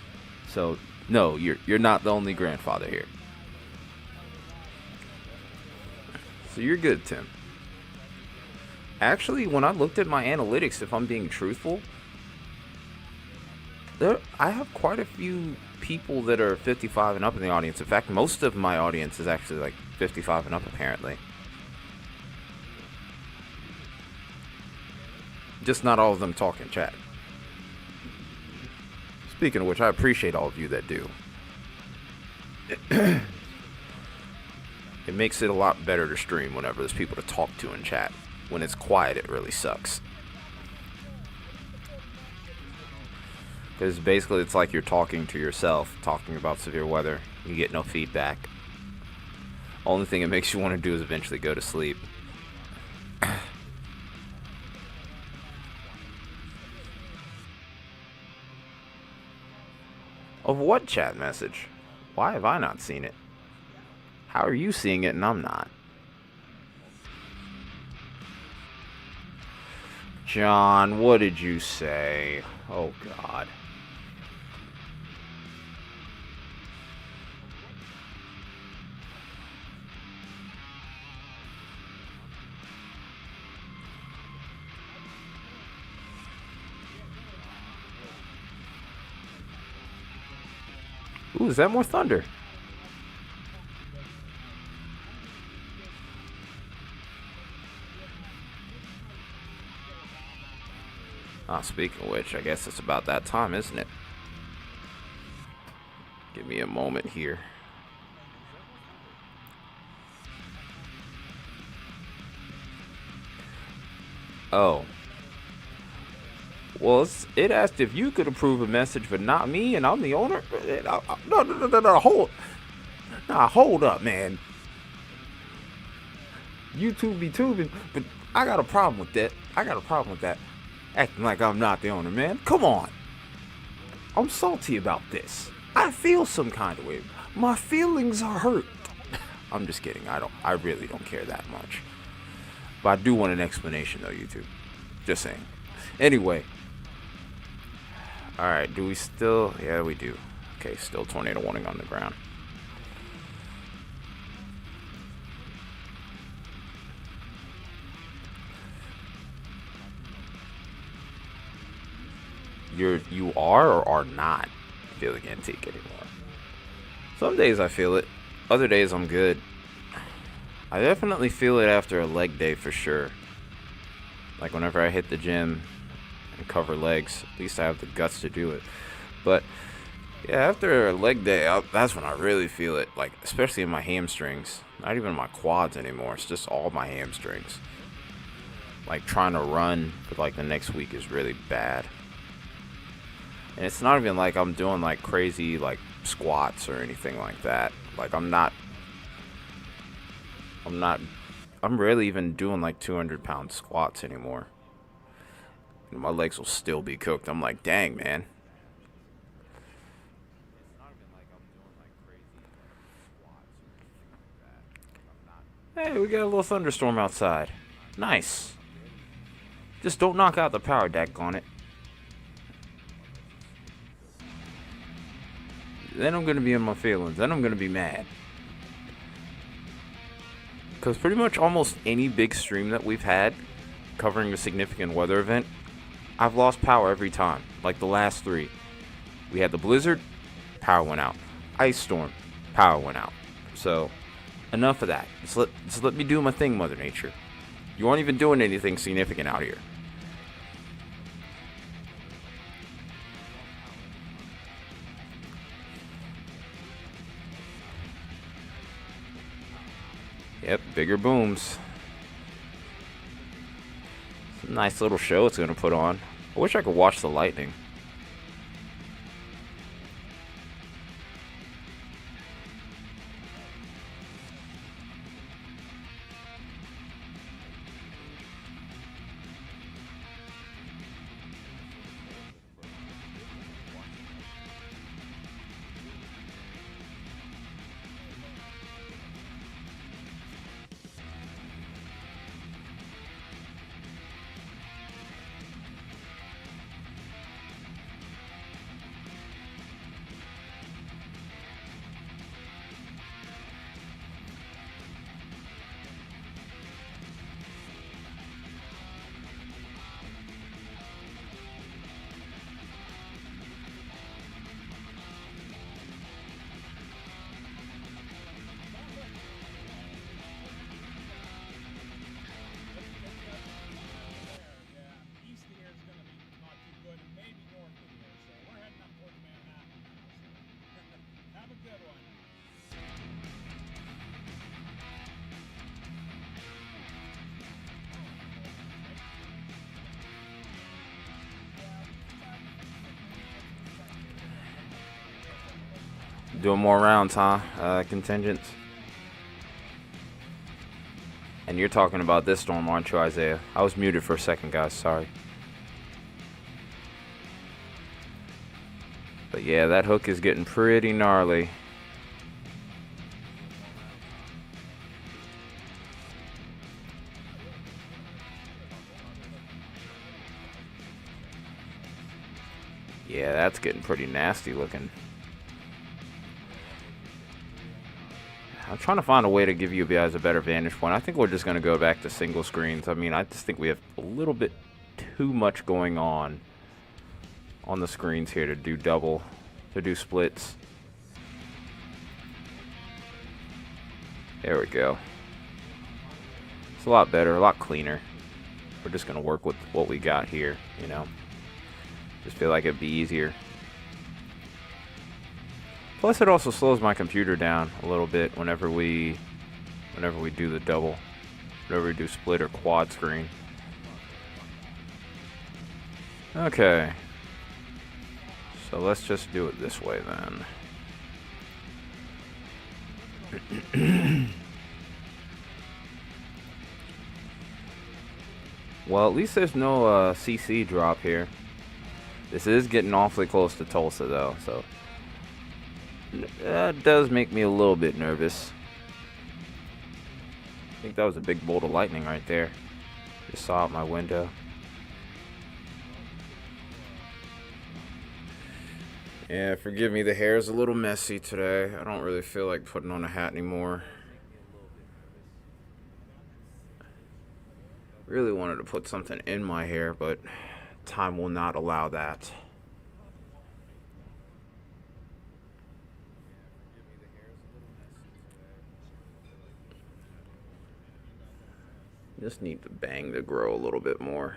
So, no, you're not the only grandfather here. So you're good, Tim. Actually, when I looked at my analytics, if I'm being truthful, I have quite a few people that are 55 and up in the audience. In fact, most of my audience is actually like 55 and up, apparently. Just not all of them talk in chat. Speaking of which, I appreciate all of you that do. It makes it a lot better to stream whenever there's people to talk to in chat. When it's quiet, it really sucks. Because basically it's like you're talking to yourself, talking about severe weather. You get no feedback. Only thing it makes you want to do is eventually go to sleep. Of what chat message? Why have I not seen it? How are you seeing it and I'm not? John, what did you say? Oh, God. Ooh, is that more thunder? Ah, speaking of which, I guess it's about that time, isn't it? Give me a moment here. Oh. Well, it asked if you could approve a message, but not me, and I'm the owner. No, hold up, man. YouTube be tubing, but I got a problem with that. Acting like I'm not the owner, man. Come on. I'm salty about this. I feel some kind of way. My feelings are hurt. I'm just kidding. I really don't care that much. But I do want an explanation, though, YouTube. Just saying. Anyway. Alright, do we still... Yeah, we do. Okay, still tornado warning on the ground. You are or are not feeling antique anymore. Some days I feel it. Other days I'm good. I definitely feel it after a leg day for sure. Like whenever I hit the gym and cover legs, at least I have the guts to do it. But yeah, after a leg day, that's when I really feel it. Like especially in my hamstrings. Not even my quads anymore. It's just all my hamstrings. Like trying to run for like the next week is really bad. And it's not even like I'm doing like crazy like squats or anything like that. Like I'm rarely even doing like 200-pound squats anymore. And my legs will still be cooked. I'm like, dang, man. Hey, we got a little thunderstorm outside. Nice. Just don't knock out the power deck on it. Then I'm going to be in my feelings. Then I'm going to be mad. Because pretty much almost any big stream that we've had covering a significant weather event, I've lost power every time. Like the last 3. We had the blizzard, power went out. Ice storm, power went out. So, enough of that. Just let me do my thing, Mother Nature. You aren't even doing anything significant out here. Yep, bigger booms. It's a nice little show it's going to put on. I wish I could watch the lightning. Doing more rounds, huh? Contingents. And you're talking about this storm, aren't you, Isaiah? I was muted for a second, guys. Sorry. But yeah, that hook is getting pretty gnarly. Yeah, that's getting pretty nasty looking. I'm trying to find a way to give you guys a better vantage point. I think we're just going to go back to single screens. I mean, I just think we have a little bit too much going on the screens here to do splits. There we go. It's a lot better, a lot cleaner. We're just going to work with what we got here, you know. Just feel like it'd be easier. Plus, it also slows my computer down a little bit whenever we do the double, whenever we do split or quad screen. Okay. So let's just do it this way then. Well, at least there's no CC drop here. This is getting awfully close to Tulsa, though, so that does make me a little bit nervous. I think that was a big bolt of lightning right there. Just saw out my window. Yeah, forgive me, the hair's a little messy today. I don't really feel like putting on a hat anymore. Really wanted to put something in my hair, but time will not allow that. Just need the bang to grow a little bit more.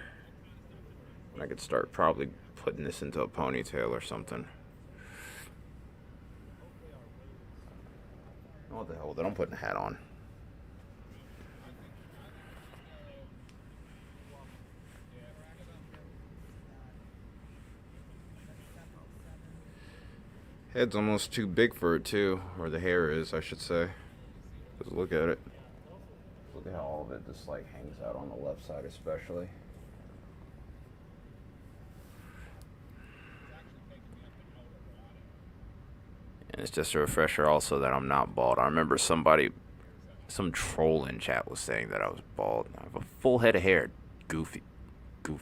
I could start probably putting this into a ponytail or something. What the hell? Then I'm putting a hat on. Head's almost too big for it too, or the hair is, I should say. Just look at it. Look at how all of it just like hangs out on the left side especially. And it's just a refresher also that I'm not bald. I remember some troll in chat was saying that I was bald. I have a full head of hair. Goofy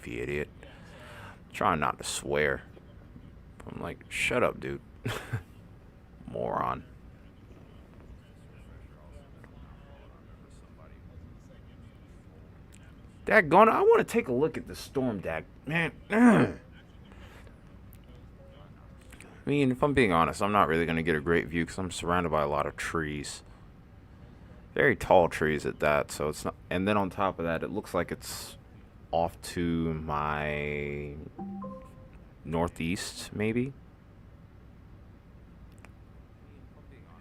idiot. Trying not to swear. I'm like, shut up, dude. Moron. Daggone it, I want to take a look at the storm, man. I mean, if I'm being honest, I'm not really going to get a great view because I'm surrounded by a lot of trees. Very tall trees at that, so it's not. And then on top of that, it looks like it's off to my northeast, maybe.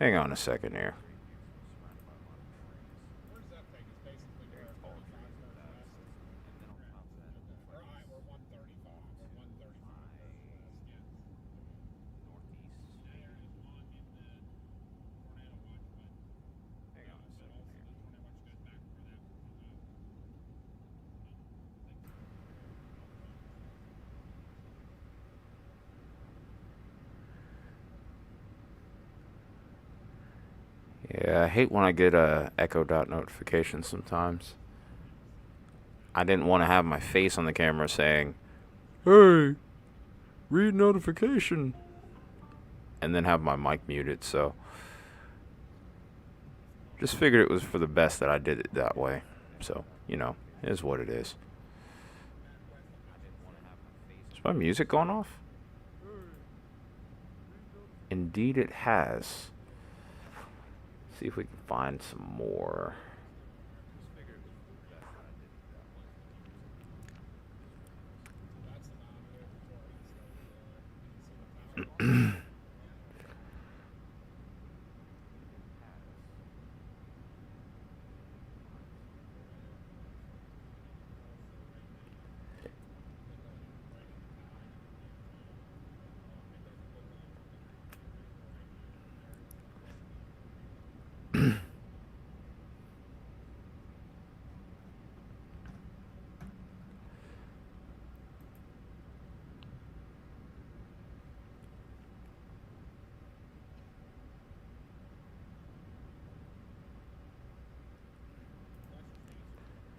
Hang on a second here. Yeah, I hate when I get a echo dot notification sometimes. I didn't want to have my face on the camera saying, "Hey, read notification," and then have my mic muted, so just figured it was for the best that I did it that way. So, you know, it is what it is. Is my music going off? Indeed it has. See if we can find some more.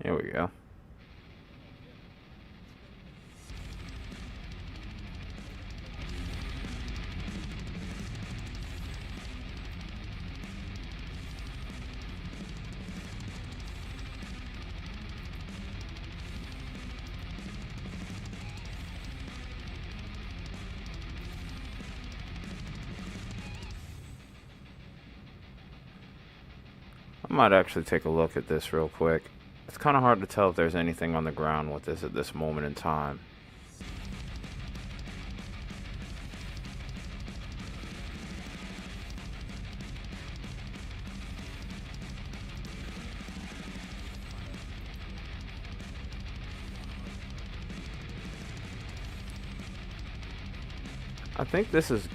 Here we go. I might actually take a look at this real quick. It's kind of hard to tell if there's anything on the ground with this at this moment in time. I think this is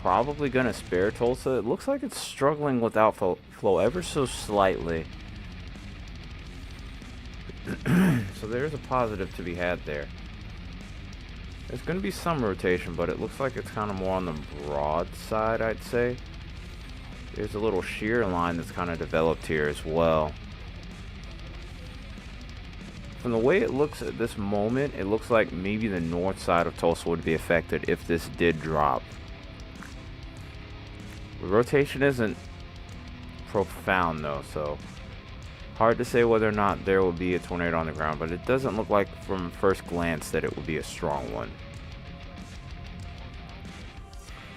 probably going to spare Tulsa. It looks like it's struggling with outflow ever so slightly. So there's a positive to be had there. There's going to be some rotation, but it looks like it's kind of more on the broad side, I'd say. There's a little shear line that's kind of developed here as well. From the way it looks at this moment, it looks like maybe the north side of Tulsa would be affected if this did drop. The rotation isn't profound though, so hard to say whether or not there will be a tornado on the ground, but it doesn't look like from first glance that it would be a strong one.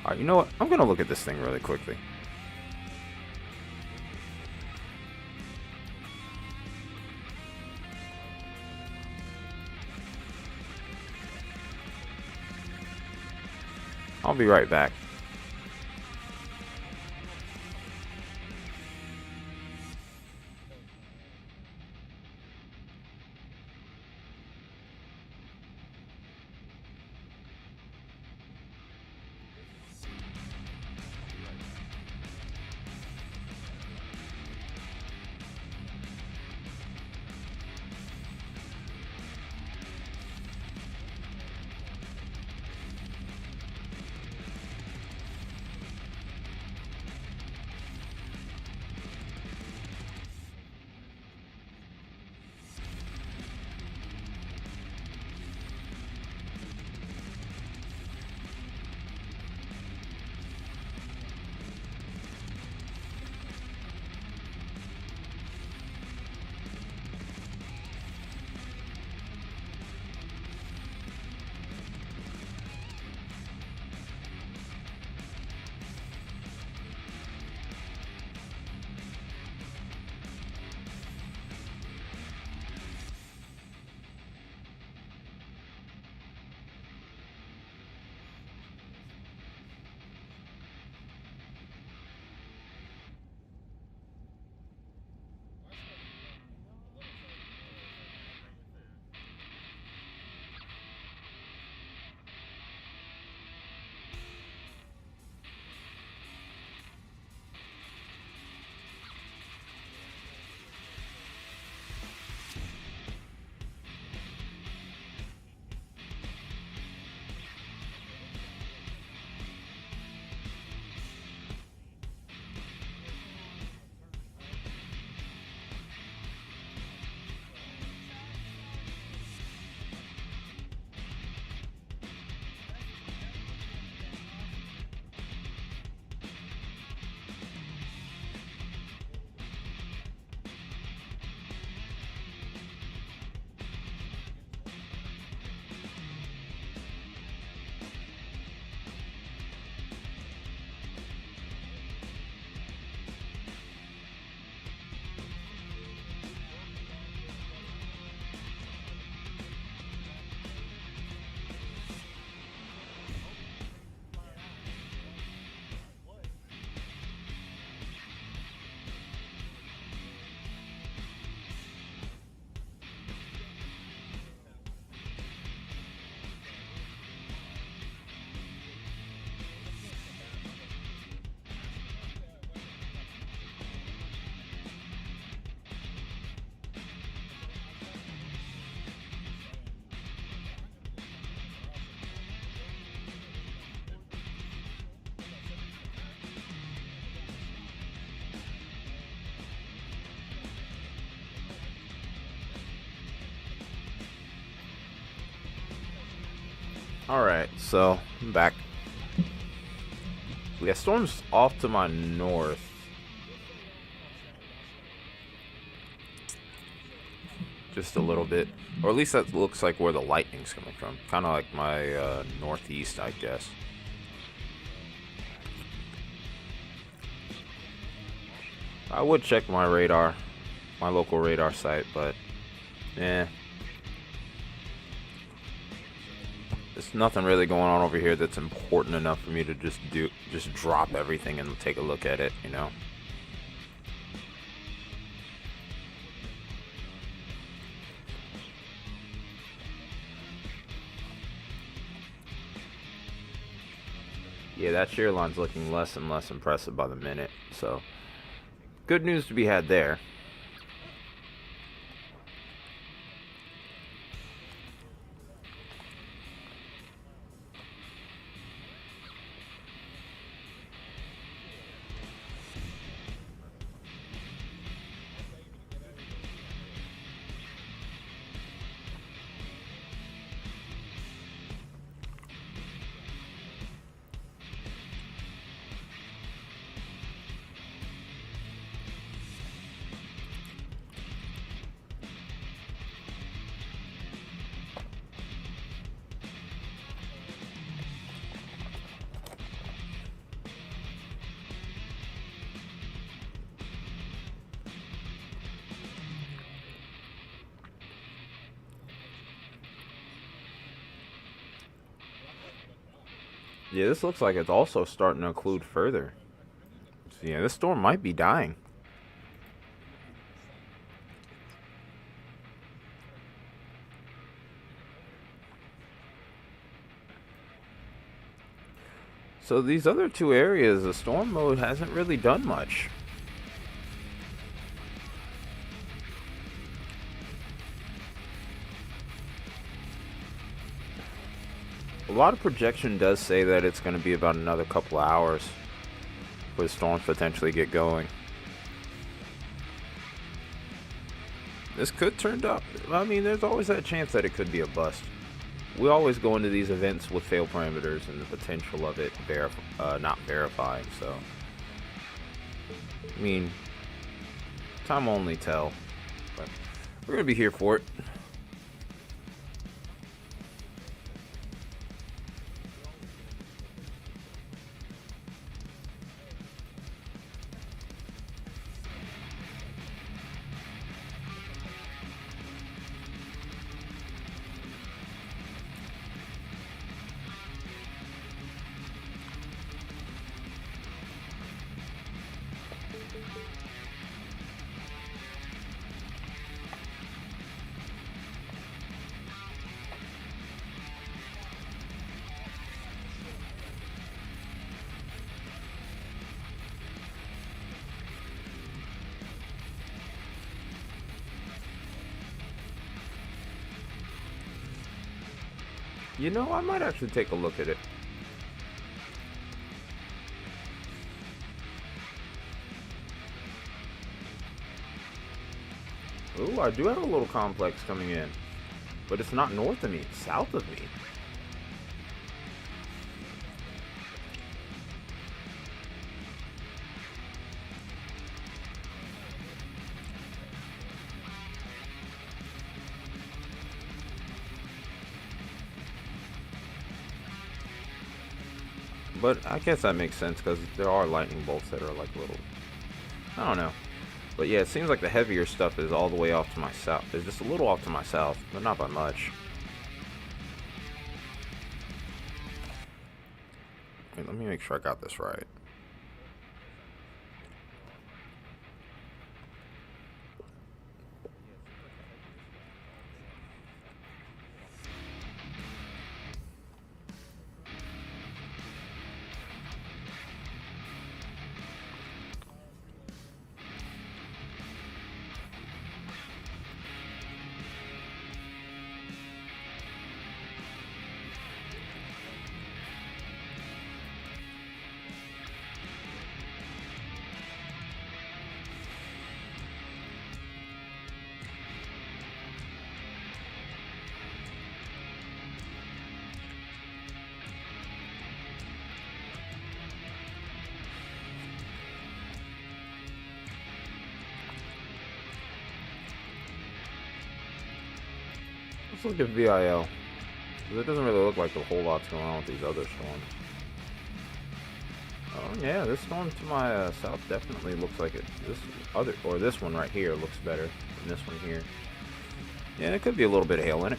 Alright, you know what? I'm going to look at this thing really quickly. I'll be right back. Alright, so I'm back. We got storms off to my north. Just a little bit. Or at least that looks like where the lightning's coming from. Kind of like my northeast, I guess. I would check my radar, my local radar site, but eh. There's nothing really going on over here that's important enough for me to just drop everything and take a look at it, you know. Yeah, that shear line's looking less and less impressive by the minute, so good news to be had there. Yeah, this looks like it's also starting to occlude further. So yeah, this storm might be dying. So these other two areas, the storm mode hasn't really done much. A lot of projection does say that it's going to be about another couple of hours for the storms potentially get going. This could turn up. I mean, there's always that chance that it could be a bust. We always go into these events with fail parameters and the potential of it not verifying. So, I mean, time will only tell. But we're gonna be here for it. You know, I might actually take a look at it. Ooh, I do have a little complex coming in. But it's not north of me, it's south of me. But I guess that makes sense because there are lightning bolts that are like little. I don't know. But yeah, it seems like the heavier stuff is all the way off to my south. It's just a little off to my south, but not by much. Wait, let me make sure I got this right. Let's look at VIL. Because it doesn't really look like a whole lot's going on with these other storms. Oh Yeah, this storm to my south definitely looks like it. This one right here looks better than this one here. Yeah, there could be a little bit of hail in it.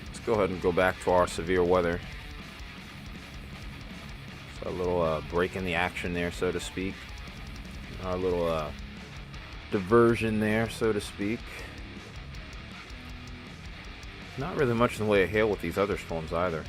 Let's go ahead and go back to our severe weather. So a little break in the action there, so to speak. Our little diversion there, so to speak. Not really much in the way of hail with these other storms either.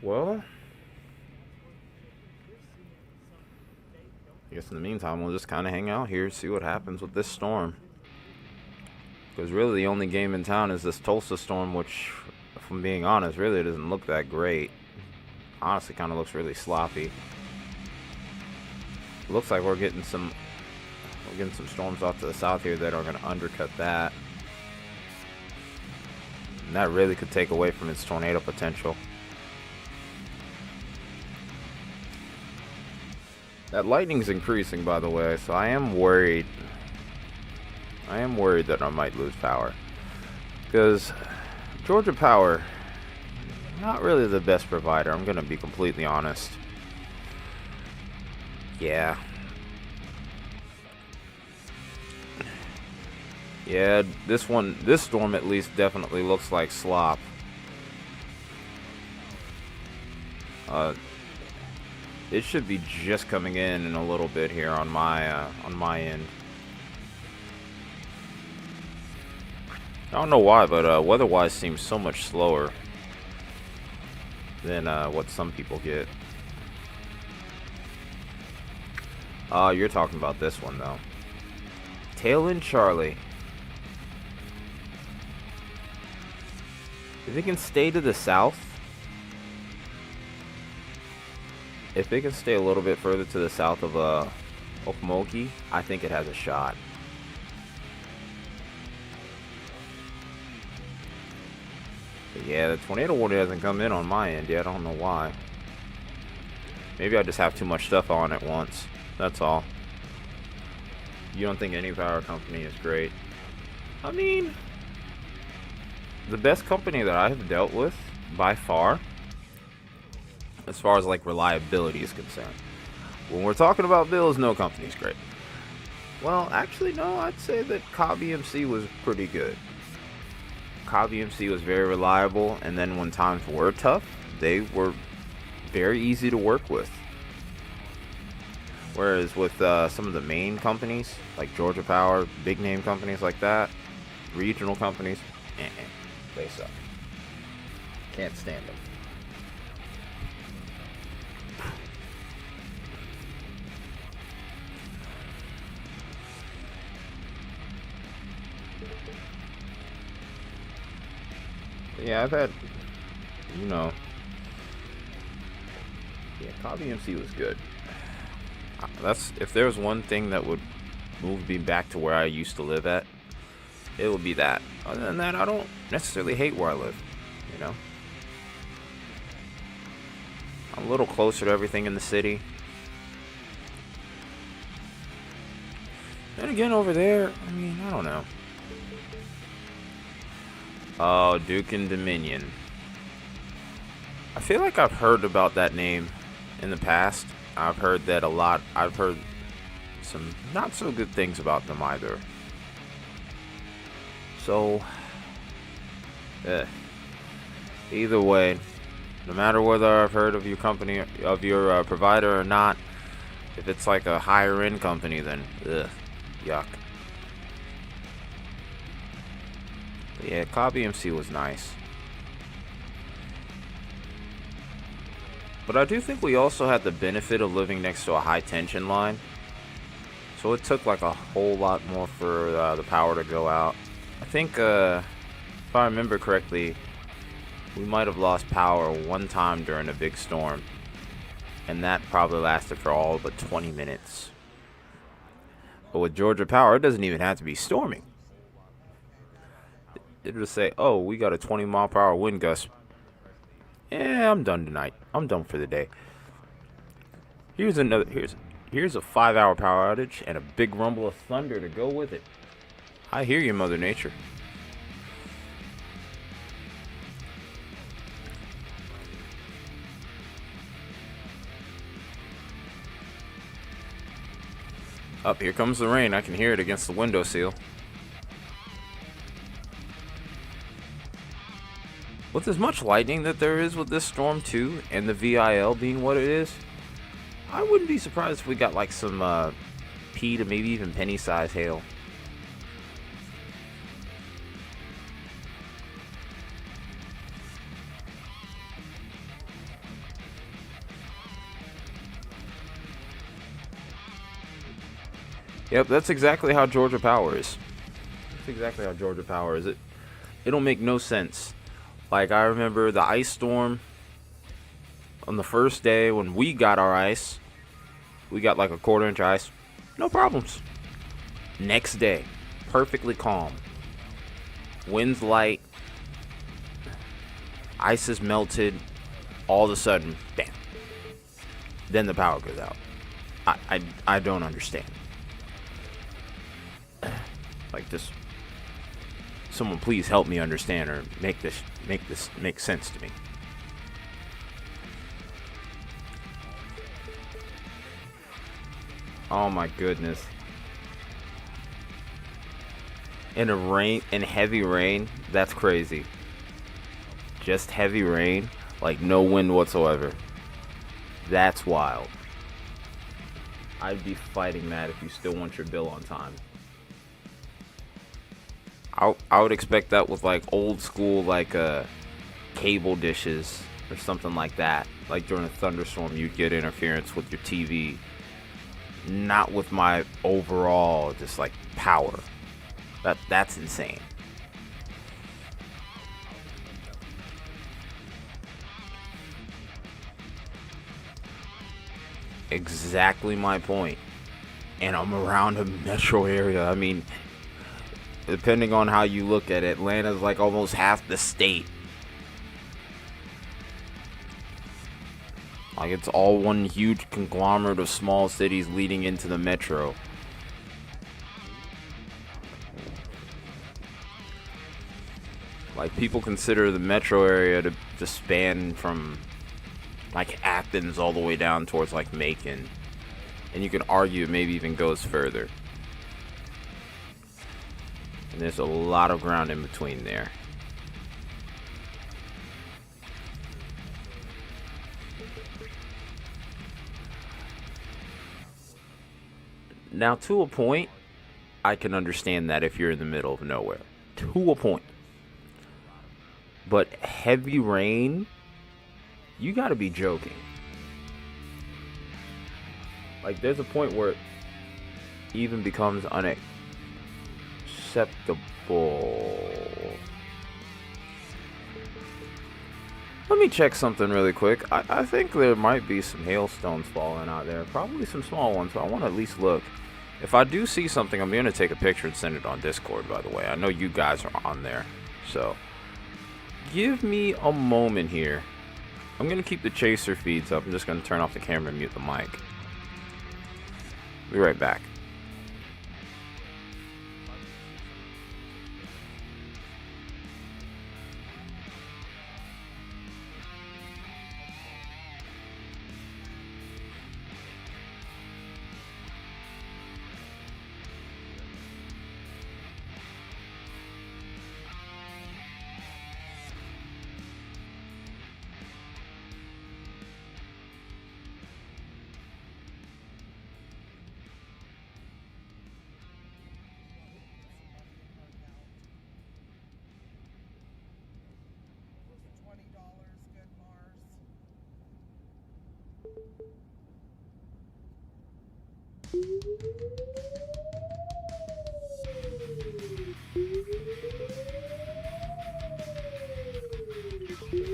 Well, I guess in the meantime, we'll just kind of hang out here, see what happens with this storm. Because really the only game in town is this Tulsa storm, which, if I'm being honest, really doesn't look that great. Honestly, kind of looks really sloppy. Looks like we're getting some storms off to the south here that are going to undercut that. And that really could take away from its tornado potential. That lightning's increasing, by the way, so I am worried. I am worried that I might lose power. Because Georgia Power, not really the best provider, I'm going to be completely honest. Yeah. Yeah, this storm at least definitely looks like slop. It should be just coming in a little bit here on my end. I don't know why, but weather-wise seems so much slower than what some people get. You're talking about this one though. Tail end Charlie. If it can stay to the south. If it can stay a little bit further to the south of Okmulgee, I think it has a shot. But yeah, the tornado warning hasn't come in on my end yet. I don't know why. Maybe I just have too much stuff on at once. That's all. You don't think any power company is great? I mean, the best company that I have dealt with by far, as far as like reliability is concerned. When we're talking about bills, no company's great. Well, actually, no, I'd say that Cobb EMC was pretty good. Cobb EMC was very reliable, and then when times were tough, they were very easy to work with. Whereas with some of the main companies, like Georgia Power, big name companies like that, regional companies, they suck. Can't stand them. Yeah, I've had, you know, yeah, Cobb EMC was good. That's, if there was one thing that would move me back to where I used to live at, it would be that. Other than that, I don't necessarily hate where I live, you know. I'm a little closer to everything in the city. And again, over there, I mean, I don't know. Oh, Duke and Dominion. I feel like I've heard about that name in the past. I've heard that a lot. I've heard some not so good things about them either. So, either way, no matter whether I've heard of your company, of your provider or not, if it's like a higher end company, then yuck. But yeah, Cobb EMC was nice. But I do think we also had the benefit of living next to a high tension line. So it took like a whole lot more for the power to go out. I think, if I remember correctly, We might have lost power one time during a big storm, and that probably lasted for all but 20 minutes. But with Georgia Power, it doesn't even have to be storming. It'll just say, oh, we got a 20-mile-per-hour wind gust. Yeah, I'm done tonight. I'm done for the day. Here's a 5-hour power outage and a big rumble of thunder to go with it. I hear you, Mother Nature. Up, here comes the rain. I can hear it against the windowsill. With as much lightning that there is with this storm too, and the VIL being what it is, I wouldn't be surprised if we got like some pea to maybe even penny-sized hail. Yep, that's exactly how Georgia Power is. That's exactly how Georgia Power is. It'll make no sense. Like, I remember the ice storm on the first day when we got our ice. We got like a 1/4 inch ice. No problems. Next day, perfectly calm. Winds light. Ice is melted. All of a sudden, bam. Then the power goes out. I don't understand. Like, this, someone please help me understand, or make this make sense to me. Oh my goodness. In heavy rain, that's crazy. Just heavy rain, like no wind whatsoever. That's wild. I'd be fighting that if you still want your bill on time. I would expect that with like old school like cable dishes or something like that. Like during a thunderstorm, you'd get interference with your TV. Not with my overall just like power. That's insane. Exactly my point. And I'm around a metro area. I mean, depending on how you look at it, Atlanta's like almost half the state. Like, it's all one huge conglomerate of small cities leading into the metro. Like, people consider the metro area to span from like Athens all the way down towards like Macon. And you could argue it maybe even goes further. And there's a lot of ground in between there. Now, to a point, I can understand that if you're in the middle of nowhere. To a point. But heavy rain, you gotta be joking. Like, there's a point where it even becomes unacceptable. Let me check something really quick. I think there might be some hailstones falling out there. Probably some small ones, so I want to at least look. If I do see something, I'm going to take a picture and send it on Discord, by the way. I know you guys are on there. So, give me a moment here. I'm going to keep the chaser feeds up. I'm just going to turn off the camera and mute the mic. Be right back. $20, good Mars.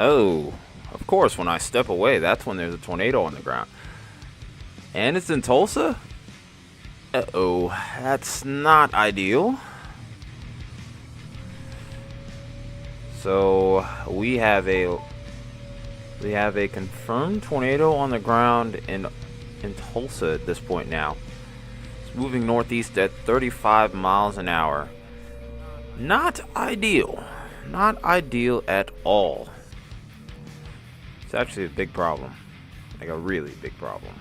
Oh, of course, when I step away, that's when there's a tornado on the ground. And it's in Tulsa? Uh-oh, that's not ideal. So we have a confirmed tornado on the ground in Tulsa at this point now. It's moving northeast at 35 miles an hour. Not ideal. Not ideal at all. It's actually a big problem. Like a really big problem.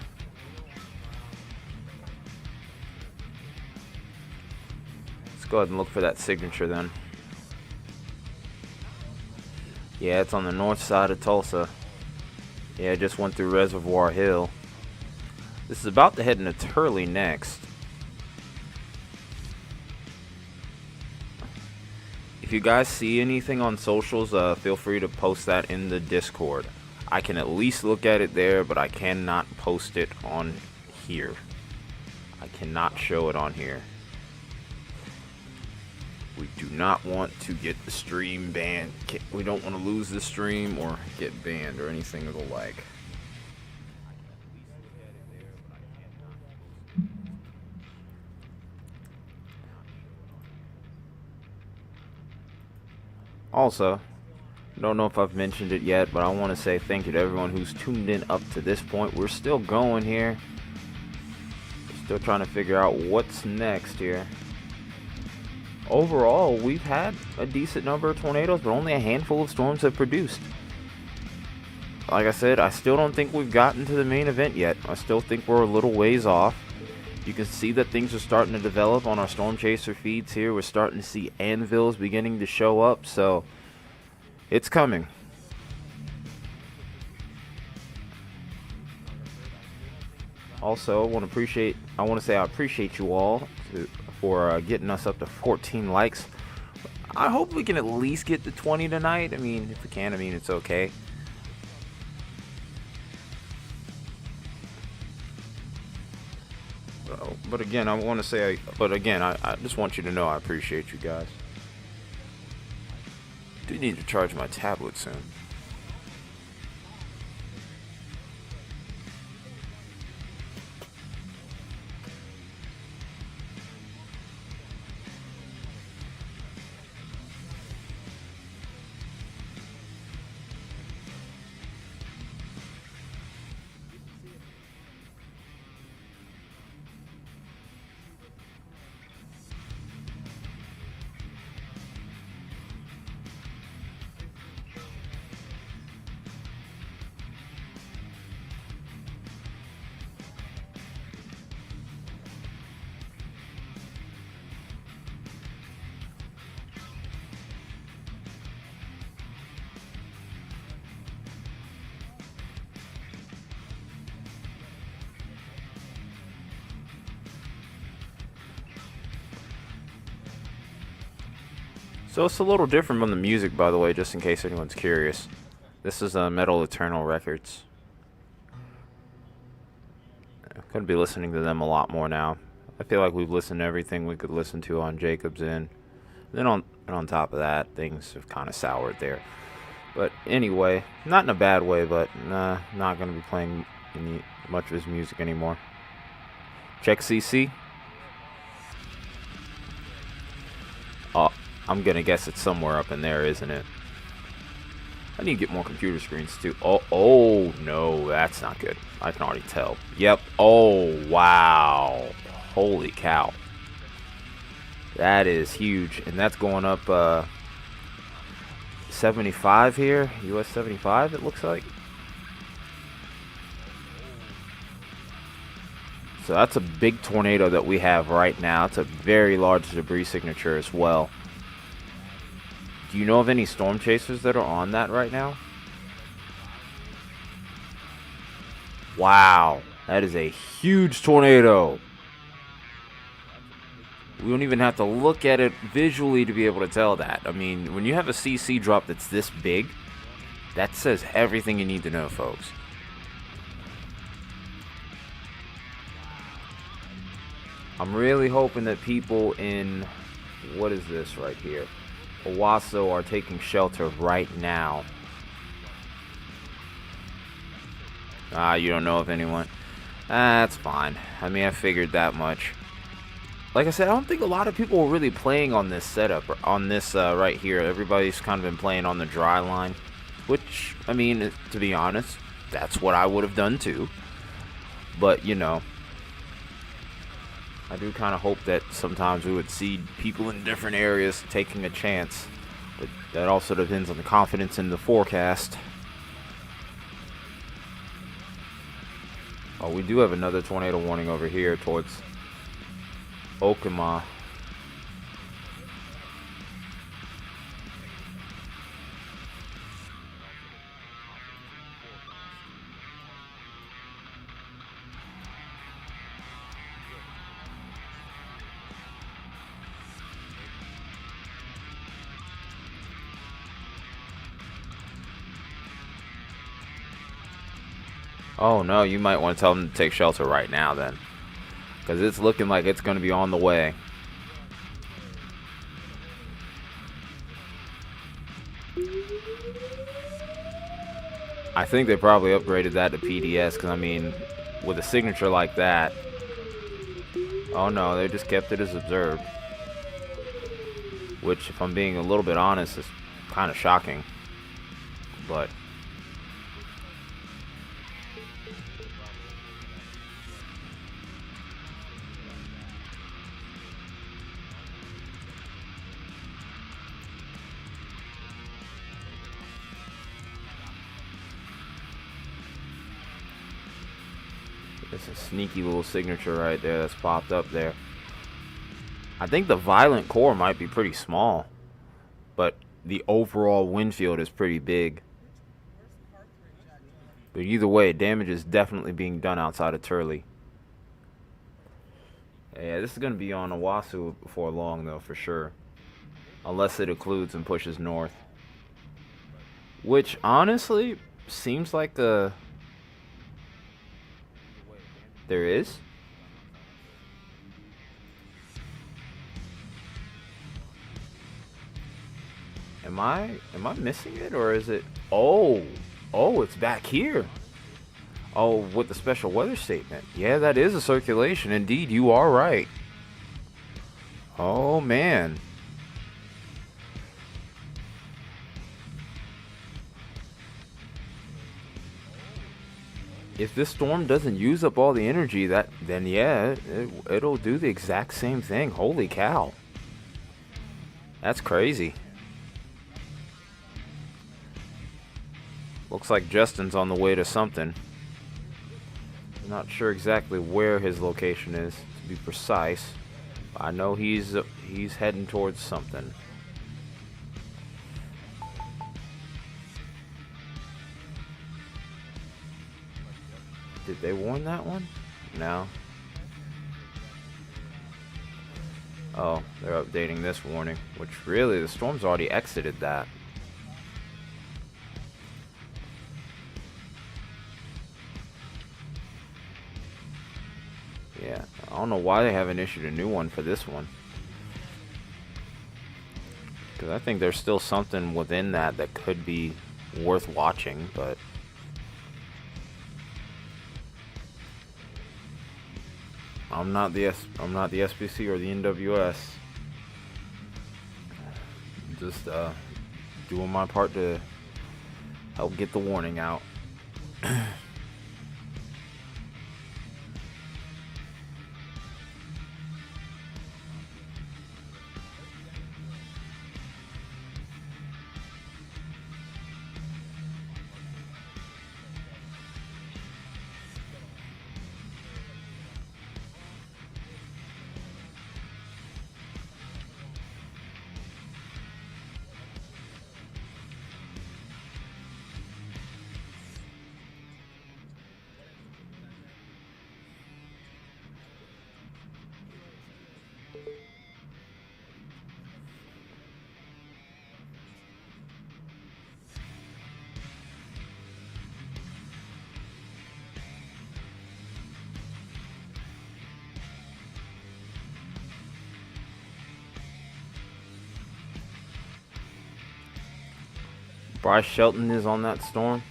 Let's go ahead and look for that signature then. Yeah, it's on the north side of Tulsa. Yeah, it just went through Reservoir Hill. This is about to head into Turley next. If you guys see anything on socials, feel free to post that in the Discord. I can at least look at it there, but I cannot post it on here. I cannot show it on here. We do not want to get the stream banned. We don't want to lose the stream or get banned or anything of the like. Also, don't know if I've mentioned it yet, but I want to say thank you to everyone who's tuned in up to this point. We're still going here. We're still trying to figure out what's next here. Overall, we've had a decent number of tornadoes, but only a handful of storms have produced. Like I said, I still don't think we've gotten to the main event yet. I still think we're a little ways off. You can see that things are starting to develop on our Storm Chaser feeds here. We're starting to see anvils beginning to show up, so it's coming. Also, I want to say I appreciate you all for getting us up to 14 likes. I hope we can at least get to 20 tonight. I mean, if we can, I mean, it's okay. But again, I just want you to know I appreciate you guys. Do need to charge my tablet soon. So it's a little different from the music, by the way, just in case anyone's curious. This is Metal Eternal Records. I'm going to be listening to them a lot more now. I feel like we've listened to everything we could listen to on Jacob's Inn. Then on top of that, things have kind of soured there. But anyway, not in a bad way, but not going to be playing much of his music anymore. Check CC. I'm gonna guess it's somewhere up in there, isn't it? I need to get more computer screens too. Oh no, that's not good. I can already tell. Yep. Oh wow. Holy cow. That is huge, and that's going up 75 here. US 75 it looks like. So that's a big tornado that we have right now. It's a very large debris signature as well. Do you know of any storm chasers that are on that right now? Wow, that is a huge tornado. We don't even have to look at it visually to be able to tell that. I mean, when you have a CC drop that's this big, that says everything you need to know, folks. I'm really hoping that people in, what is this right here? Owasso are taking shelter right now. Ah, you don't know of anyone. Ah, that's fine. I mean, I figured that much. Like I said, I don't think a lot of people are really playing on this setup, or on this right here. Everybody's kind of been playing on the dry line, which, I mean, to be honest, that's what I would have done too. But, you know, I do kind of hope that sometimes we would see people in different areas taking a chance. But that also depends on the confidence in the forecast. Oh, we do have another tornado warning over here towards Okima. Oh no, you might want to tell them to take shelter right now then. Because it's looking like it's going to be on the way. I think they probably upgraded that to PDS because, I mean, with a signature like that. Oh no, they just kept it as observed. Which, if I'm being a little bit honest, is kind of shocking. But it's a sneaky little signature right there that's popped up there. I think the violent core might be pretty small, but the overall wind field is pretty big. But either way, damage is definitely being done outside of Turley. Yeah, this is going to be on Owasu before long, though, for sure. Unless it occludes and pushes north. Which, honestly, seems like there is? Am I missing it, or is it? Oh, it's back here. Oh, with the special weather statement. Yeah, that is a circulation. Indeed, you are right. Oh man. If this storm doesn't use up all the energy, then yeah, it'll do the exact same thing. Holy cow. That's crazy. Looks like Justin's on the way to something. I'm not sure exactly where his location is, to be precise. I know he's heading towards something. Did they warn that one? No. Oh, they're updating this warning, which really, the storm's already exited that. Yeah, I don't know why they haven't issued a new one for this one. Because I think there's still something within that could be worth watching, but I'm not the SBC or the NWS. Just doing my part to help get the warning out. Bryce Shelton is on that storm.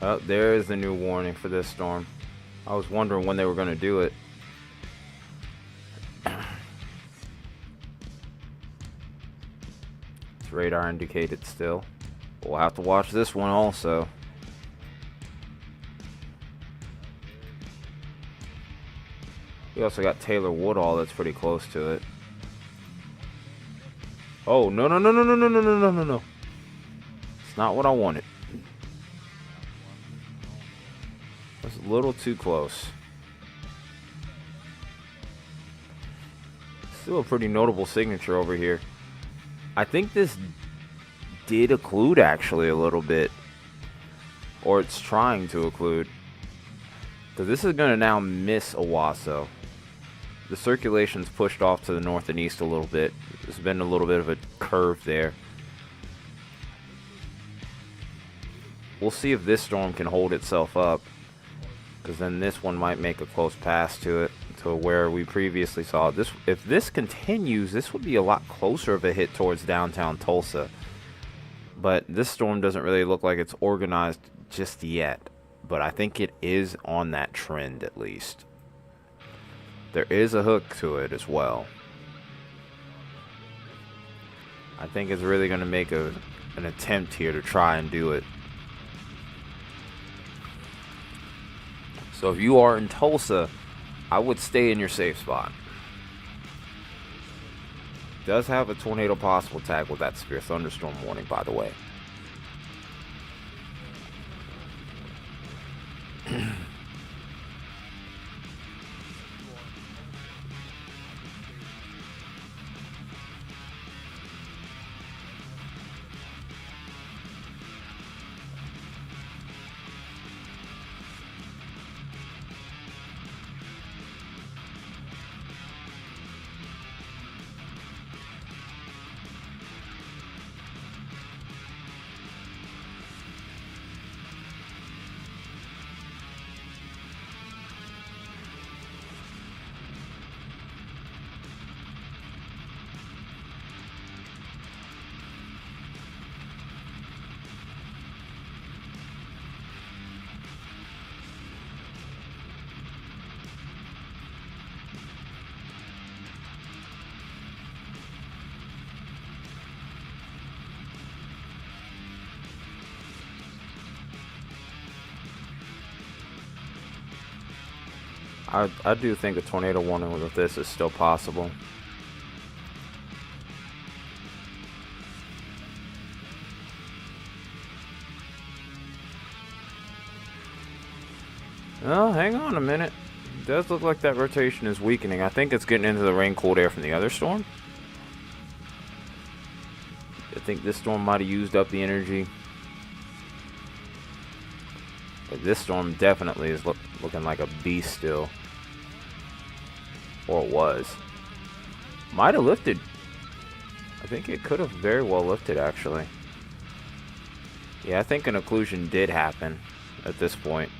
Oh, there is the new warning for this storm. I was wondering when they were going to do it. It's radar indicated still. We'll have to watch this one also. We also got Taylor Woodall that's pretty close to it. Oh, no, no, no, no, no, no, no, no, no, no, no. It's not what I wanted. That's a little too close. Still a pretty notable signature over here. I think this did occlude actually a little bit. Or it's trying to occlude. Because this is going to now miss Owasso. The circulation's pushed off to the north and east a little bit. There's been a little bit of a curve there. We'll see if this storm can hold itself up. Because then this one might make a close pass to it. To where we previously saw this. If this continues, this would be a lot closer of a hit towards downtown Tulsa. But this storm doesn't really look like it's organized just yet. But I think it is on that trend at least. There is a hook to it as well. I think it's really going to make an attempt here to try and do it. So if you are in Tulsa, I would stay in your safe spot. Does have a tornado possible tag with that severe thunderstorm warning, by the way. I do think a tornado warning with this is still possible. Oh, hang on a minute. It does look like that rotation is weakening. I think it's getting into the rain-cooled air from the other storm. I think this storm might have used up the energy. But this storm definitely is looking like a beast still. Or it was. Might have lifted. I think it could have very well lifted, actually. Yeah, I think an occlusion did happen at this point.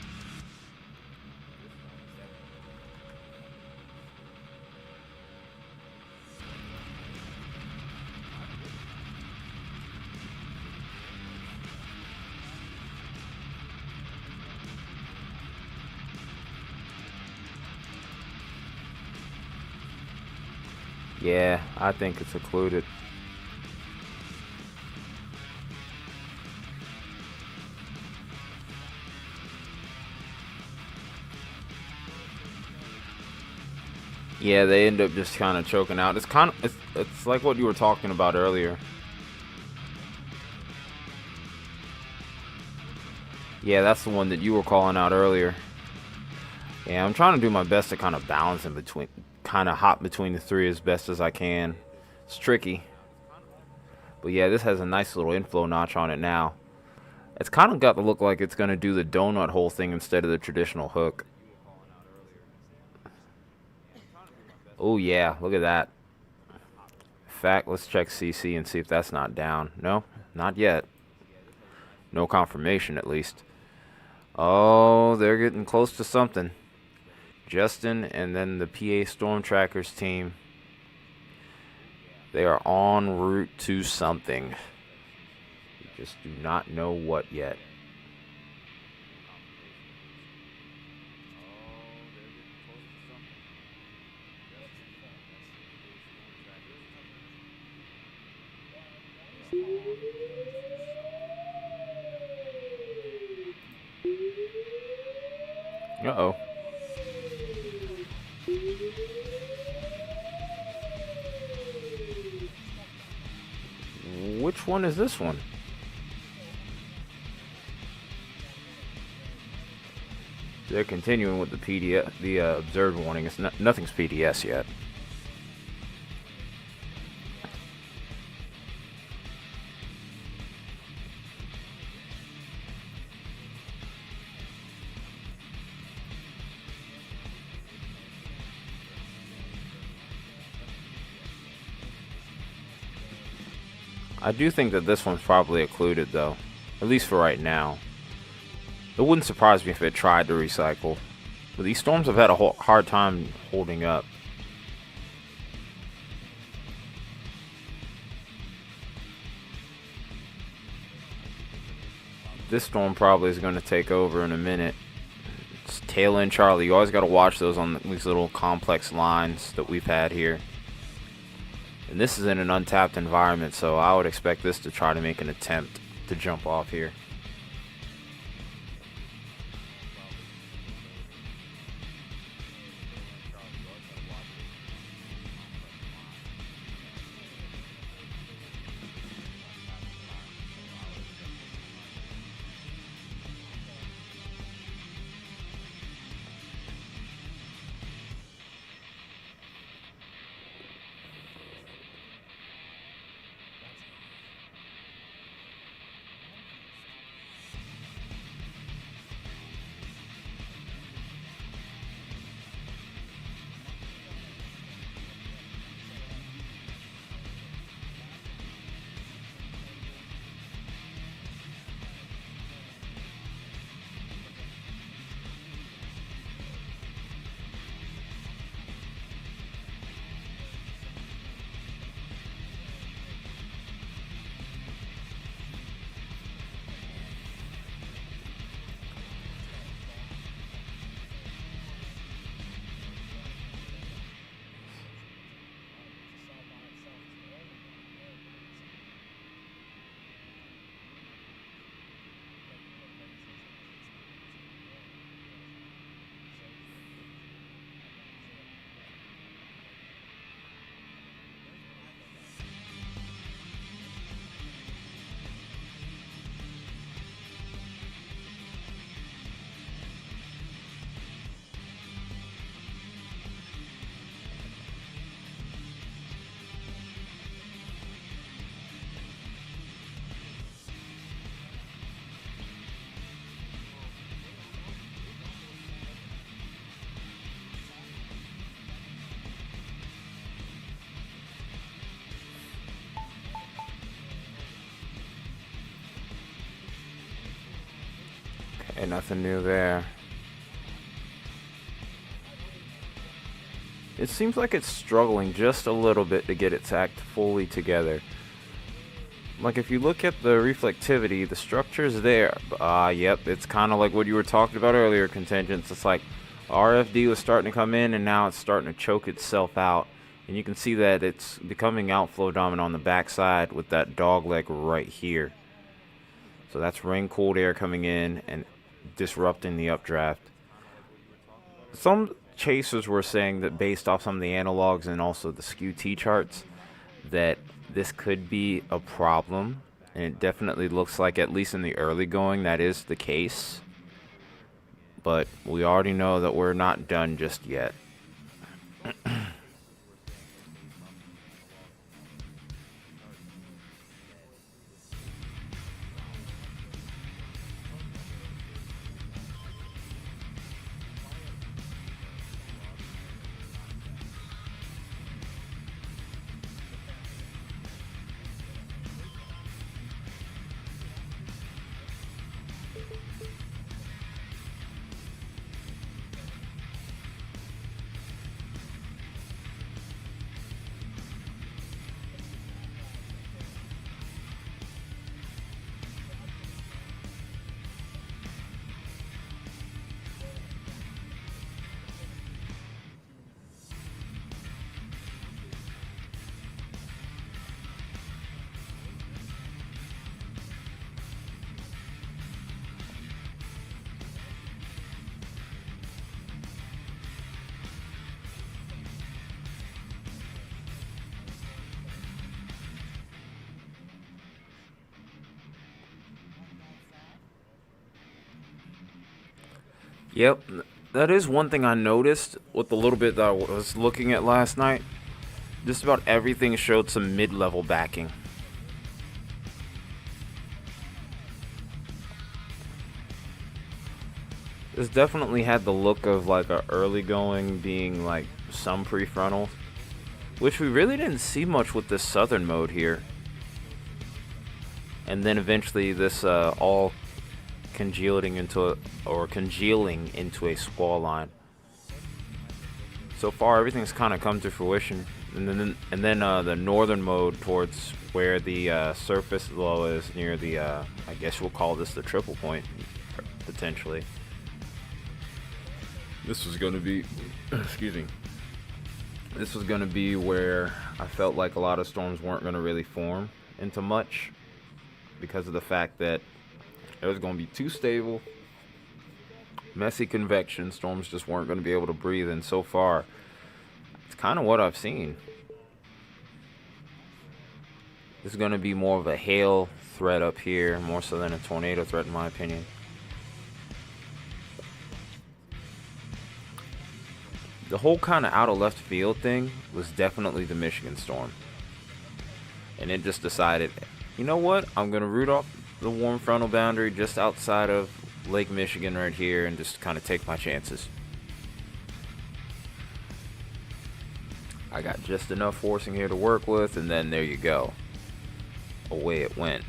Yeah, I think it's occluded. Yeah, they end up just kind of choking out. It's like what you were talking about earlier. Yeah, that's the one that you were calling out earlier. Yeah, I'm trying to do my best to kind of balance in between, kind of hop between the three as best as I can. It's tricky. But yeah, this has a nice little inflow notch on it now. It's kind of got to look like it's going to do the donut hole thing instead of the traditional hook. Oh yeah, look at that. In fact, let's check CC and see if that's not down. No, not yet. No confirmation at least. Oh, they're getting close to something. Justin and then the PA Storm Trackers team. They are en route to something. We just do not know what yet. Uh-oh. Which one is this one? They're continuing with the PDS, the observed warning. It's nothing's PDS yet. I do think that this one's probably occluded, though. At least for right now. It wouldn't surprise me if it tried to recycle. But these storms have had a hard time holding up. This storm probably is going to take over in a minute. It's tail end Charlie. You always got to watch those on these little complex lines that we've had here. And this is in an untapped environment, so I would expect this to try to make an attempt to jump off here. Okay, nothing new there. It seems like it's struggling just a little bit to get its act fully together. Like, if you look at the reflectivity, the structure's there. Yep, it's kind of like what you were talking about earlier, Contingents. It's like RFD was starting to come in, and now it's starting to choke itself out. And you can see that it's becoming outflow dominant on the backside with that dog leg right here. So that's rain-cooled air coming in and disrupting the updraft. Some chasers were saying that based off some of the analogs and also the skew T-charts, that this could be a problem. And it definitely looks like, at least in the early going, that is the case. But we already know that we're not done just yet. Yep, that is one thing I noticed with the little bit that I was looking at last night. Just about everything showed some mid-level backing. This definitely had the look of like a early going being like some prefrontal, which we really didn't see much with this southern mode here. And then eventually this all congealing into a squall line. So far everything's kind of come to fruition. And then the northern mode towards where the surface low is near the I guess we'll call this the triple point potentially. This was going to be excuse me. This was going to be where I felt like a lot of storms weren't going to really form into much because of the fact that it was going to be too stable. Messy convection, storms just weren't going to be able to breathe, and so far it's kind of what I've seen. This is going to be more of a hail threat up here, more so than a tornado threat in my opinion. The whole kind of out of left field thing was definitely the Michigan storm. And it just decided, you know what, I'm going to root off the warm frontal boundary just outside of Lake Michigan right here and just kind of take my chances. I got just enough forcing here to work with, and then there you go. Away it went.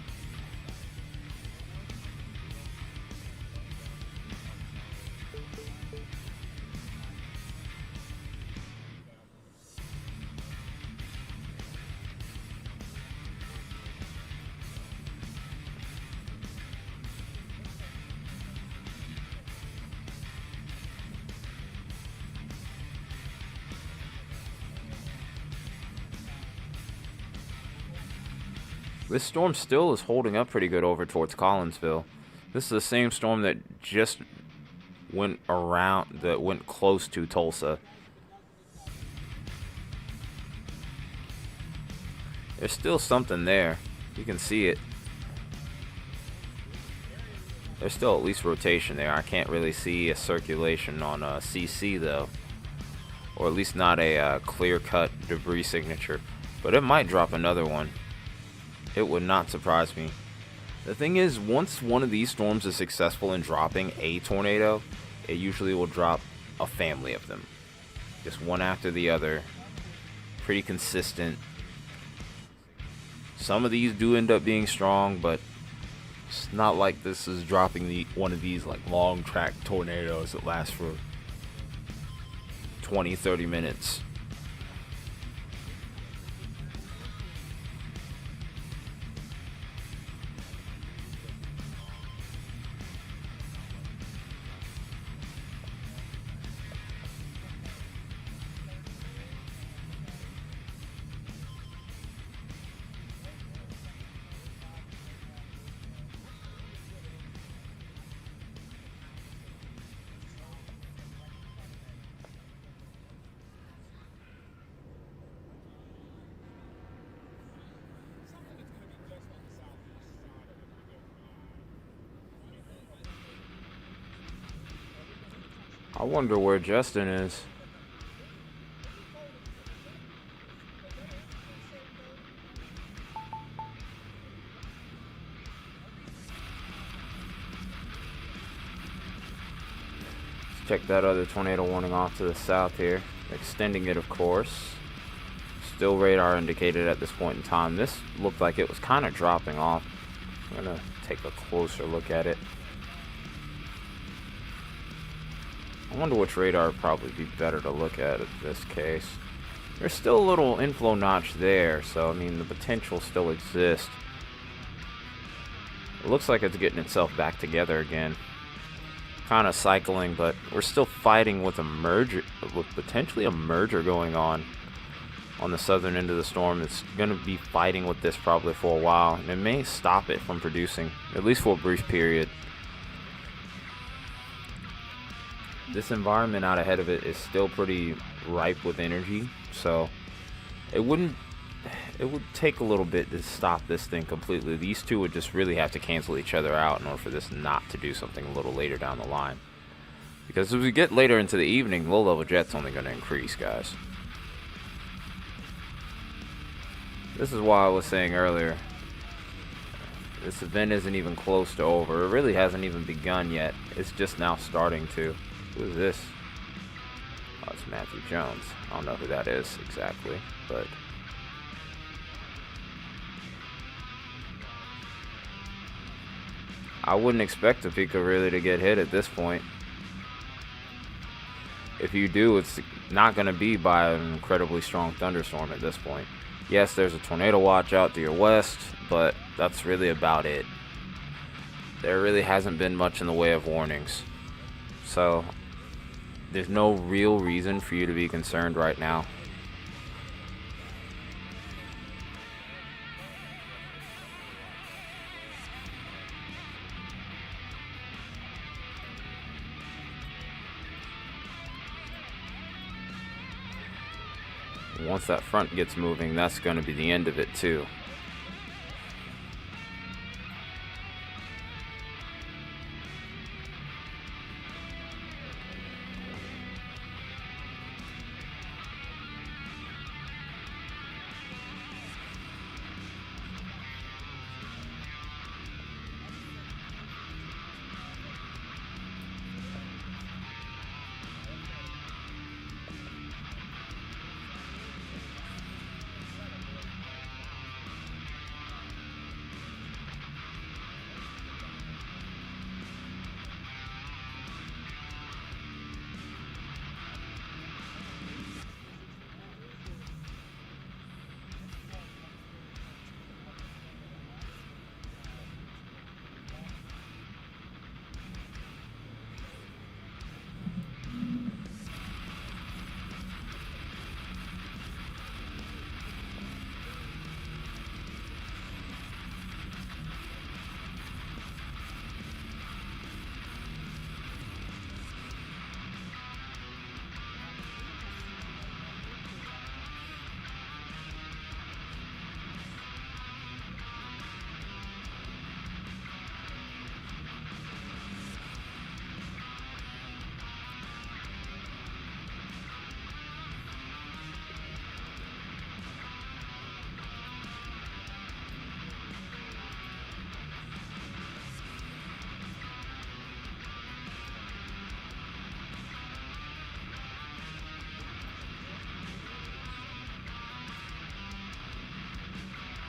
This storm still is holding up pretty good over towards Collinsville. This is the same storm that just went close to Tulsa. There's still something there. You can see it. There's still at least rotation there. I can't really see a circulation on CC though. Or at least not a clear-cut debris signature. But it might drop another one. It would not surprise me. The thing is, once one of these storms is successful in dropping a tornado, it usually will drop a family of them. Just one after the other. Pretty consistent. Some of these do end up being strong, but it's not like this is dropping one of these like long track tornadoes that last for 20-30 minutes. I wonder where Justin is. Let's check that other tornado warning off to the south here. Extending it, of course. Still radar indicated at this point in time. This looked like it was kind of dropping off. I'm going to take a closer look at it. I wonder which radar would probably be better to look at in this case. There's still a little inflow notch there, so I mean the potential still exists. It looks like it's getting itself back together again. Kind of cycling, but we're still fighting with a merger, with potentially a merger going on the southern end of the storm. It's going to be fighting with this probably for a while, and it may stop it from producing, at least for a brief period. This environment out ahead of it is still pretty ripe with energy, so it would take a little bit to stop this thing completely. These two would just really have to cancel each other out in order for this not to do something a little later down the line. Because as we get later into the evening, low-level jet's only going to increase, guys. This is why I was saying earlier, this event isn't even close to over. It really hasn't even begun yet. It's just now starting to. Who is this? Oh, it's Matthew Jones. I don't know who that is exactly, but... I wouldn't expect Topeka really to get hit at this point. If you do, it's not going to be by an incredibly strong thunderstorm at this point. Yes, there's a tornado watch out to your west, but that's really about it. There really hasn't been much in the way of warnings. So, there's no real reason for you to be concerned right now. Once that front gets moving, that's going to be the end of it too.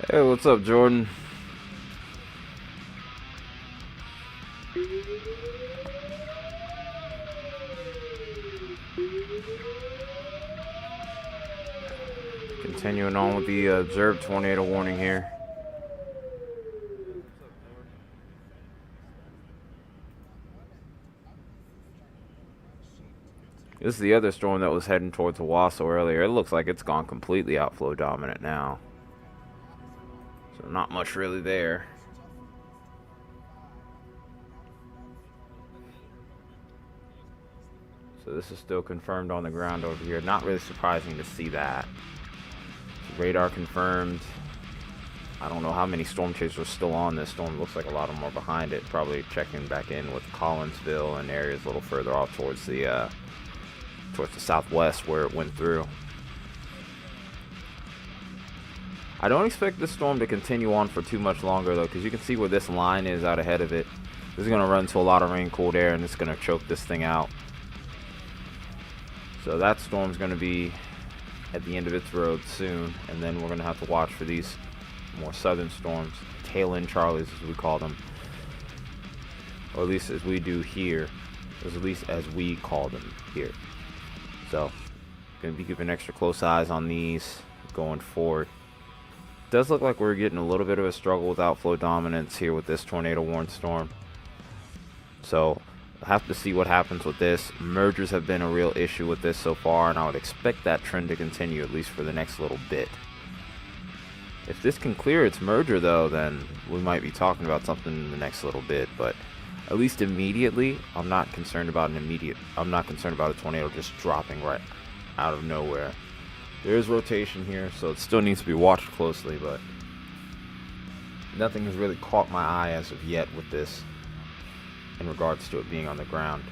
Hey, what's up, Jordan? Continuing on with the observed tornado warning here. This is the other storm that was heading towards Owasso earlier. It looks like it's gone completely outflow dominant now. So not much really there. So this is still confirmed on the ground over here. Not really surprising to see that. Radar confirmed. I don't know how many storm chasers are still on this storm. Looks like a lot of them are behind it. Probably checking back in with Collinsville and areas a little further off towards the southwest where it went through. I don't expect this storm to continue on for too much longer though, because you can see where this line is out ahead of it. This is going to run into a lot of rain, cold air, and it's going to choke this thing out. So that storm's going to be at the end of its road soon, and then we're going to have to watch for these more southern storms, tail end Charlies as we call them, or at least as we do here, at least as we call them here. So going to be keeping extra close eyes on these going forward. Does look like we're getting a little bit of a struggle with outflow dominance here with this tornado warned storm. So I have to see what happens with this. Mergers have been a real issue with this so far, and I would expect that trend to continue at least for the next little bit. If this can clear its merger though, then we might be talking about something in the next little bit, but at least immediately, I'm not concerned about a tornado just dropping right out of nowhere. There is rotation here, so it still needs to be watched closely, but nothing has really caught my eye as of yet with this in regards to it being on the ground.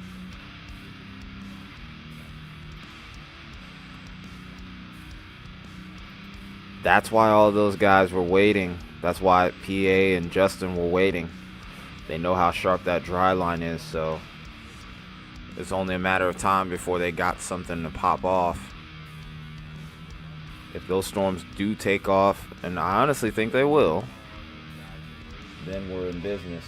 That's why all those guys were waiting. That's why PA and Justin were waiting. They know how sharp that dry line is, so it's only a matter of time before they got something to pop off. If those storms do take off, and I honestly think they will, then we're in business.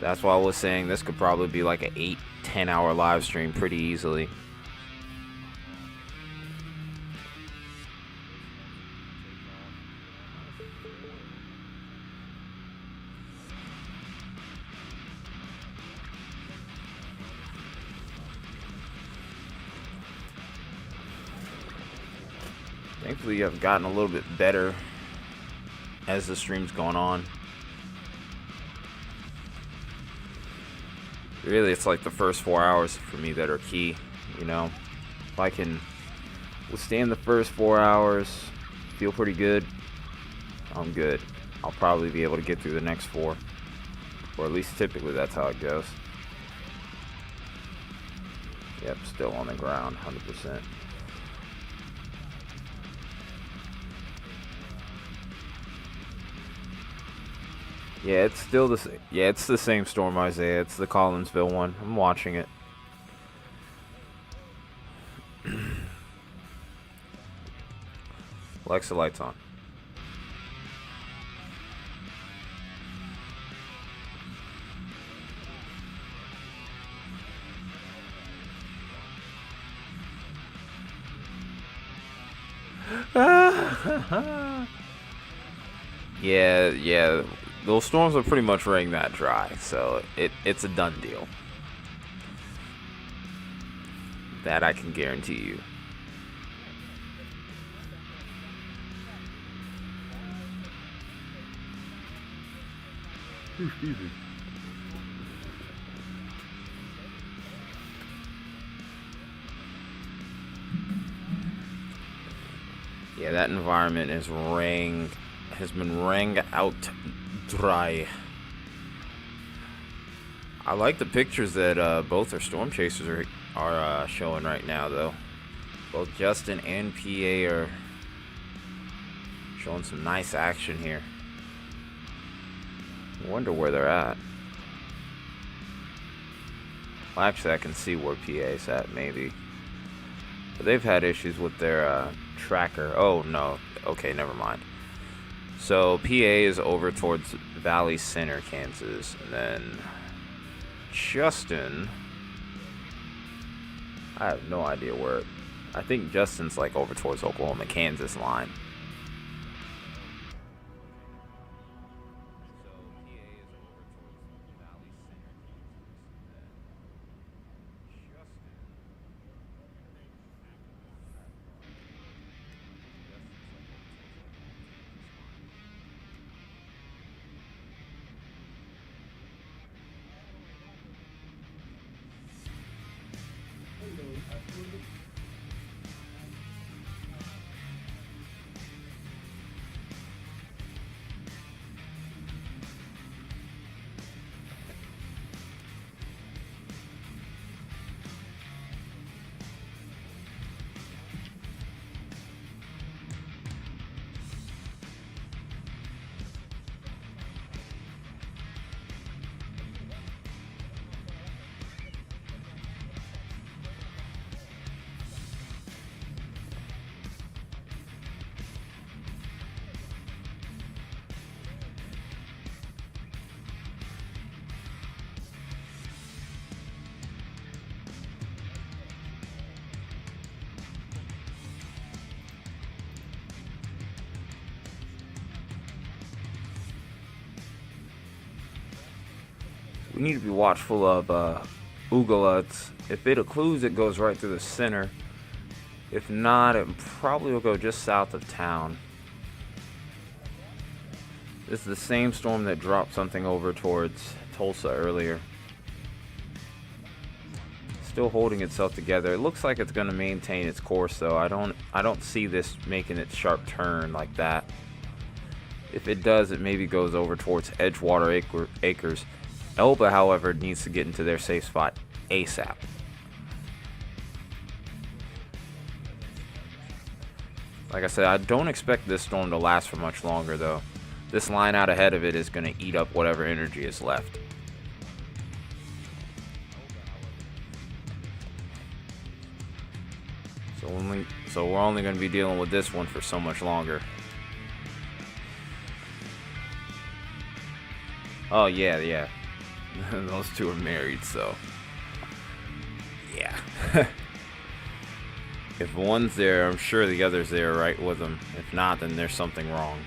That's why I was saying this could probably be like an 8-10 hour live stream pretty easily. Thankfully, I've gotten a little bit better as the stream's gone on. Really, it's like the first 4 hours for me that are key, you know. If I can withstand the first 4 hours, feel pretty good, I'm good. I'll probably be able to get through the next 4. Or at least typically that's how it goes. Yep, still on the ground, 100%. Yeah, it's still the it's the same storm, Isaiah. It's the Collinsville one. I'm watching it. Alexa, lights on. Yeah. Those storms are pretty much running that dry, so it's a done deal. That I can guarantee you. Excuse me. Yeah, that environment has been rang out dry. I like the pictures that both our storm chasers are showing right now, though. Both Justin and PA are showing some nice action here. I wonder where they're at. Well, actually, I can see where PA's at, maybe. But they've had issues with their tracker. Oh, no. Okay, never mind. So, PA is over towards Valley Center, Kansas. And then Justin, I have no idea where. I think Justin's like over towards Oklahoma, Kansas line. We need to be watchful of Ugalads. If it occludes, it goes right through the center. If not, it probably will go just south of town. This is the same storm that dropped something over towards Tulsa earlier. Still holding itself together. It looks like it's going to maintain its course, though. I don't see this making its sharp turn like that. If it does, it maybe goes over towards Edgewater Acres. Elba, however, needs to get into their safe spot ASAP. Like I said, I don't expect this storm to last for much longer, though. This line out ahead of it is going to eat up whatever energy is left. So we're only going to be dealing with this one for so much longer. Oh, yeah. Those two are married, so... yeah. If one's there, I'm sure the other's there right with them. If not, then there's something wrong.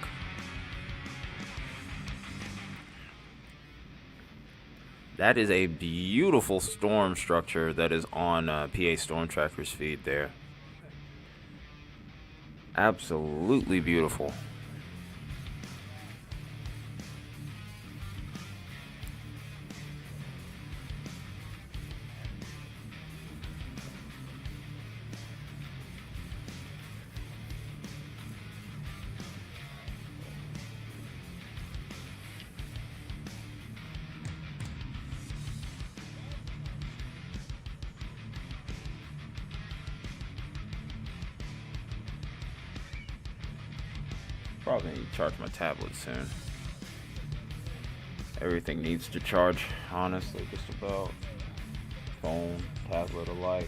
That is a beautiful storm structure that is on PA Storm Tracker's feed there. Absolutely beautiful. Probably need to charge my tablet soon. Everything needs to charge, honestly, just about. Phone, tablet alike.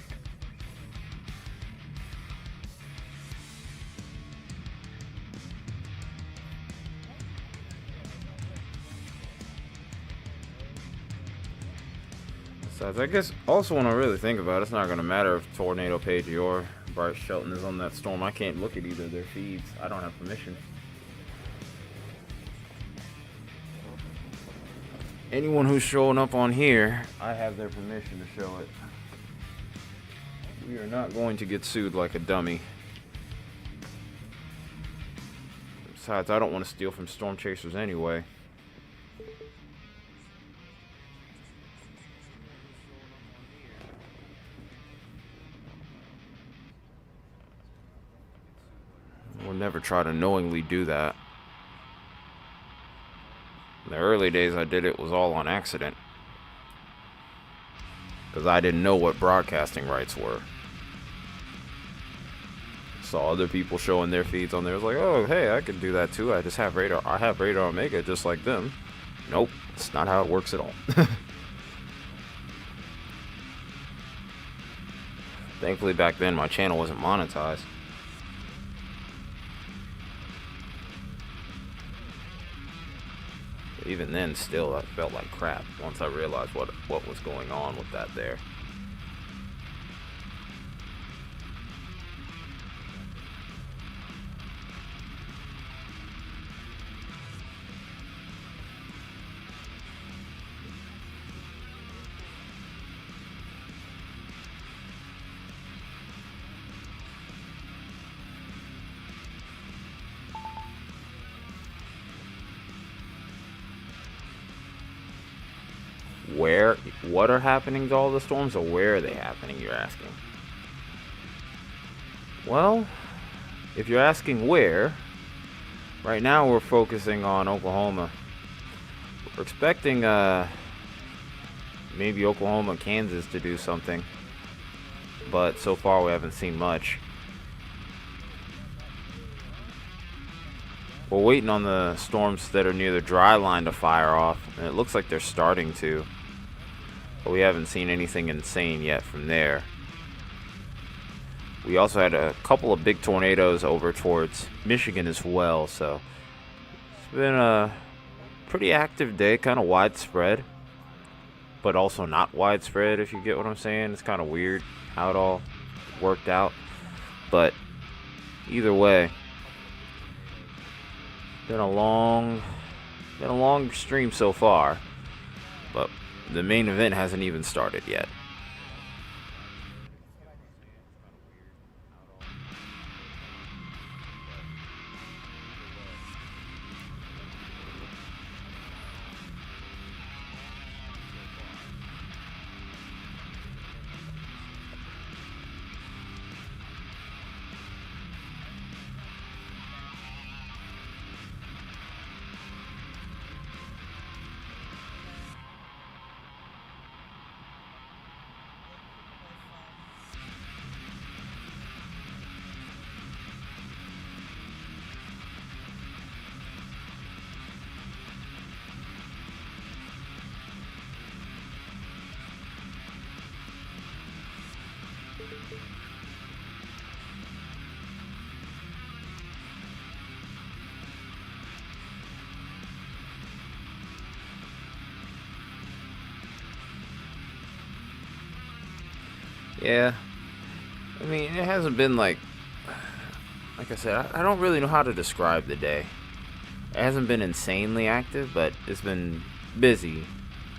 Besides, I guess also when I really think about it, it's not going to matter if Tornado Page or Bart Shelton is on that storm. I can't look at either of their feeds. I don't have permission. Anyone who's showing up on here, I have their permission to show it. We are not going to get sued like a dummy. Besides, I don't want to steal from storm chasers anyway. We'll never try to knowingly do that. In the early days I did it was all on accident. Because I didn't know what broadcasting rights were. Saw other people showing their feeds on there. I was like, oh, hey, I could do that too. I just have radar. I have radar Omega just like them. Nope, it's not how it works at all. Thankfully back then my channel wasn't monetized. Even then, still, I felt like crap once I realized what was going on with that there. What are happening to all the storms, or where are they happening, you're asking? Well, if you're asking where, right now we're focusing on Oklahoma. We're expecting maybe Oklahoma, Kansas to do something, but so far we haven't seen much. We're waiting on the storms that are near the dry line to fire off, and it looks like they're starting to. But we haven't seen anything insane yet from there. We also had a couple of big tornadoes over towards Michigan as well, so it's been a pretty active day, kind of widespread, but also not widespread, if you get what I'm saying. It's kind of weird how it all worked out, but either way, been a long stream so far, but the main event hasn't even started yet. Yeah, I mean, it hasn't been like I said, I don't really know how to describe the day. It hasn't been insanely active, but it's been busy.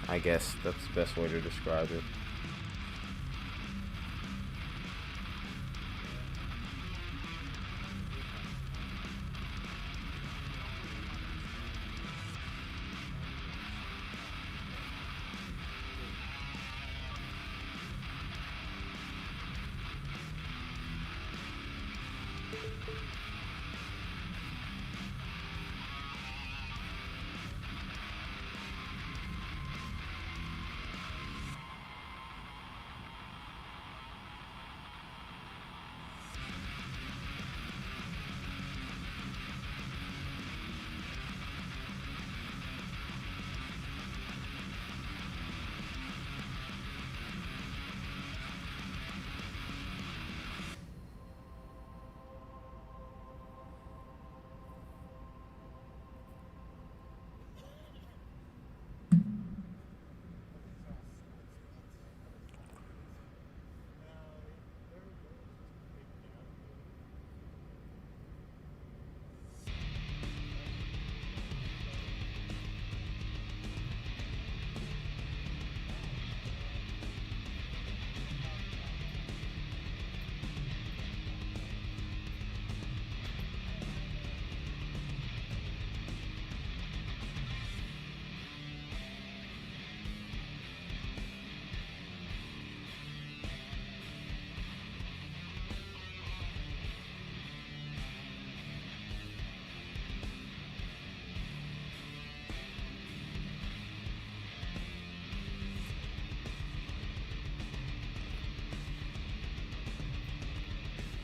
I guess that's the best way to describe it.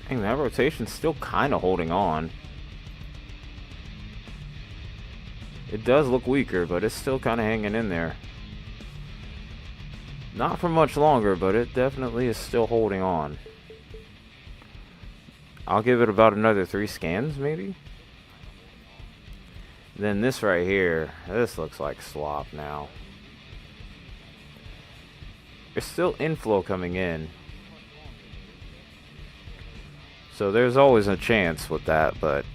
Dang, that rotation's still kind of holding on. It does look weaker, but it's still kind of hanging in there. Not for much longer, but it definitely is still holding on. I'll give it about another 3 scans, maybe? Then this right here, this looks like slop now. There's still inflow coming in. So there's always a chance with that, but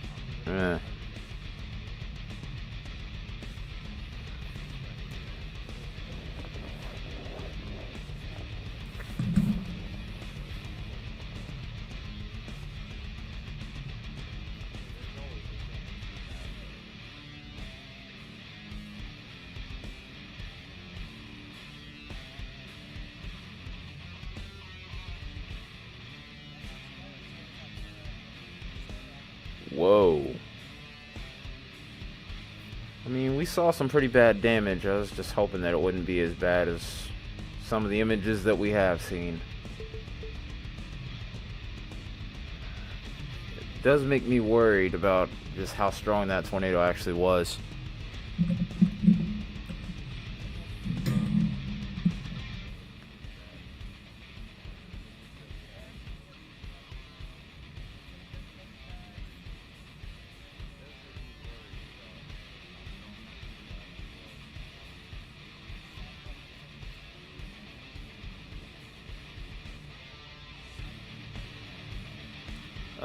whoa. I mean, we saw some pretty bad damage. I was just hoping that it wouldn't be as bad as some of the images that we have seen. It does make me worried about just how strong that tornado actually was.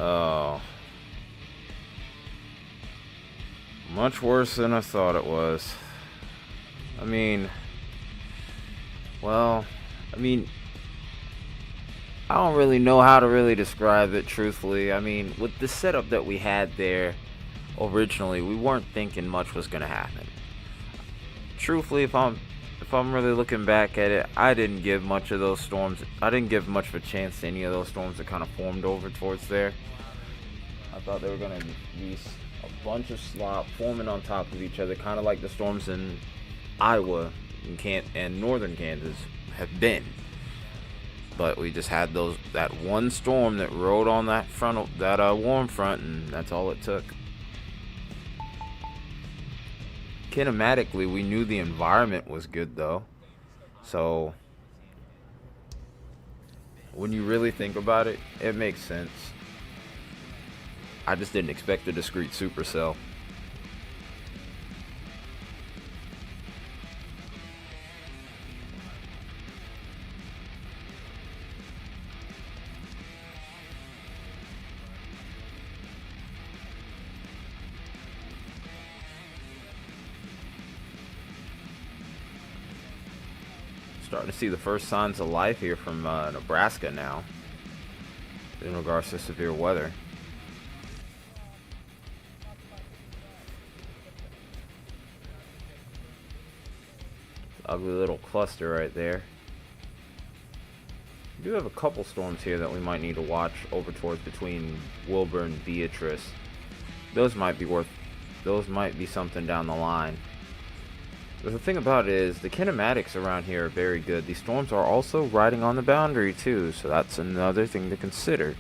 Oh. Much worse than I thought it was. I mean, well, I don't really know how to really describe it truthfully. I mean, with the setup that we had there originally, we weren't thinking much was going to happen. Truthfully, if I'm really looking back at it, I didn't give much of those storms. I didn't give much of a chance to any of those storms that kind of formed over towards there. I thought they were going to be a bunch of slop forming on top of each other, kind of like the storms in Iowa and northern Kansas have been. But we just had that one storm that rode on that warm front, and that's all it took. Kinematically, we knew the environment was good though. So when you really think about it, it makes sense. I just didn't expect a discrete supercell. Starting to see the first signs of life here from Nebraska now in regards to severe weather. Ugly little cluster right there. We do have a couple storms here that we might need to watch over towards between Wilbur and Beatrice. Those might be something down the line. But the thing about it is the kinematics around here are very good. These storms are also riding on the boundary too, so that's another thing to consider.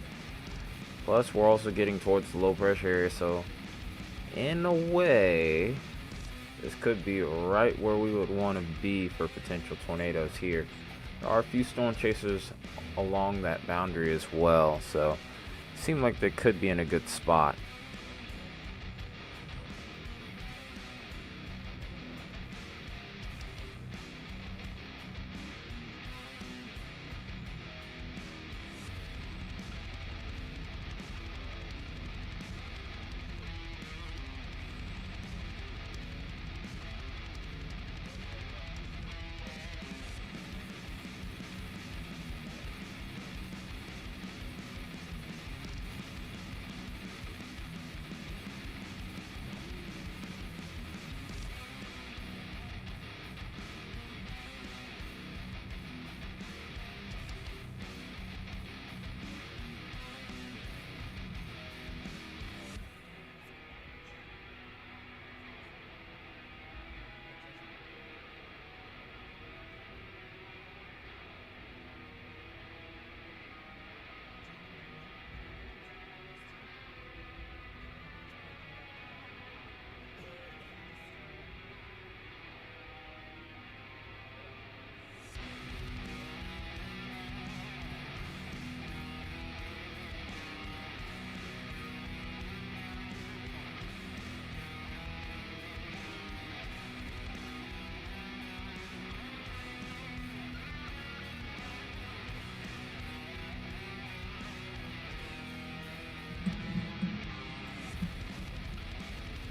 Plus we're also getting towards the low pressure area, so in a way this could be right where we would want to be for potential tornadoes here. There are a few storm chasers along that boundary as well, so it seems like they could be in a good spot.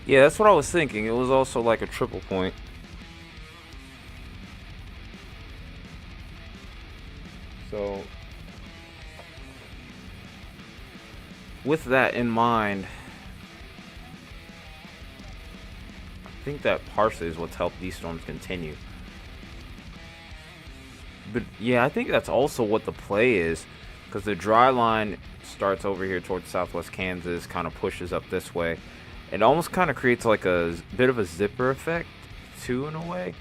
Yeah, that's what I was thinking. It was also like a triple point. So, with that in mind, I think that partially is what's helped these storms continue. But yeah, I think that's also what the play is, because the dry line starts over here towards southwest Kansas, kind of pushes up this way. It almost kind of creates like a bit of a zipper effect too, in a way,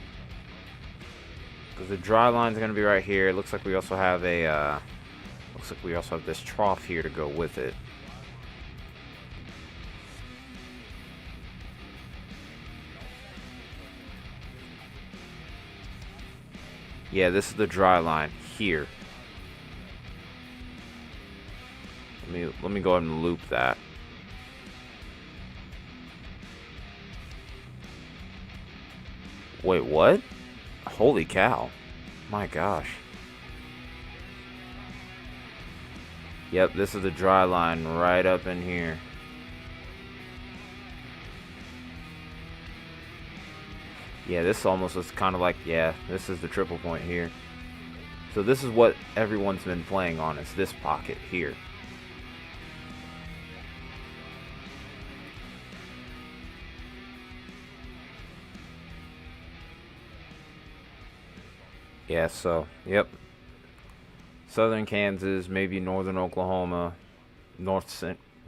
because the dry line is going to be right here. It looks like we also have this trough here to go with it. Yeah, this is the dry line here. Let me go ahead and loop that. Wait, what? Holy cow. My gosh. Yep, this is the dry line right up in here. Yeah, this almost is kind of like, yeah, this is the triple point here. So this is what everyone's been playing on, is this pocket here. Yeah, so, yep. Southern Kansas, maybe northern Oklahoma,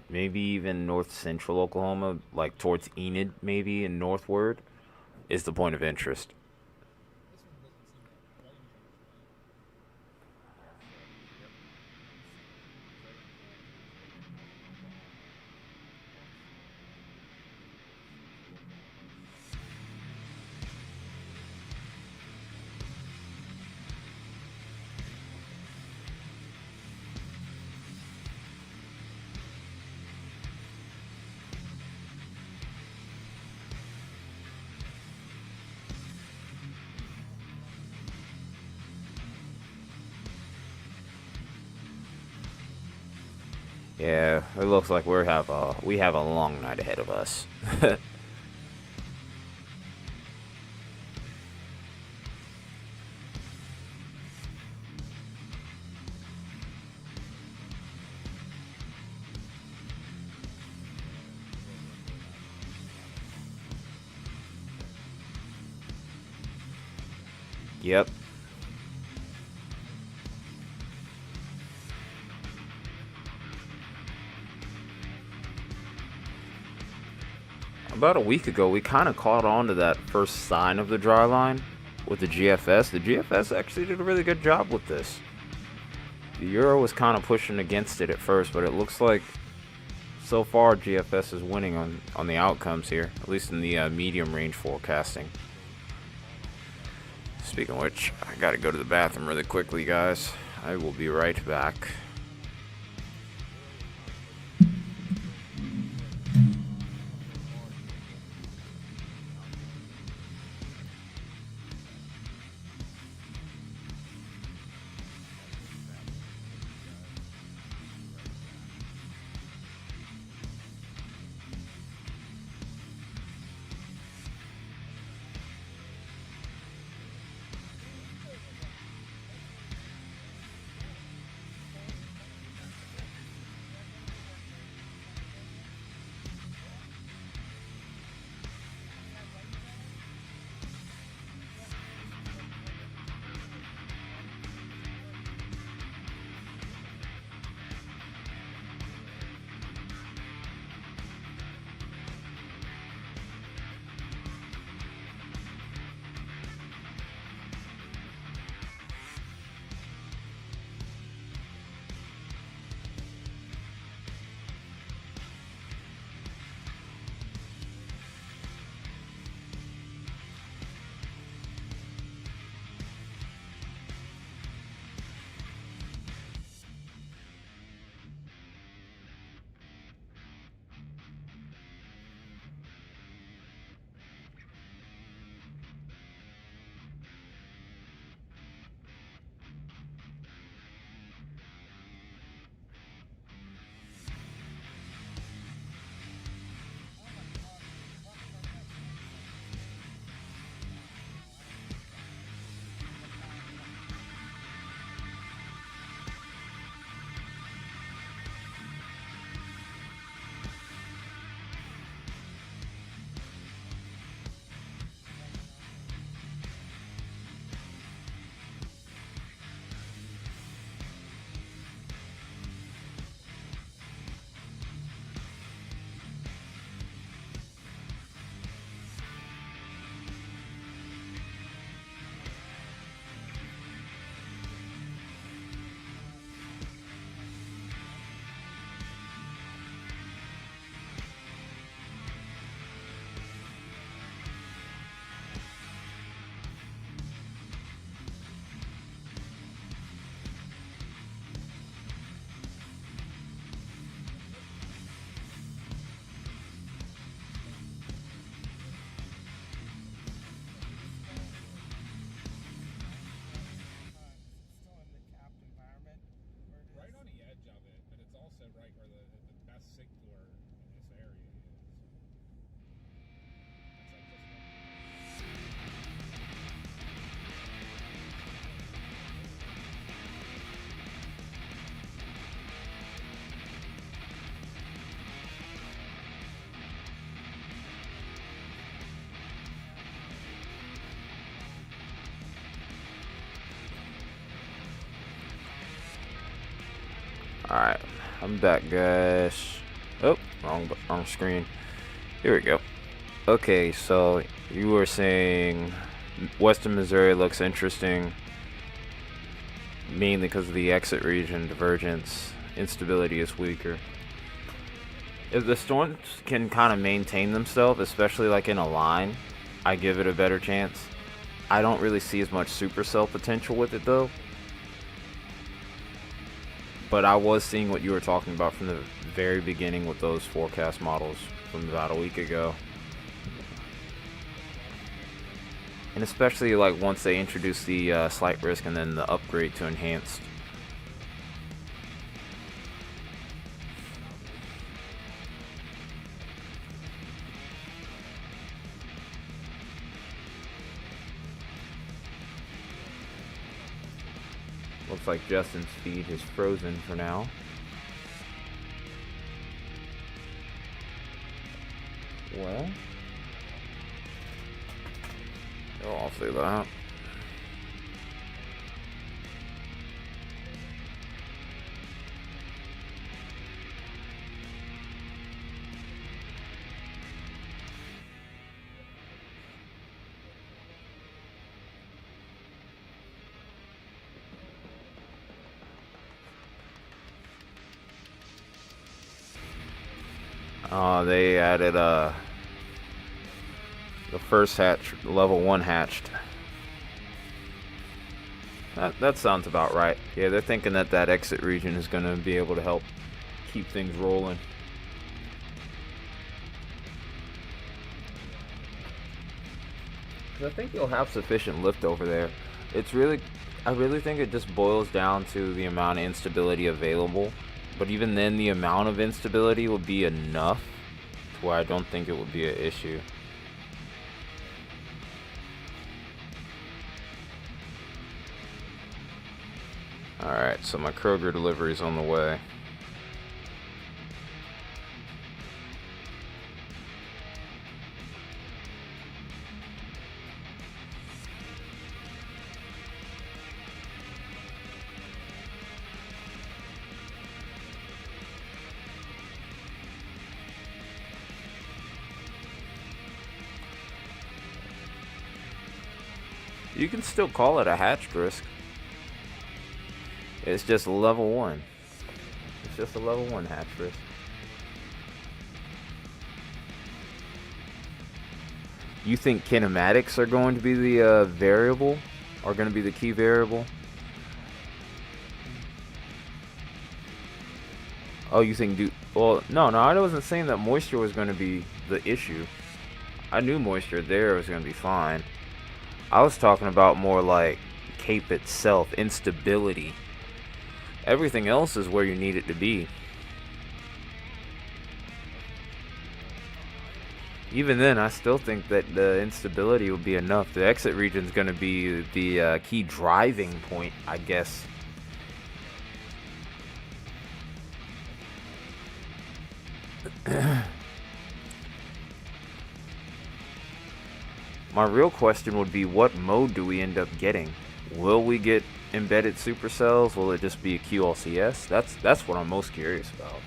maybe even north central Oklahoma, like towards Enid, maybe, and northward, is the point of interest. Yeah, it looks like we have a long night ahead of us. Yep. About a week ago, we kind of caught on to that first sign of the dry line with the GFS. The GFS actually did a really good job with this. The Euro was kind of pushing against it at first, but it looks like so far GFS is winning on the outcomes here, at least in the medium range forecasting. Speaking of which, I gotta go to the bathroom really quickly, guys. I will be right back. Still in the capped environment. Right on the edge of it, but it's also right where the best signature in this area is. It's like this one. Alright, I'm back, guys. Oh, wrong screen. Here we go. Okay, so you were saying Western Missouri looks interesting, mainly because of the exit region divergence. Instability is weaker. If the storms can kind of maintain themselves, especially like in a line, I give it a better chance. I don't really see as much supercell potential with it though. But I was seeing what you were talking about from the very beginning with those forecast models from about a week ago. And especially like once they introduce the slight risk and then the upgrade to enhanced. Looks like Justin's feed is frozen for now. Well, I'll say that. They added the first hatch, level 1 hatched. That sounds about right. Yeah, they're thinking that that exit region is going to be able to help keep things rolling. I think you'll have sufficient lift over there. I really think it just boils down to the amount of instability available. But even then, the amount of instability will be enough to where I don't think it would be an issue. Alright, so my Kroger delivery is on the way. You can still call it a hatched risk. It's just level 1. It's just a level 1 hatch risk. You think kinematics are going to be the variable? Are going to be the key variable? Oh, you think well, no, I wasn't saying that moisture was going to be the issue. I knew moisture there was going to be fine. I was talking about more like Cape itself, instability. Everything else is where you need it to be. Even then, I still think that the instability will be enough. The exit region is going to be the key driving point, I guess. My real question would be, what mode do we end up getting? Will we get embedded supercells? Will it just be a QLCS? That's what I'm most curious about.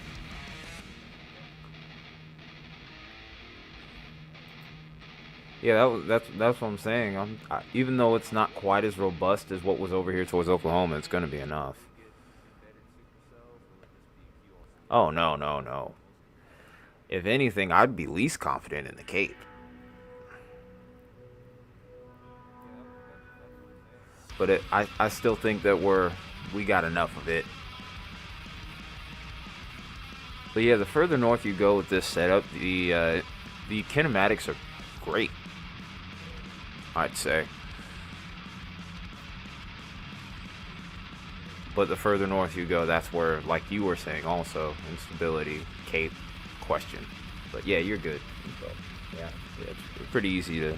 Yeah, that's what I'm saying. Even though it's not quite as robust as what was over here towards Oklahoma, it's going to be enough. Oh, no. If anything, I'd be least confident in the Cape. But I still think that we got enough of it. But yeah, the further north you go with this setup, the kinematics are great, I'd say. But the further north you go, that's where, like you were saying, also instability, Cape, question. But yeah, you're good. But yeah, it's pretty easy to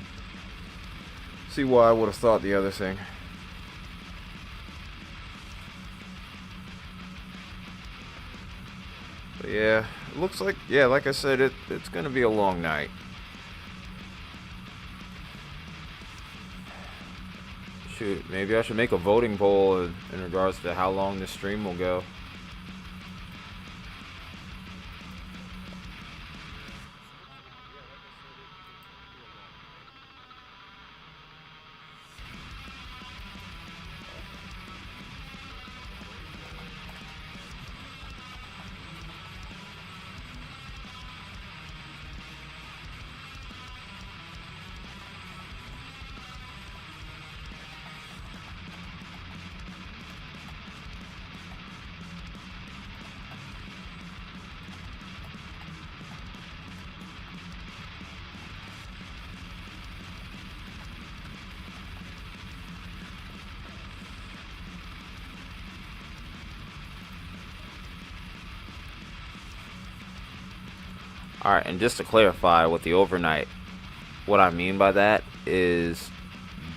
see why I would have thought the other thing. But yeah, it looks like, yeah, like I said, it's gonna be a long night. Shoot, maybe I should make a voting poll in regards to how long this stream will go. Alright, and just to clarify with the overnight, what I mean by that is,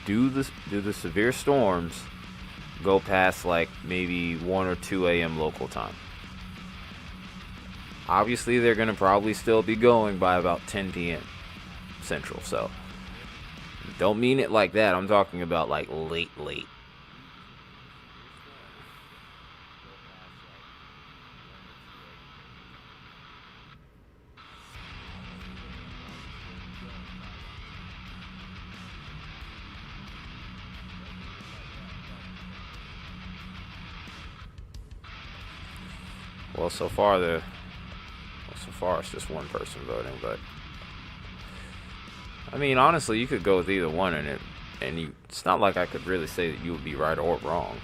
do the severe storms go past like maybe 1 or 2 a.m. local time? Obviously, they're going to probably still be going by about 10 p.m. Central, so don't mean it like that. I'm talking about like late. Well, so far far it's just one person voting, but I mean, honestly, you could go with either one, it's not like I could really say that you would be right or wrong,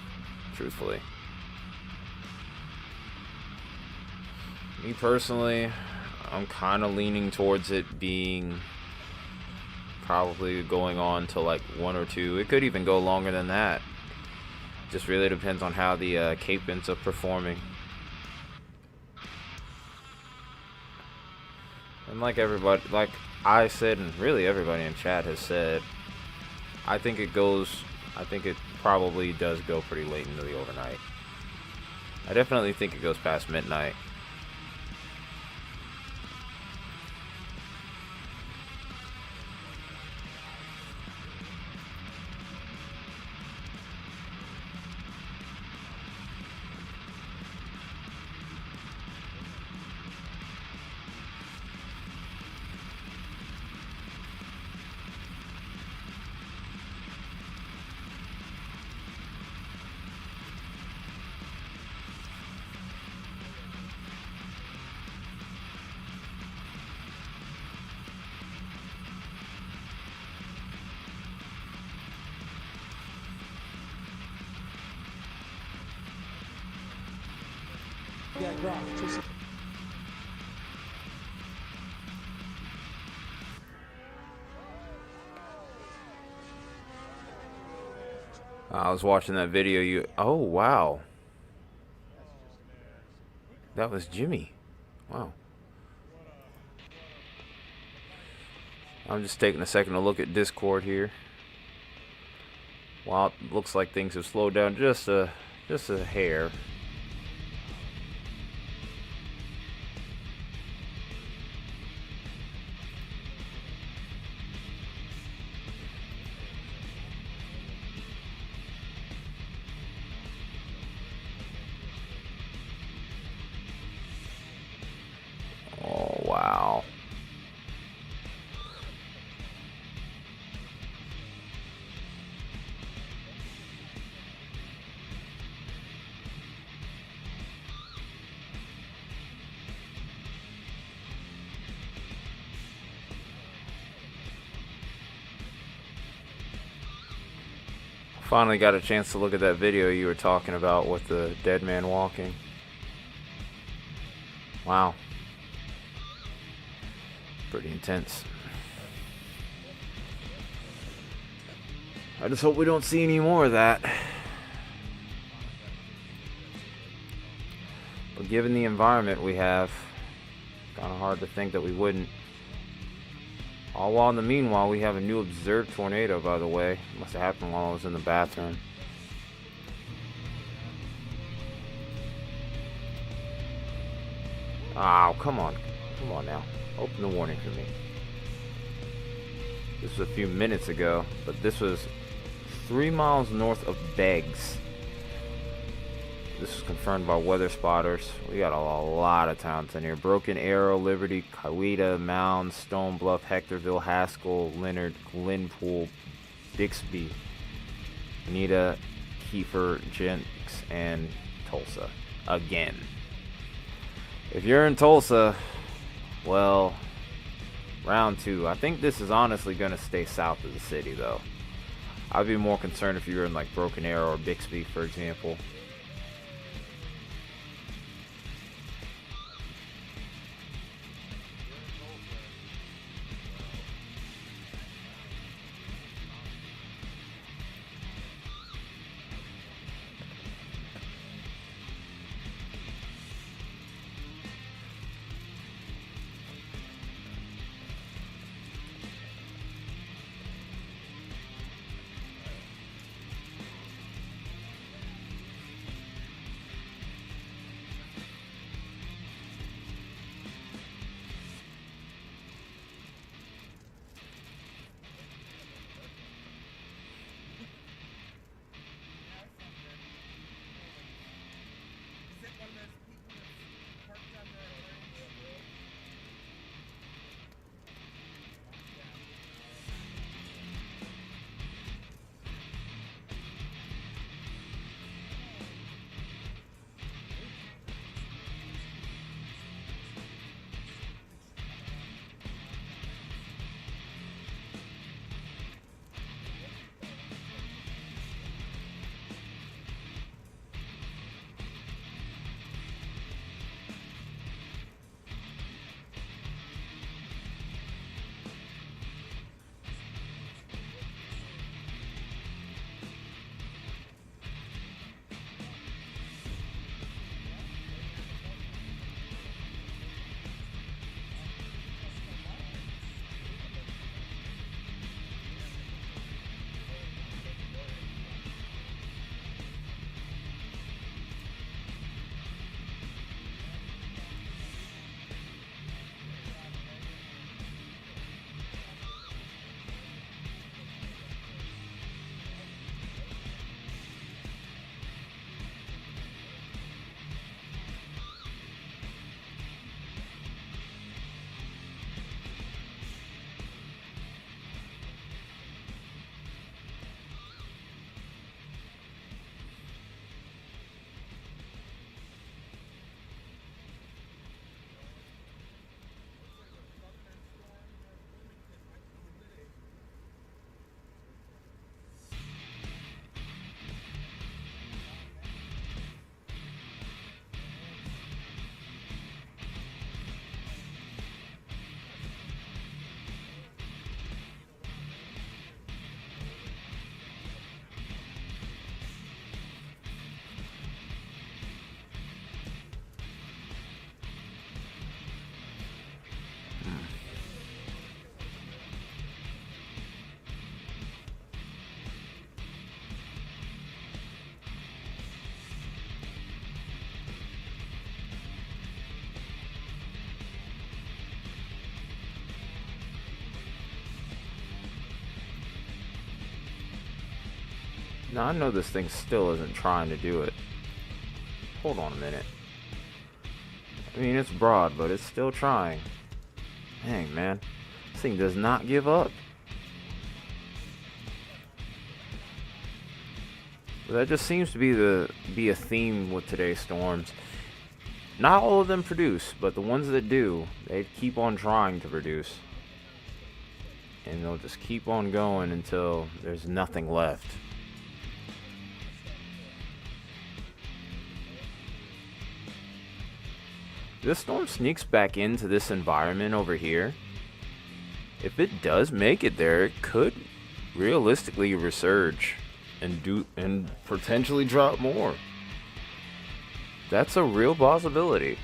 truthfully. Me personally, I'm kind of leaning towards it being probably going on to like 1 or 2. It could even go longer than that. Just really depends on how the cape ends up performing. And like everybody, like I said, and really everybody in chat has said, I think it probably does go pretty late into the overnight. I definitely think it goes past midnight. I was watching that video. Oh wow, that was Jimmy. Wow. I'm just taking a second to look at Discord here. Wow, it looks like things have slowed down just a hair. Oh wow. Finally got a chance to look at that video you were talking about with the dead man walking. Wow. Pretty intense. I just hope we don't see any more of that. But given the environment we have, kind of hard to think that we wouldn't. All while in the meanwhile, we have a new observed tornado, by the way. Must have happened while I was in the bathroom. Oh, come on. Come on now. Open the warning for me. This was a few minutes ago, but this was 3 miles north of Beggs. This was confirmed by weather spotters. We got a lot of towns in here. Broken Arrow, Liberty, Coweta, Mound, Stone Bluff, Hectorville, Haskell, Leonard, Glenpool, Bixby, Anita, Kiefer, Jenks, and Tulsa. Again. If you're in Tulsa, well, round 2. I think this is honestly going to stay south of the city, though. I'd be more concerned if you were in, like, Broken Arrow or Bixby, for example. Now I know this thing still isn't trying to do it. Hold on a minute. I mean, it's broad, but it's still trying. Dang, man. This thing does not give up. But that just seems to be a theme with today's storms. Not all of them produce, but the ones that do, they keep on trying to produce. And they'll just keep on going until there's nothing left. This storm sneaks back into this environment over here. If it does make it there, it could realistically resurge and potentially drop more. That's a real possibility.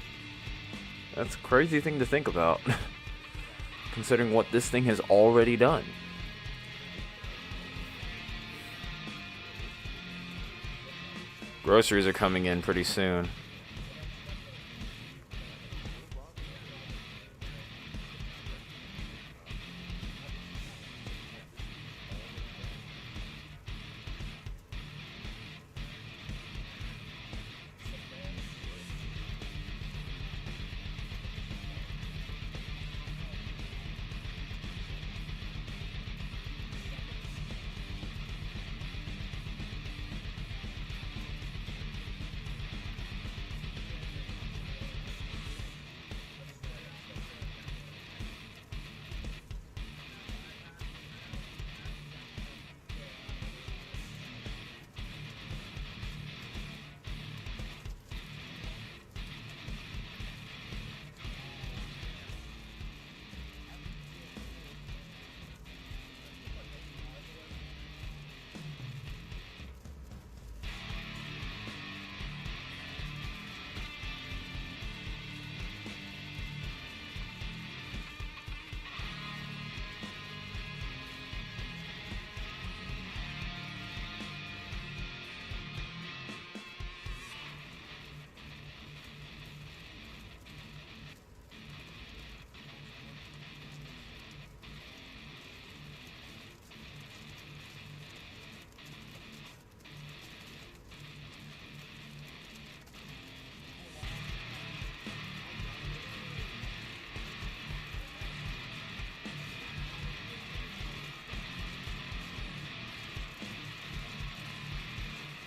That's a crazy thing to think about, considering what this thing has already done. Groceries are coming in pretty soon.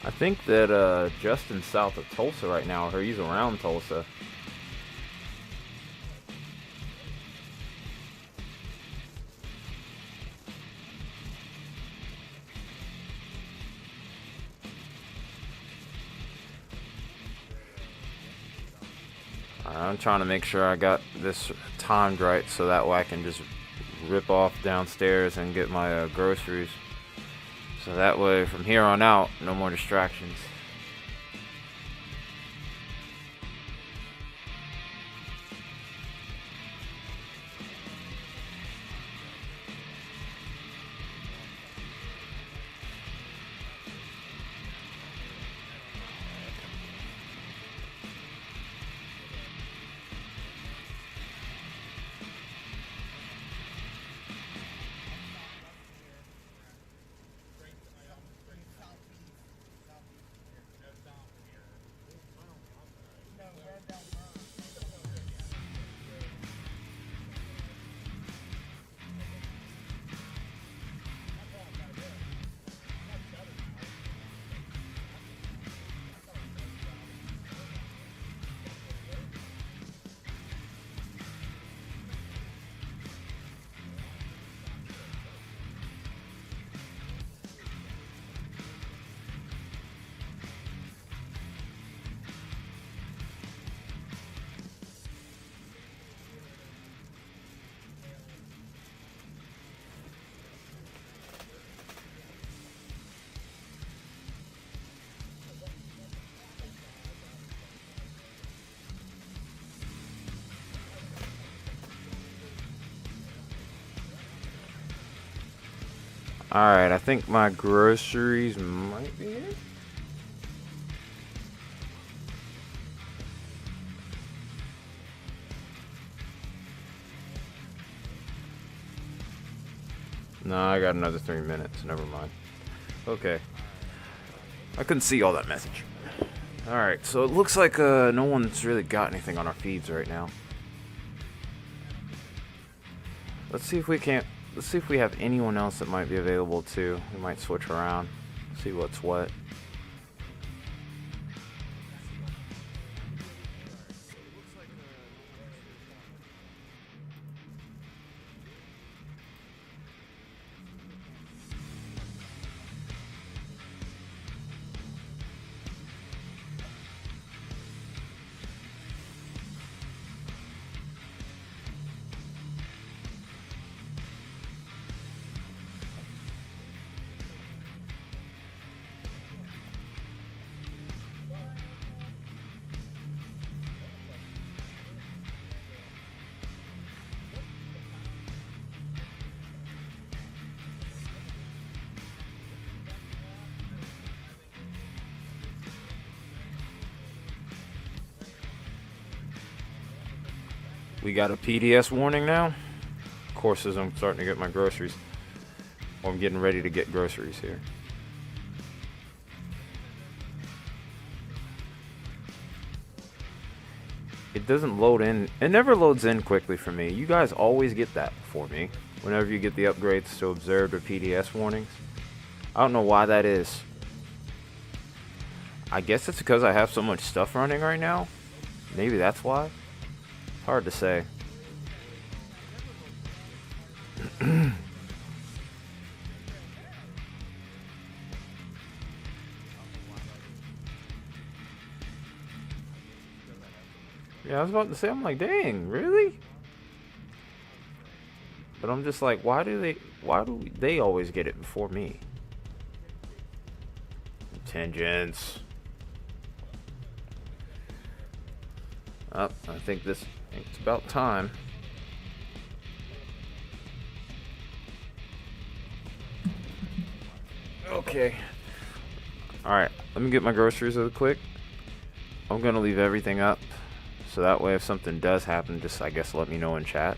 I think that Justin's south of Tulsa right now, or he's around Tulsa. I'm trying to make sure I got this timed right so that way I can just rip off downstairs and get my groceries. So that way from here on out, no more distractions. Alright, I think my groceries might be here. No, I got another 3 minutes. Never mind. Okay. I couldn't see all that message. Alright, so it looks like no one's really got anything on our feeds right now. Let's see if we have anyone else that might be available too. We might switch around, see what's what. We got a PDS warning now. Of course, as I'm starting to get my groceries. Or I'm getting ready to get groceries here. It doesn't load in. It never loads in quickly for me. You guys always get that for me. Whenever you get the upgrades to observed or PDS warnings. I don't know why that is. I guess it's because I have so much stuff running right now. Maybe that's why. Hard to say. Yeah, I was about to say, I'm like, dang, really? But I'm just like, why do they always get it before me? Tangents. Oh, I think it's about time. Okay. Alright, let me get my groceries real quick. I'm gonna leave everything up. So that way if something does happen, just I guess let me know in chat.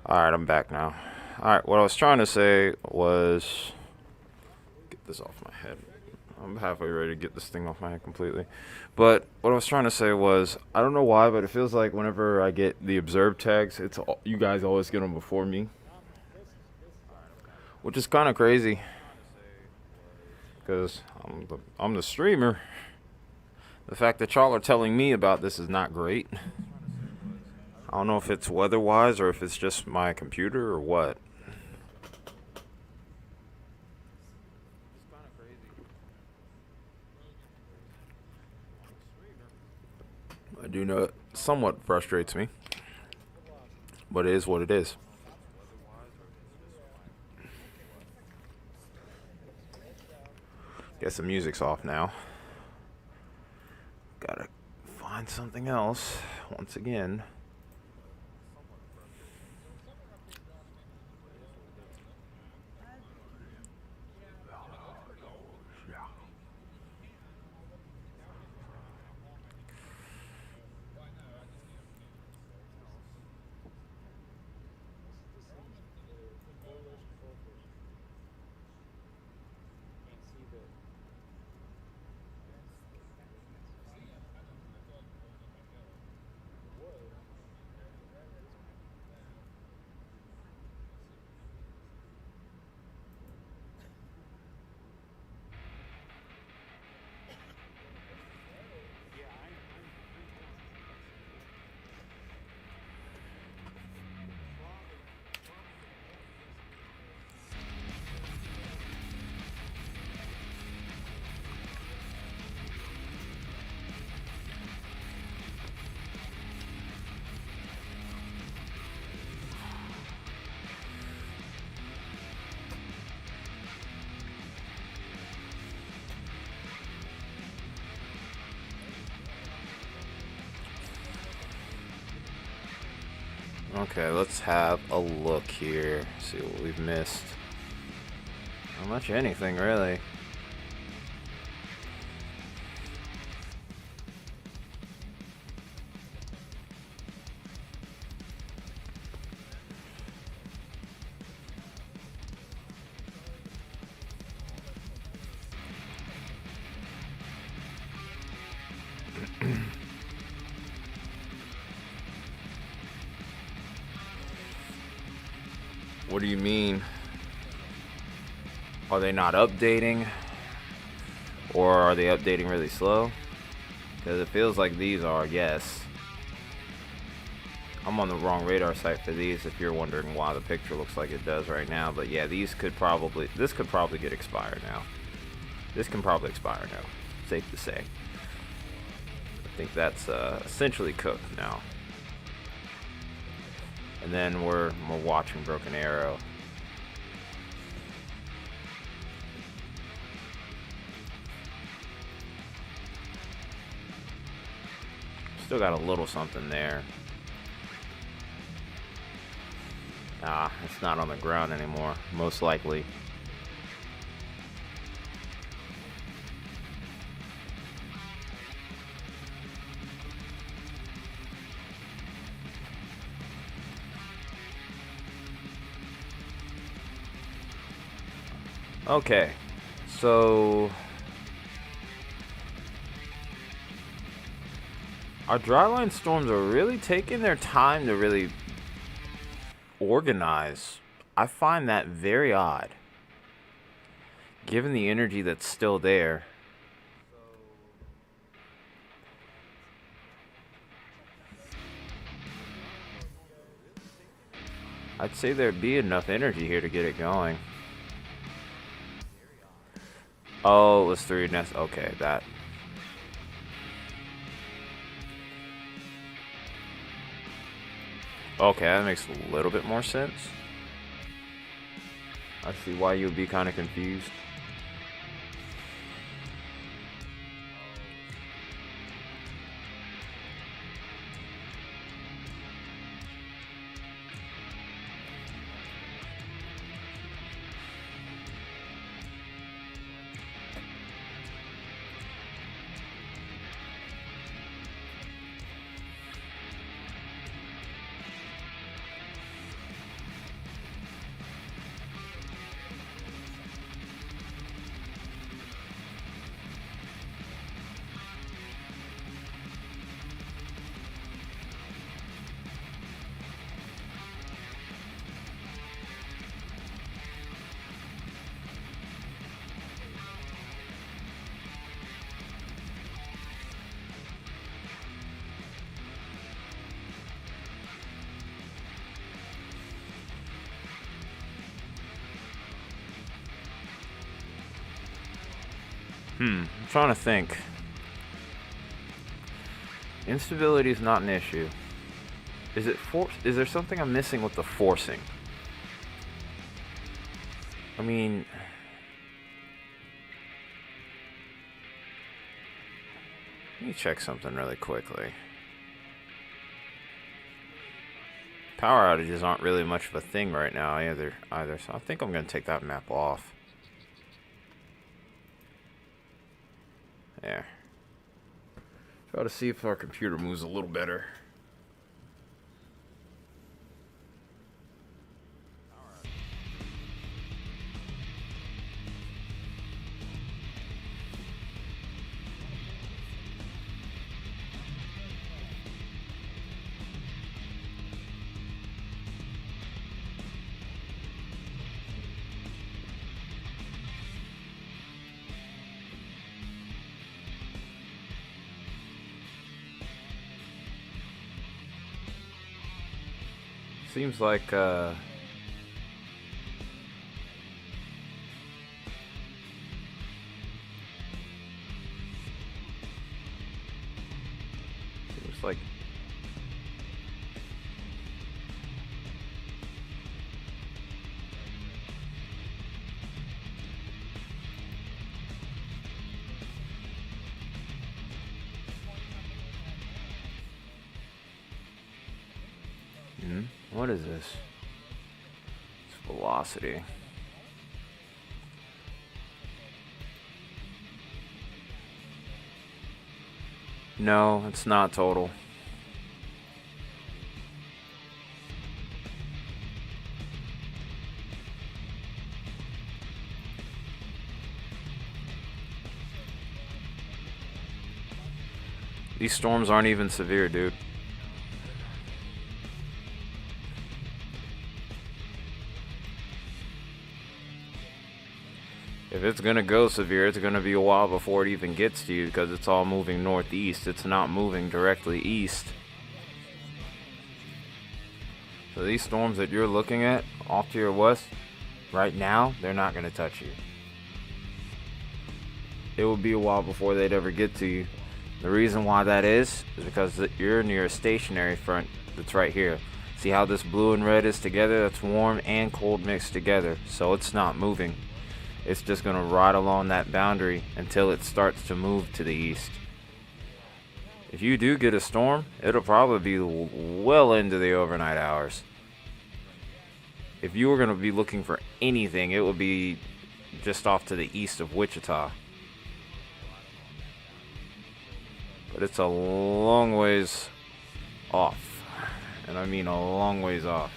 Alright, I'm back now. Alright, what I was trying to say was... Get this off my head. I'm halfway ready to get this thing off my head completely. But what I was trying to say was, I don't know why, but it feels like whenever I get the observe tags, you guys always get them before me. Which is kind of crazy. Because I'm the streamer. The fact that y'all are telling me about this is not great. I don't know if it's weather-wise or if it's just my computer or what. I do know it somewhat frustrates me. But it is what it is. Guess the music's off now. Gotta find something else once again. Okay, let's have a look here. See what we've missed. Not much of anything, really. What do you mean? Are they not updating? Or are they updating really slow? Because it feels like these are, yes. I'm on the wrong radar site for these if you're wondering why the picture looks like it does right now. But yeah, this could probably get expired now. This can probably expire now. Safe to say. I think that's essentially cooked now. And then we're watching Broken Arrow. Still got a little something there. Ah, it's not on the ground anymore, most likely. Okay, so our dryline storms are really taking their time to really organize. I find that very odd, given the energy that's still there. I'd say there'd be enough energy here to get it going. Oh, it was 3 nests. Okay, that. Okay, that makes a little bit more sense. I see why you would be kind of confused. I'm trying to think. Instability is not an issue. Is it force? Is there something I'm missing with the forcing? I mean, let me check something really quickly. Power outages aren't really much of a thing right now either. So I think I'm gonna take that map off. There. Try to see if our computer moves a little better. Seems like seems like what is this? It's velocity. No, it's not total. These storms aren't even severe, dude. If it's gonna go severe, it's gonna be a while before it even gets to you because it's all moving northeast. It's not moving directly east. So these storms that you're looking at off to your west, right now, they're not gonna touch you. It will be a while before they'd ever get to you. The reason why that is because you're near a stationary front that's right here. See how this blue and red is together? That's warm and cold mixed together. So it's not moving. It's just going to ride along that boundary until it starts to move to the east. If you do get a storm, it'll probably be well into the overnight hours. If you were going to be looking for anything, it would be just off to the east of Wichita. But it's a long ways off. And I mean a long ways off.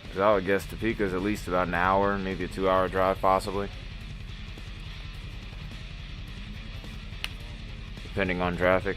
Because I would guess Topeka's at least about an hour, maybe a 2-hour drive possibly. Depending on traffic.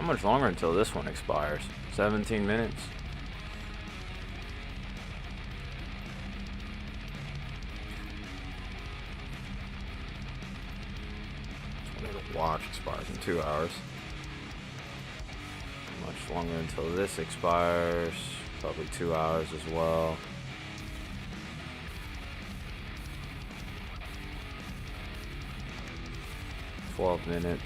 How much longer until this one expires? 17 minutes? The watch expires in 2 hours. Much longer until this expires. Probably 2 hours as well. $12 minutes.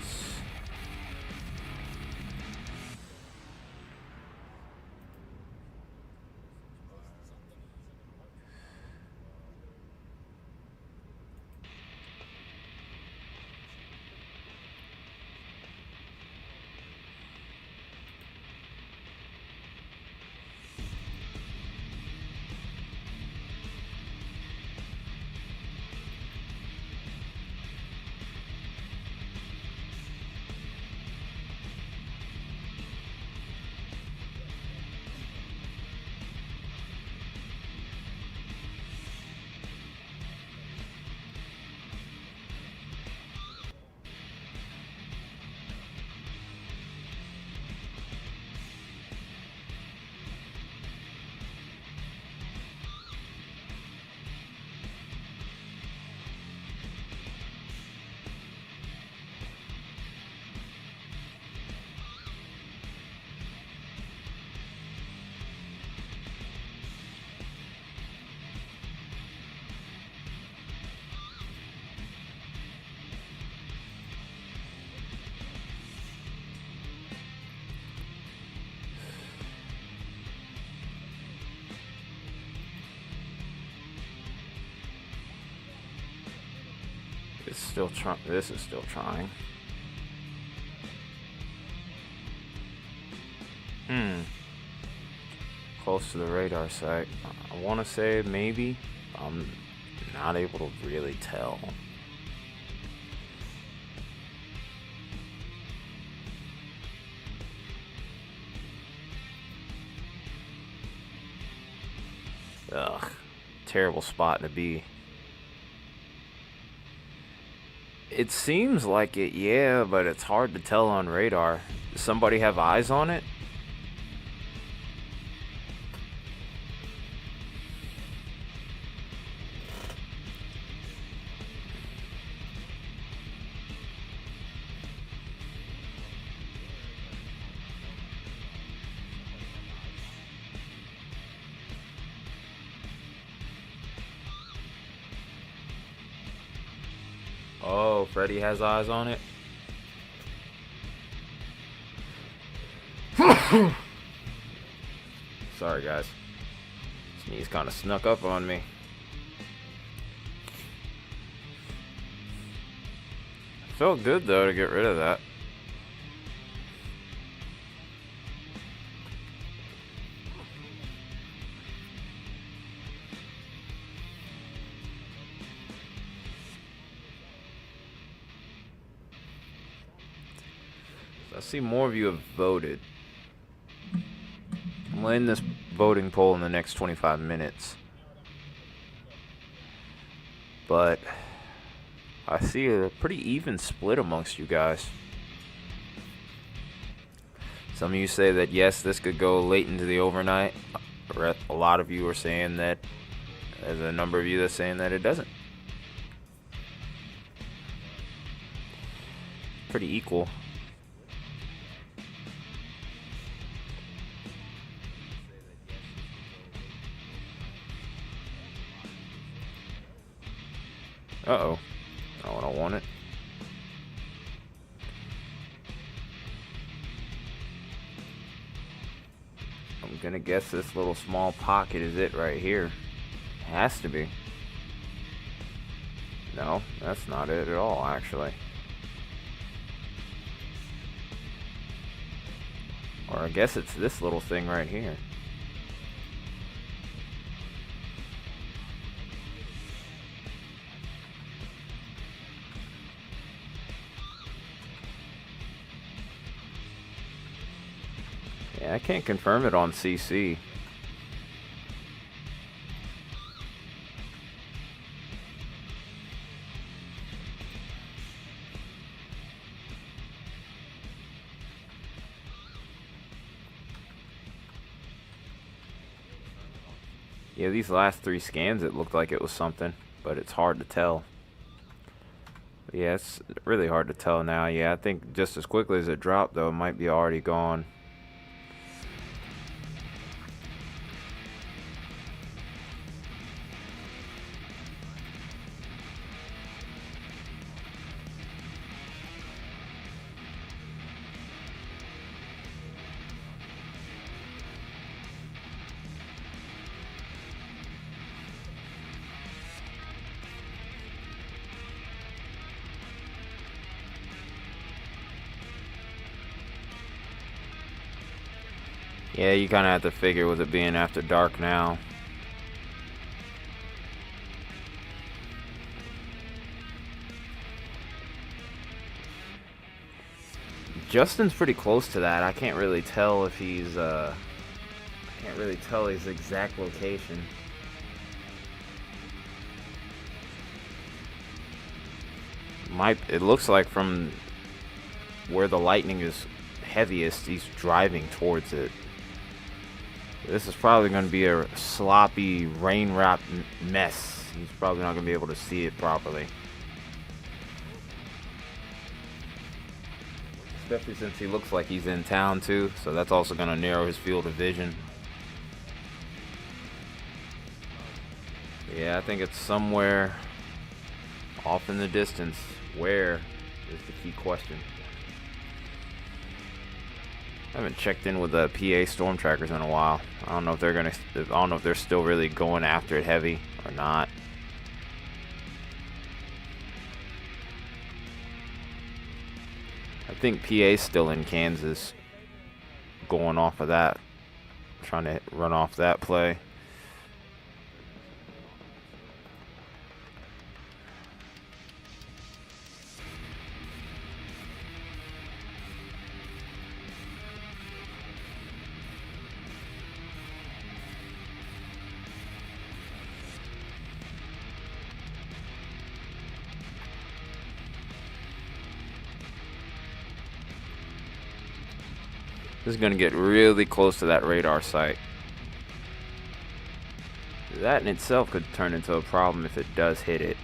This is still trying. Close to the radar site. I want to say maybe. I'm not able to really tell. Ugh. Terrible spot to be. It seems like it, yeah, but it's hard to tell on radar. Does somebody have eyes on it? Oh, Freddy has eyes on it. Sorry, guys. Sneeze kind of snuck up on me. Felt good, though, to get rid of that. I see more of you have voted. I'm gonna end this voting poll in the next 25 minutes. But I see a pretty even split amongst you guys. Some of you say that yes, this could go late into the overnight. A lot of you are saying that, there's a number of you that's saying that it doesn't. Pretty equal. Uh-oh. Oh, I don't want it. I'm gonna guess this little small pocket is it right here. It has to be. No, that's not it at all, actually. Or I guess it's this little thing right here. Yeah, I can't confirm it on CC. Yeah, these last 3 scans, it looked like it was something, but it's hard to tell. Yeah, it's really hard to tell now. Yeah, I think just as quickly as it dropped, though, it might be already gone. Yeah, you kind of have to figure with it being after dark now. Justin's pretty close to that. I can't really tell if he's, I can't really tell his exact location. It looks like from where the lightning is heaviest, he's driving towards it. This is probably going to be a sloppy, rain-wrapped mess. He's probably not going to be able to see it properly. Especially since he looks like he's in town too, so that's also going to narrow his field of vision. Yeah, I think it's somewhere off in the distance. Where is the key question. I haven't checked in with the PA storm trackers in a while. I don't know if they're still really going after it heavy or not. I think PA's still in Kansas, going off of that, trying to run off that play. This is going to get really close to that radar site. That in itself could turn into a problem if it does hit it.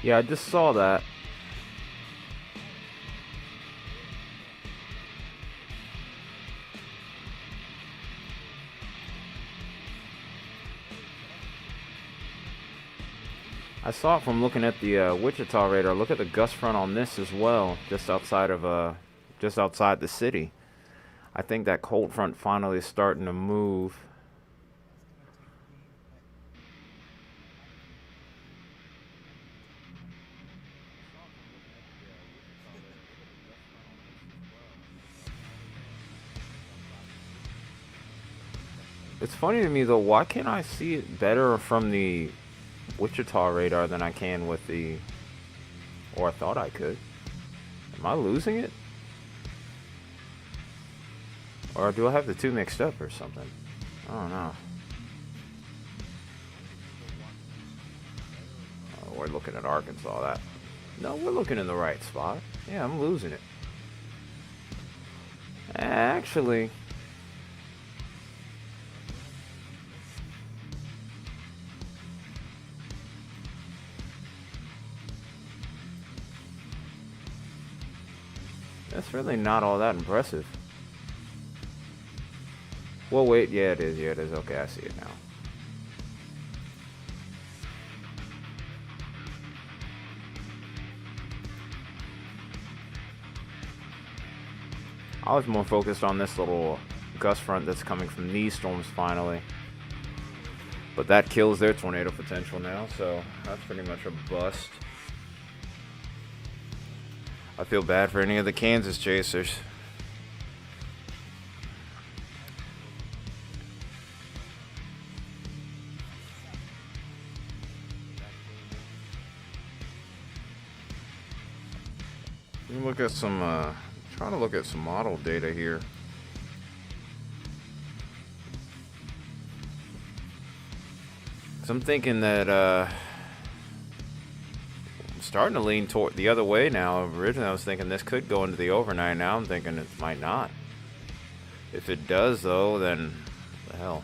Yeah, I just saw that. I saw it from looking at the Wichita radar. Look at the gust front on this as well, just outside the city. I think that cold front finally is starting to move. It's funny to me though, why can't I see it better from the Wichita radar than I can with the, or I thought I could. Am I losing it? Or do I have the two mixed up or something? I don't know. Oh, we're looking at Arkansas. That. No, we're looking in the right spot. Yeah, I'm losing it. Actually, that's really not all that impressive. Well, wait. Yeah, it is. Yeah, it is. Okay, I see it now. I was more focused on this little gust front that's coming from these storms finally. But that kills their tornado potential now, so that's pretty much a bust. I feel bad for any of the Kansas chasers. Let me look at some, trying to look at some model data here. So I'm thinking that, I'm starting to lean toward the other way now. Originally I was thinking this could go into the overnight. Now I'm thinking it might not. If it does though, then the hell.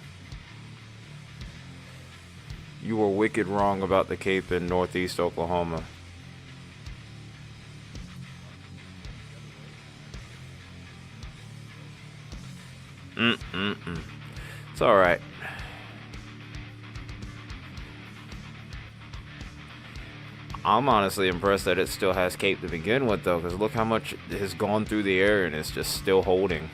You were wicked wrong about the Cape in northeast Oklahoma. It's alright. I'm honestly impressed that it still has Cape to begin with, though, because look how much has gone through the air and it's just still holding.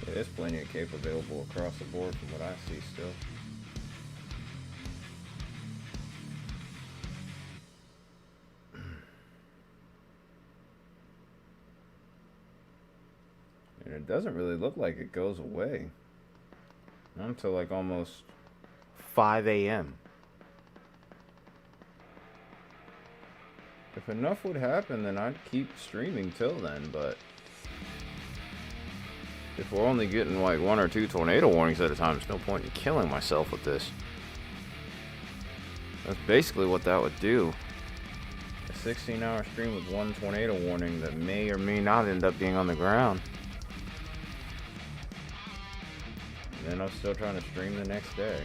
Yeah, there's plenty of Cape available across the board from what I see still. And it doesn't really look like it goes away. Not until like almost 5 a.m. If enough would happen, then I'd keep streaming till then, but If we're only getting like 1 or 2 tornado warnings at a time, there's no point in killing myself with this. That's basically what that would do. A 16-hour stream with 1 tornado warning that may or may not end up being on the ground. And then I'm still trying to stream the next day.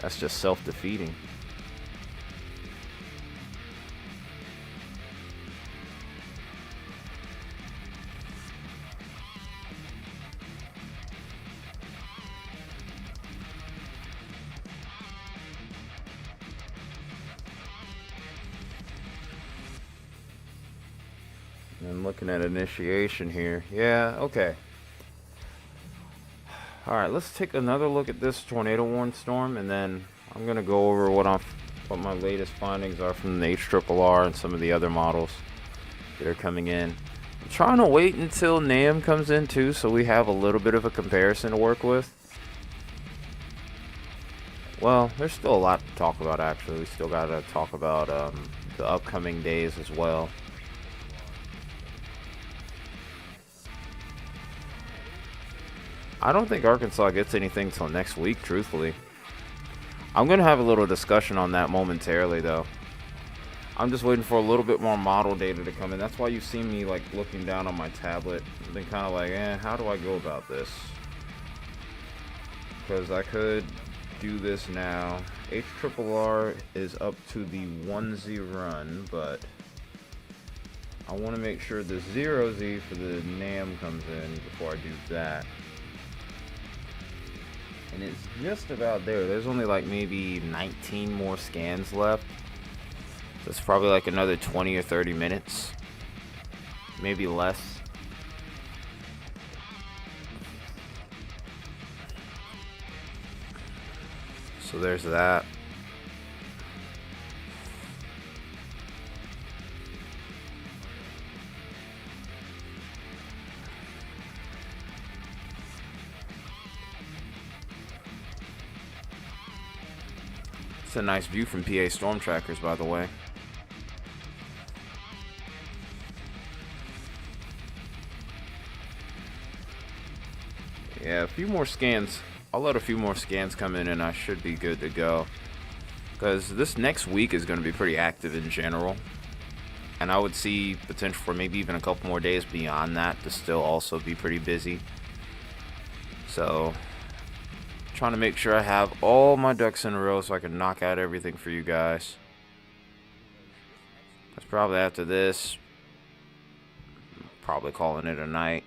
That's just self-defeating. And looking at initiation here. Yeah, okay. Alright, let's take another look at this tornado warning storm, and then I'm gonna go over what my latest findings are from the HRRR and some of the other models that are coming in. I'm trying to wait until NAM comes in too, so we have a little bit of a comparison to work with. Well, there's still a lot to talk about actually. We still gotta talk about the upcoming days as well. I don't think Arkansas gets anything till next week, truthfully. I'm going to have a little discussion on that momentarily, though. I'm just waiting for a little bit more model data to come in. That's why you see me, like, looking down on my tablet. I've been kind of like, how do I go about this? Because I could do this now. HRRR is up to the 1Z run, but I want to make sure the 0Z for the NAM comes in before I do that. And it's just about there. There's only like maybe 19 more scans left. So it's probably like another 20 or 30 minutes. Maybe less. So there's that. It's a nice view from PA storm trackers, by the way. Yeah, a few more scans. I'll let a few more scans come in and I should be good to go. Because this next week is going to be pretty active in general. And I would see potential for maybe even a couple more days beyond that to still also be pretty busy. So, trying to make sure I have all my ducks in a row so I can knock out everything for you guys. That's probably after this. Probably calling it a night.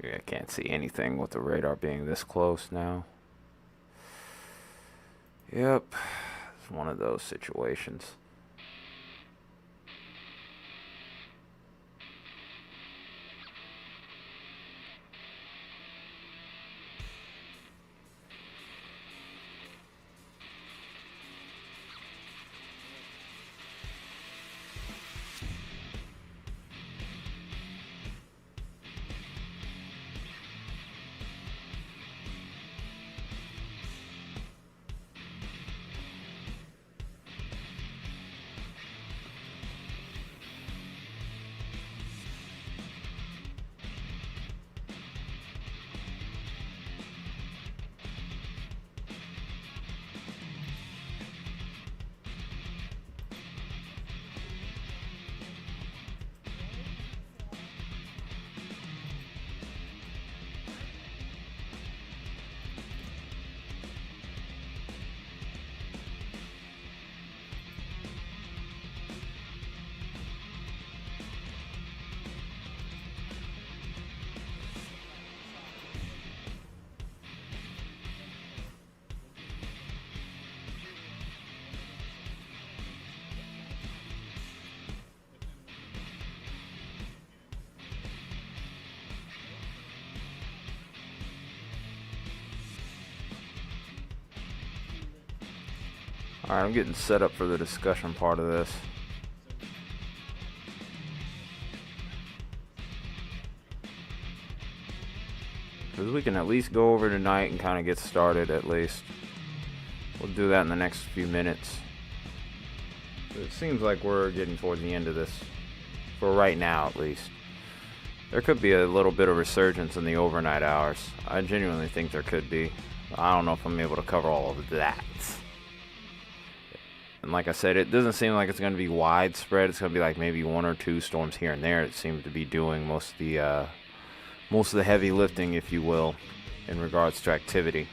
Yeah, I can't see anything with the radar being this close now. Yep, it's one of those situations. Alright, I'm getting set up for the discussion part of this. Because we can at least go over tonight and kind of get started at least. We'll do that in the next few minutes. It seems like we're getting towards the end of this. For right now, at least. There could be a little bit of resurgence in the overnight hours. I genuinely think there could be. I don't know if I'm able to cover all of that. And like I said, it doesn't seem like it's going to be widespread. It's going to be like maybe 1 or 2 storms here and there. It seems to be doing most of the heavy lifting, if you will, in regards to activity.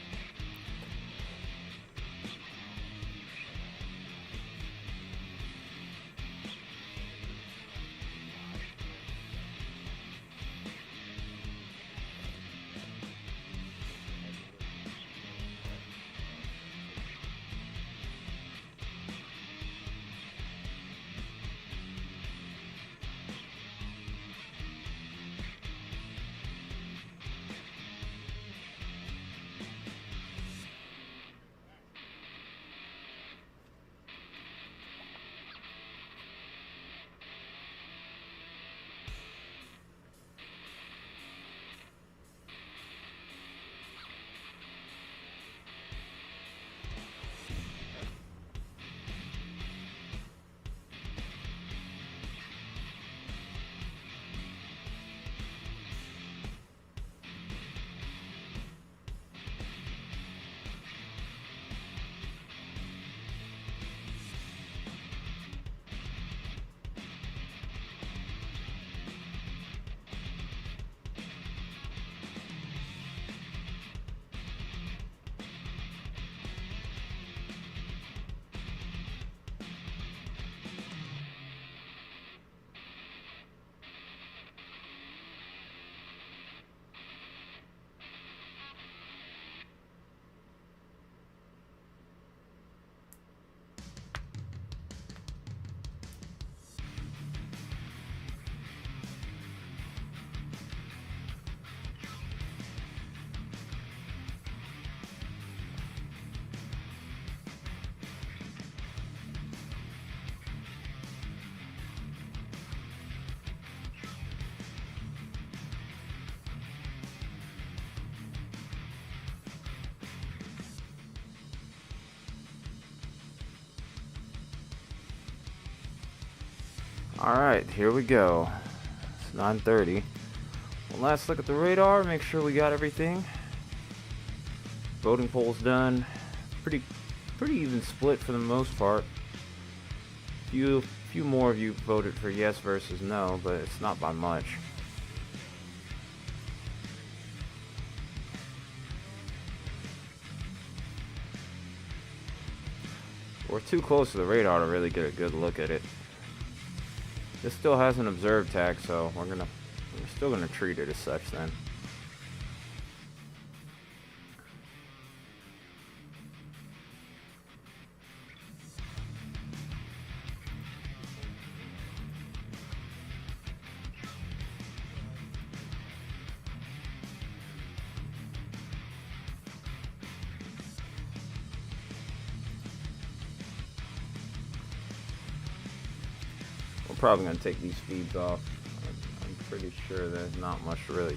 Alright, here we go. It's 9:30. Well, let's look at the radar, make sure we got everything. Voting poll's done. Pretty even split for the most part. Few more of you voted for yes versus no, but it's not by much. We're too close to the radar to really get a good look at it. This still has an observe tag, so we're still gonna treat it as such then. We're probably gonna take these feeds off. I'm pretty sure there's not much that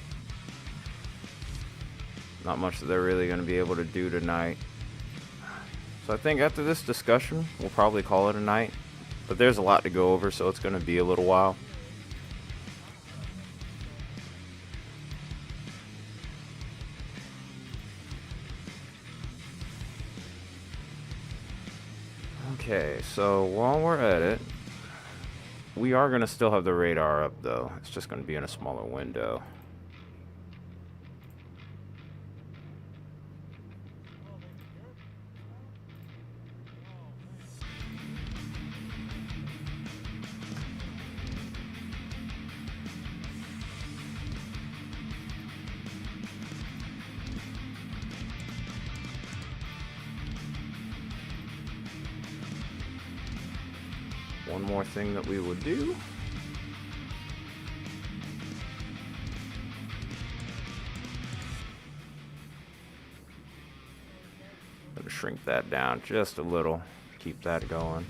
they're really gonna be able to do tonight. So I think after this discussion, we'll probably call it a night. But there's a lot to go over, so it's gonna be a little while. Okay, so while we're at it, we are going to still have the radar up, though. It's just going to be in a smaller window. One more thing that we would do. Gonna shrink that down just a little. keep that going.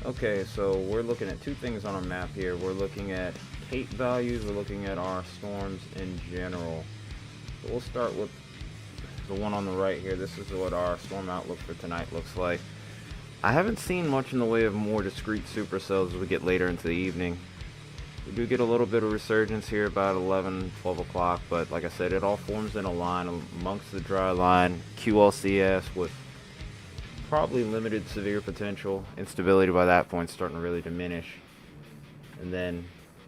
Okay, so we're looking at two things on our map here. We're looking at Cape values, we're looking at our storms in general. So we'll start with the one on the right here. This is what our storm outlook for tonight looks like. I haven't seen much in the way of more discrete supercells as we get later into the evening. We do get a little bit of resurgence here about 11, 12 o'clock, but like I said, it all forms in a line amongst the dry line, QLCS with probably limited severe potential. Instability by that point starting to really diminish. And then,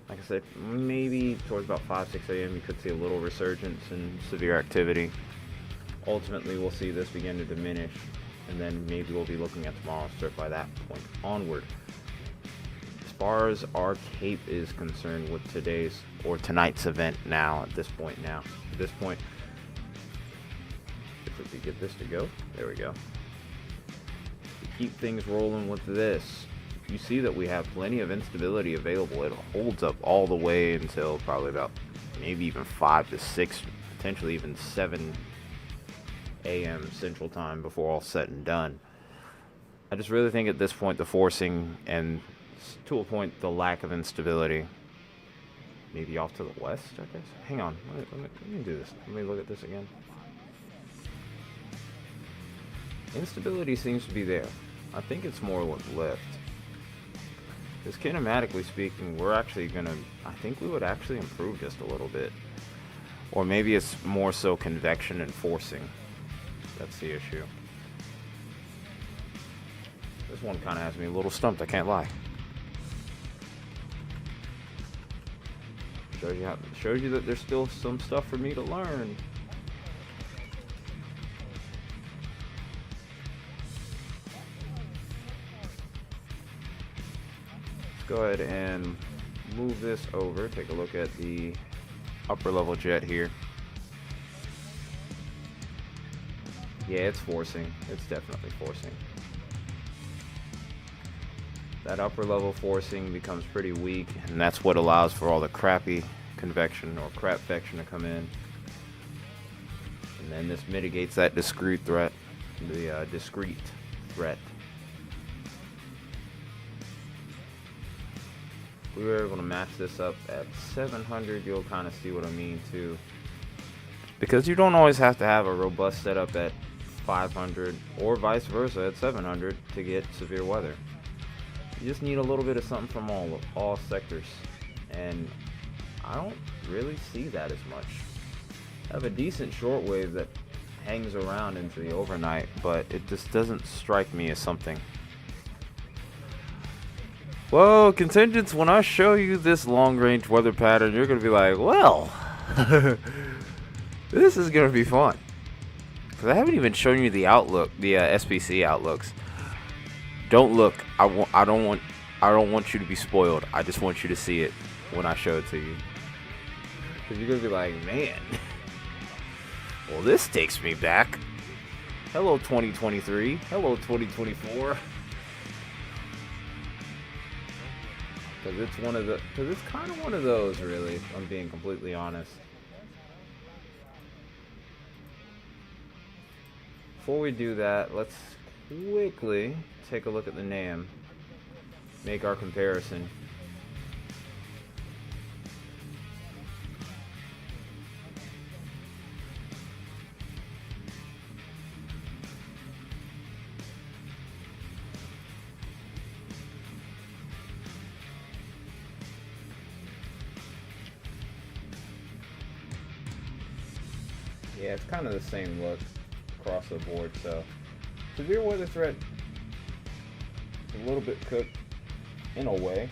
like I said, maybe towards about 5, 6 a.m. you could see a little resurgence in severe activity. Ultimately, we'll see this begin to diminish, and then maybe we'll be looking at tomorrow's surf by that point onward. As far as our Cape is concerned with today's or tonight's event at this point, if we could get this to go, there we go. Keep things rolling with this. You see that we have plenty of instability available. It holds up all the way until probably about maybe even 5 to 6, potentially even 7 a.m. Central Time before all said and done. I just really think at this point the forcing and to a point the lack of instability, maybe off to the west, I guess. Hang on, let me do this. Let me look at this again. Instability seems to be there. I think it's more with lift. Because kinematically speaking, we're actually gonna, I think we would actually improve just a little bit. Or maybe it's more so convection and forcing. That's the issue. This one kind of has me a little stumped, I can't lie. Shows you that there's still some stuff for me to learn. Go ahead and move this over. Take a look at the upper level jet here. Yeah, it's forcing. It's definitely forcing. That upper level forcing becomes pretty weak, and that's what allows for all the crappy convection or crapvection to come in. And then this mitigates that discrete threat. We were able to match this up at 700. You'll kind of see what I mean too, because you don't always have to have a robust setup at 500 or vice versa at 700 to get severe weather. You just need a little bit of something from all sectors, and I don't really see that as much. I have a decent shortwave that hangs around into the overnight, but it just doesn't strike me as something. Well, contingents, when I show you this long-range weather pattern, you're going to be like, well, this is going to be fun. Because I haven't even shown you the outlook, the SPC outlooks. Don't look. I don't want you to be spoiled. I just want you to see it when I show it to you. Because you're going to be like, man, well, this takes me back. Hello, 2023. Hello, 2024. Because it's kind of one of those, really, if I'm being completely honest. Before we do that, let's quickly take a look at the NAM. Make our comparison. Yeah, it's kind of the same look across the board, so severe weather threat a little bit cooked in a way.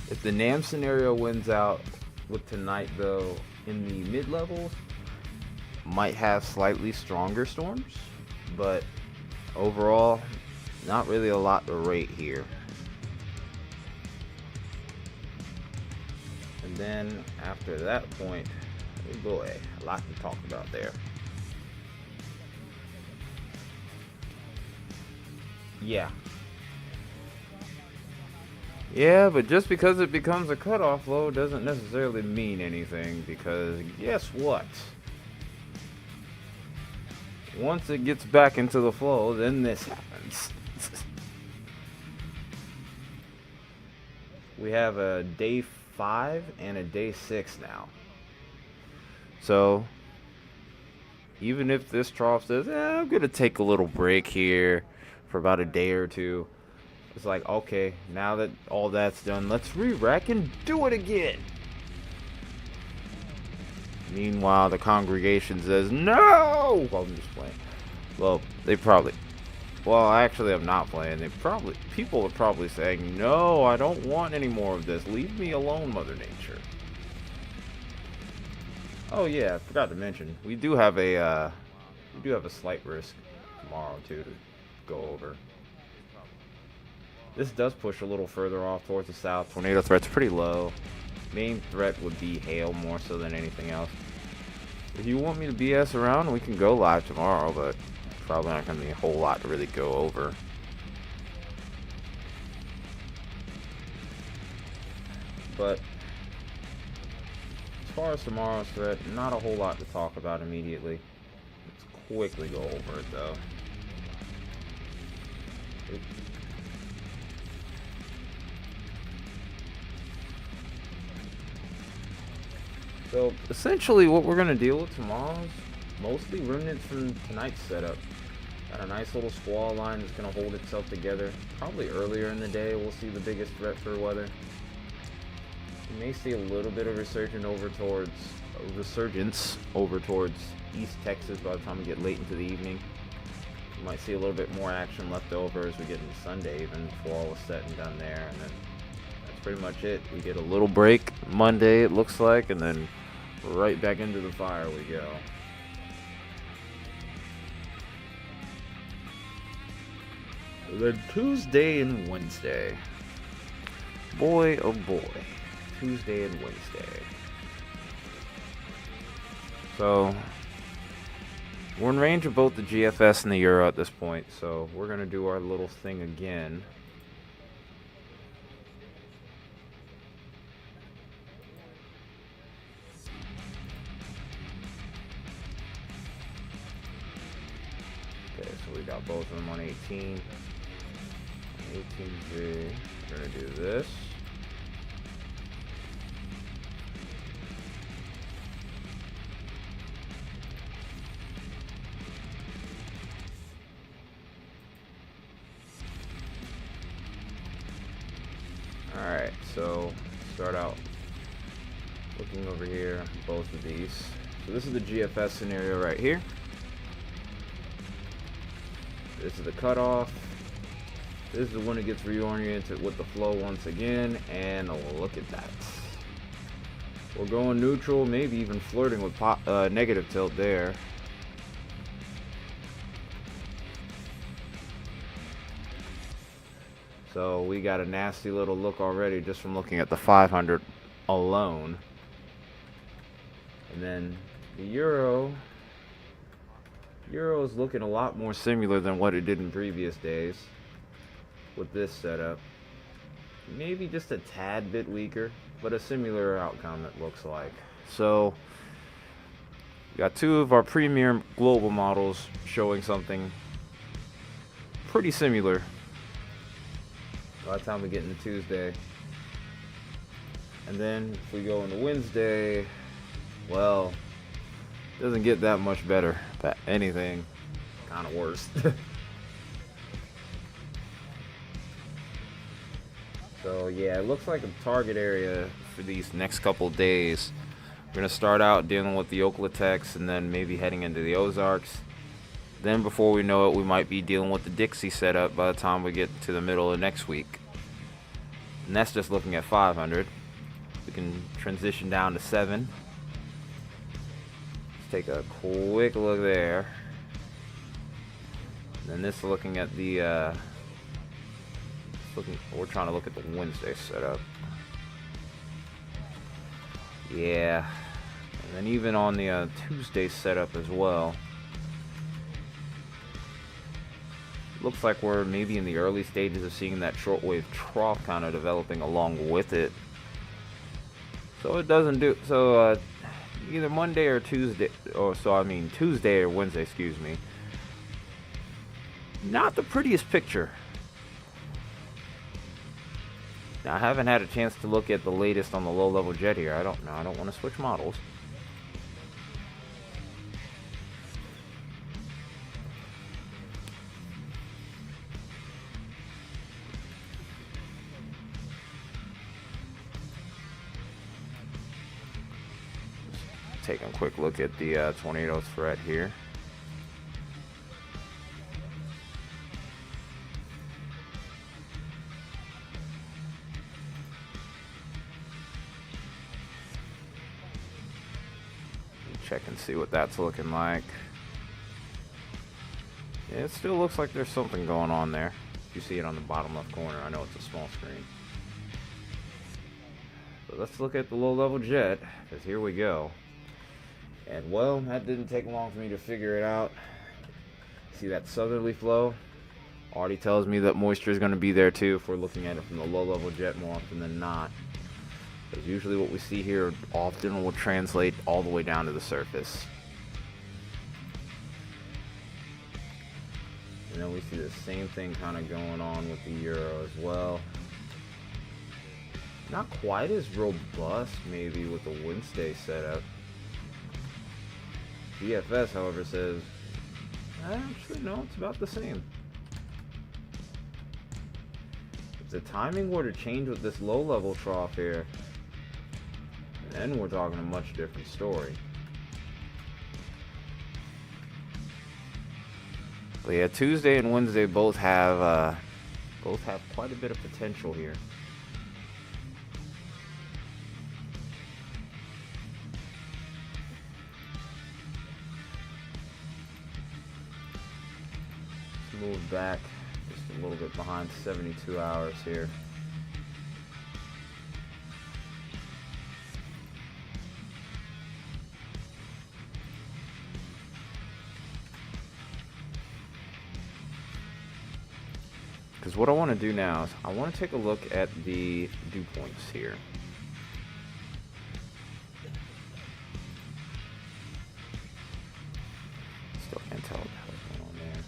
If the NAM scenario wins out with tonight, though, in the mid-levels, might have slightly stronger storms, but overall, not really a lot to rate here. And then after that point, oh boy, a lot to talk about there. Yeah. Yeah, but just because it becomes a cutoff low doesn't necessarily mean anything, because guess what? Once it gets back into the flow, then this happens. We have a day 5 and a day 6 now. So, even if this trough says, I'm going to take a little break here for about a day or two, it's like, okay, now that all that's done, let's re-rack and do it again. Meanwhile, the congregation says, no! Well, I'm just playing. Well, actually, I'm not playing. People are probably saying, no, I don't want any more of this. Leave me alone, Mother Nature. Oh yeah, I forgot to mention, we do have a slight risk tomorrow too to go over. This does push a little further off towards the south. Tornado threat's pretty low. Main threat would be hail more so than anything else. If you want me to BS around, we can go live tomorrow, but probably not going to be a whole lot to really go over. But as far as tomorrow's threat, not a whole lot to talk about immediately. Let's quickly go over it though. So essentially what we're going to deal with tomorrow is mostly remnants from tonight's setup. Got a nice little squall line that's going to hold itself together. Probably earlier in the day we'll see the biggest threat for weather. You may see a little bit of resurgence over towards East Texas by the time we get late into the evening. You might see a little bit more action left over as we get into Sunday even before all is said and done there. And then that's pretty much it. We get a little break Monday, it looks like, and then right back into the fire we go. Then Tuesday and Wednesday. Boy, oh boy. Tuesday and Wednesday. So, we're in range of both the GFS and the Euro at this point, so we're going to do our little thing again. Okay, so we got both of them on 18. 18Z. We're going to do this. Alright, so start out looking over here, both of these. So this is the GFS scenario right here. This is the cutoff. This is when it gets reoriented with the flow once again, and look at that. We're going neutral, maybe even flirting with negative tilt there. So we got a nasty little look already just from looking at the 500 alone. And then the Euro is looking a lot more similar than what it did in previous days with this setup. Maybe just a tad bit weaker, but a similar outcome it looks like. So we got two of our premier global models showing something pretty similar by the time we get into Tuesday. And then if we go into Wednesday, well, it doesn't get that much better. If anything, kind of worse. So yeah, it looks like a target area for these next couple days. We're going to start out dealing with the Oklatex and then maybe heading into the Ozarks. Then before we know it, we might be dealing with the Dixie setup by the time we get to the middle of next week. And that's just looking at 500. We can transition down to 7. Let's take a quick look there. And then this is looking at the we're trying to look at the Wednesday setup. Yeah. And then even on the Tuesday setup as well. Looks like we're maybe in the early stages of seeing that shortwave trough kind of developing along with it. So it doesn't do so. Either Monday or Tuesday, or so I mean Tuesday or Wednesday, excuse me. Not the prettiest picture. Now, I haven't had a chance to look at the latest on the low-level jet here. I don't know. I don't want to switch models. Taking a quick look at the tornado threat here. Check and see what that's looking like. Yeah, it still looks like there's something going on there. You see it on the bottom left corner. I know it's a small screen. But let's look at the low-level jet, because here we go. And well, that didn't take long for me to figure it out. See that southerly flow? Already tells me that moisture is going to be there too if we're looking at it from the low-level jet more often than not. Because usually what we see here often will translate all the way down to the surface. And then we see the same thing kind of going on with the Euro as well. Not quite as robust maybe with the Wednesday setup. GFS, however, says, actually no, it's about the same. If the timing were to change with this low-level trough here, then we're talking a much different story. But yeah, Tuesday and Wednesday both have quite a bit of potential here. Let's move back just a little bit behind 72 hours here. Because what I want to do now is I want to take a look at the dew points here. Still can't tell what the hell's going on there.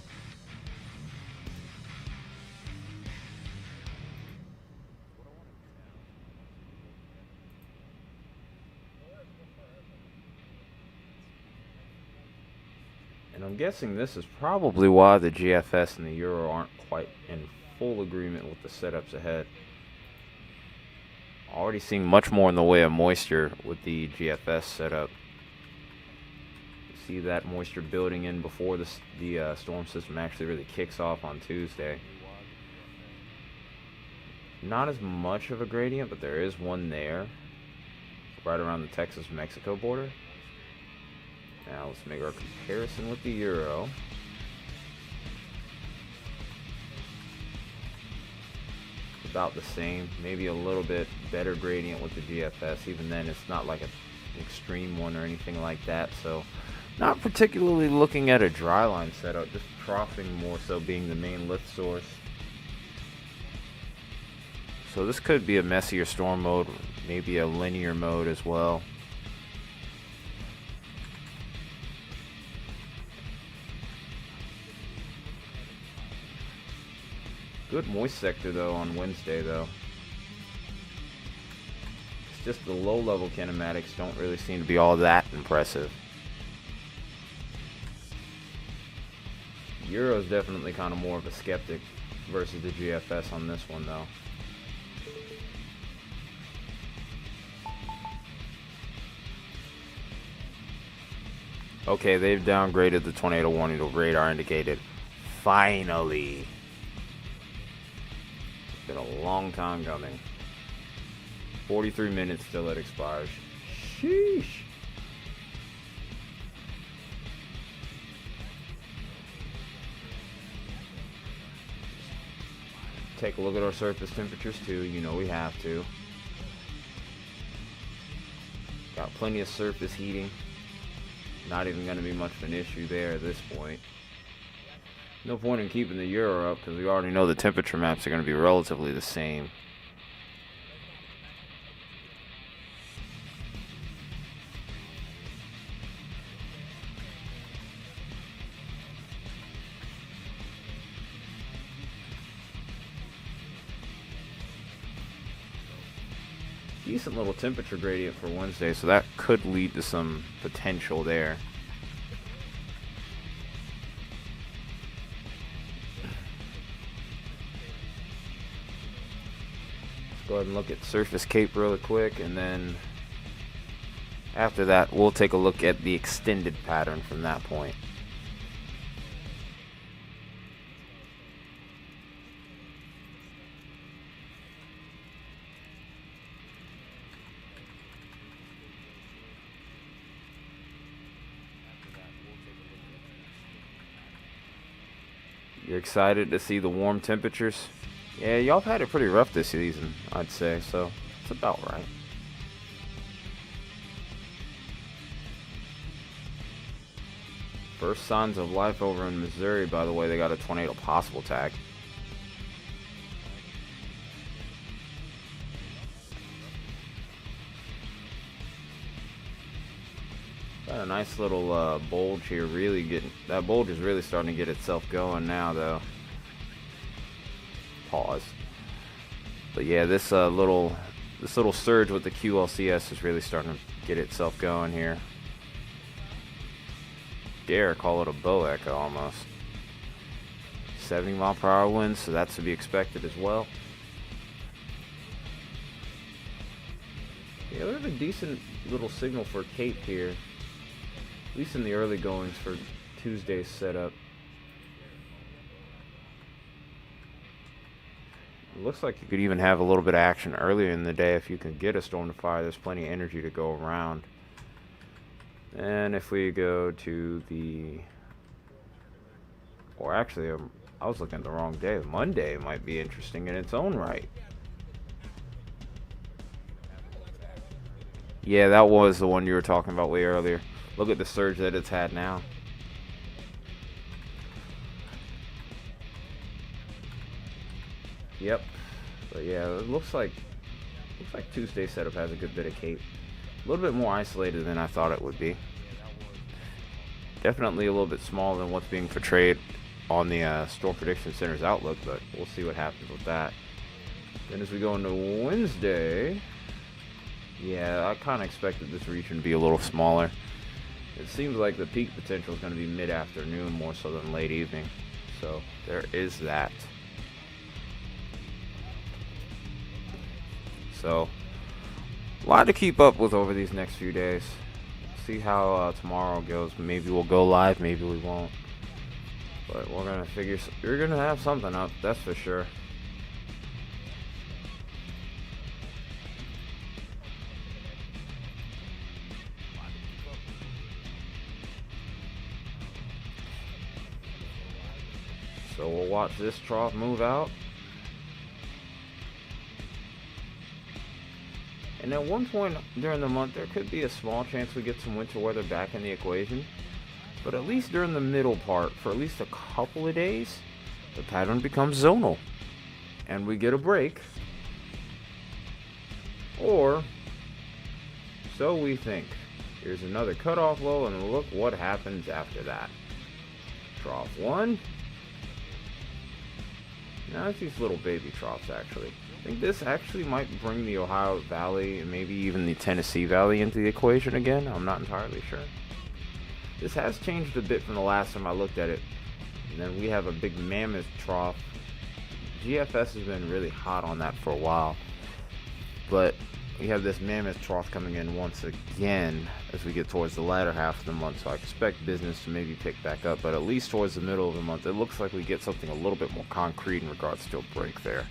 And I'm guessing this is probably why the GFS and the Euro aren't quite in full agreement with the setups ahead. Already seeing much more in the way of moisture with the GFS setup. You see that moisture building in before the storm system actually really kicks off on Tuesday. Not as much of a gradient, but there is one there, right around the Texas-Mexico border. Now let's make our comparison with the Euro. About the same, maybe a little bit better gradient with the GFS. Even then, it's not like an extreme one or anything like that. So, not particularly looking at a dry line setup, just troughing more so being the main lift source. So this could be a messier storm mode, maybe a linear mode as well. Good moist sector though on Wednesday though. It's just the low level kinematics don't really seem to be all that impressive. Euro's definitely kind of more of a skeptic versus the GFS on this one though. Okay, they've downgraded the tornado warning to radar indicated. Finally. Been a long time coming. 43 minutes till it expires. Sheesh. Take a look at our surface temperatures too. You know we have to. Got plenty of surface heating. Not even going to be much of an issue there at this point. No point in keeping the euro up because we already know the temperature maps are going to be relatively the same. Decent little temperature gradient for Wednesday, so that could lead to some potential there. Let's go ahead and look at surface cape really quick, and then after that we'll take a look at the extended pattern from that point. You're excited to see the warm temperatures? Yeah, y'all have had it pretty rough this season, I'd say, so it's about right. First signs of life over in Missouri, by the way. They got a tornado possible tag. Got a nice little bulge here. That bulge is really starting to get itself going now, though. Pause. But yeah, this little surge with the QLCS is really starting to get itself going here. Dare call it a bow echo almost. 70-mile-per-hour winds, so that's to be expected as well. Yeah, we have a decent little signal for Cape here, at least in the early goings for Tuesday's setup. It looks like you could even have a little bit of action earlier in the day if you can get a storm to fire. There's plenty of energy to go around. And if we go to the, or actually, I was looking at the wrong day. Monday might be interesting in its own right. Yeah, that was the one you were talking about way earlier. Look at the surge that it's had now. Yep. But yeah, it looks like Tuesday's setup has a good bit of cape. A little bit more isolated than I thought it would be. Definitely a little bit smaller than what's being portrayed on the Storm Prediction Center's outlook, but we'll see what happens with that. Then as we go into Wednesday, yeah, I kind of expected this region to be a little smaller. It seems like the peak potential is going to be mid-afternoon more so than late evening. So there is that. So a lot to keep up with over these next few days. See how tomorrow goes. Maybe we'll go live, maybe we won't. But we're gonna figure. You're gonna have something up, that's for sure. So we'll watch this trough move out. And at one point during the month, there could be a small chance we get some winter weather back in the equation. But at least during the middle part, for at least a couple of days, the pattern becomes zonal. And we get a break. Or, so we think. Here's another cutoff low, and look what happens after that. Trough 1. Now it's these little baby troughs, actually. I think this actually might bring the Ohio Valley and maybe even the Tennessee Valley into the equation again. I'm not entirely sure. This has changed a bit from the last time I looked at it. And then we have a big mammoth trough. GFS has been really hot on that for a while. But we have this mammoth trough coming in once again as we get towards the latter half of the month. So I expect business to maybe pick back up. But at least towards the middle of the month, it looks like we get something a little bit more concrete in regards to a break there.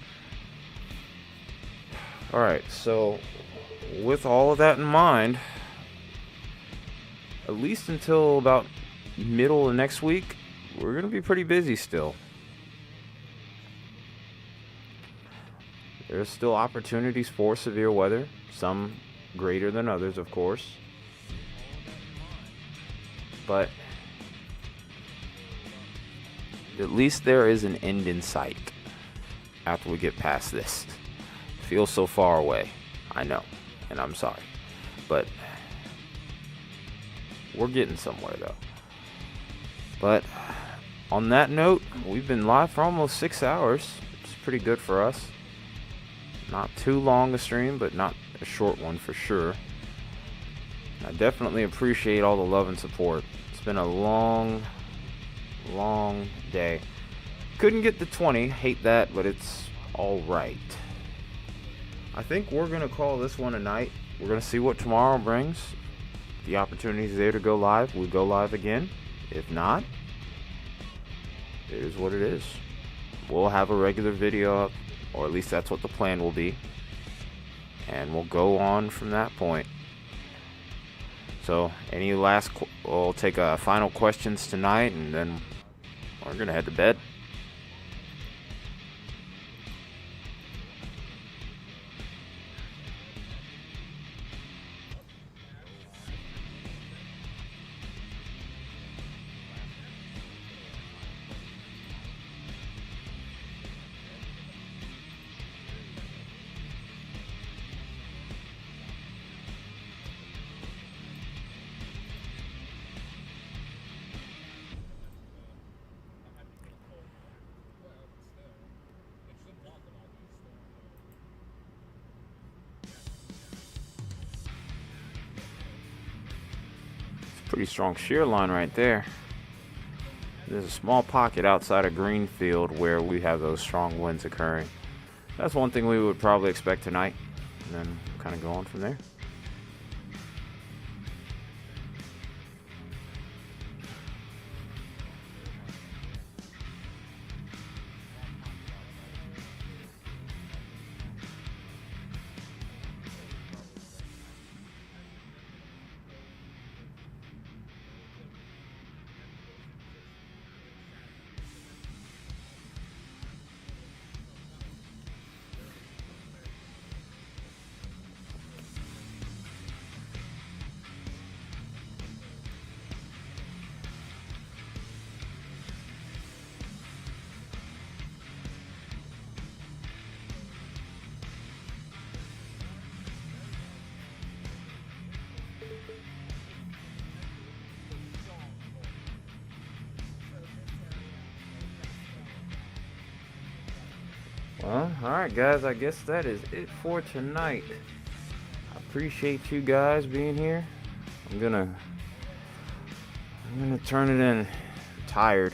Alright, so with all of that in mind, at least until about middle of next week, we're going to be pretty busy still. There's still opportunities for severe weather, some greater than others, of course. But at least there is an end in sight after we get past this. Feels so far away, I know, and I'm sorry, but we're getting somewhere though. But on that note, we've been live for almost 6 hours. It's pretty good for us. Not too long a stream, but not a short one for sure. I definitely appreciate all the love and support. It's been a long day. Couldn't get the 20, hate that, but it's all right. I think we're gonna call this one a night. We're gonna see what tomorrow brings. The opportunity is there to go live. We go live again. If not, it is what it is. We'll have a regular video up, or at least that's what the plan will be, and we'll go on from that point. So any last we'll take final questions tonight, and then we're gonna head to bed. Pretty strong shear line right there. There's a small pocket outside of Greenfield where we have those strong winds occurring. That's one thing we would probably expect tonight, and then kind of go on from there. Well, alright guys, I guess that is it for tonight. I appreciate you guys being here. I'm gonna turn it in. I'm tired.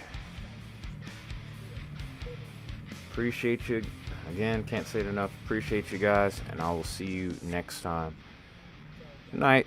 Appreciate you. Again, can't say it enough. Appreciate you guys, and I will see you next time. Good night.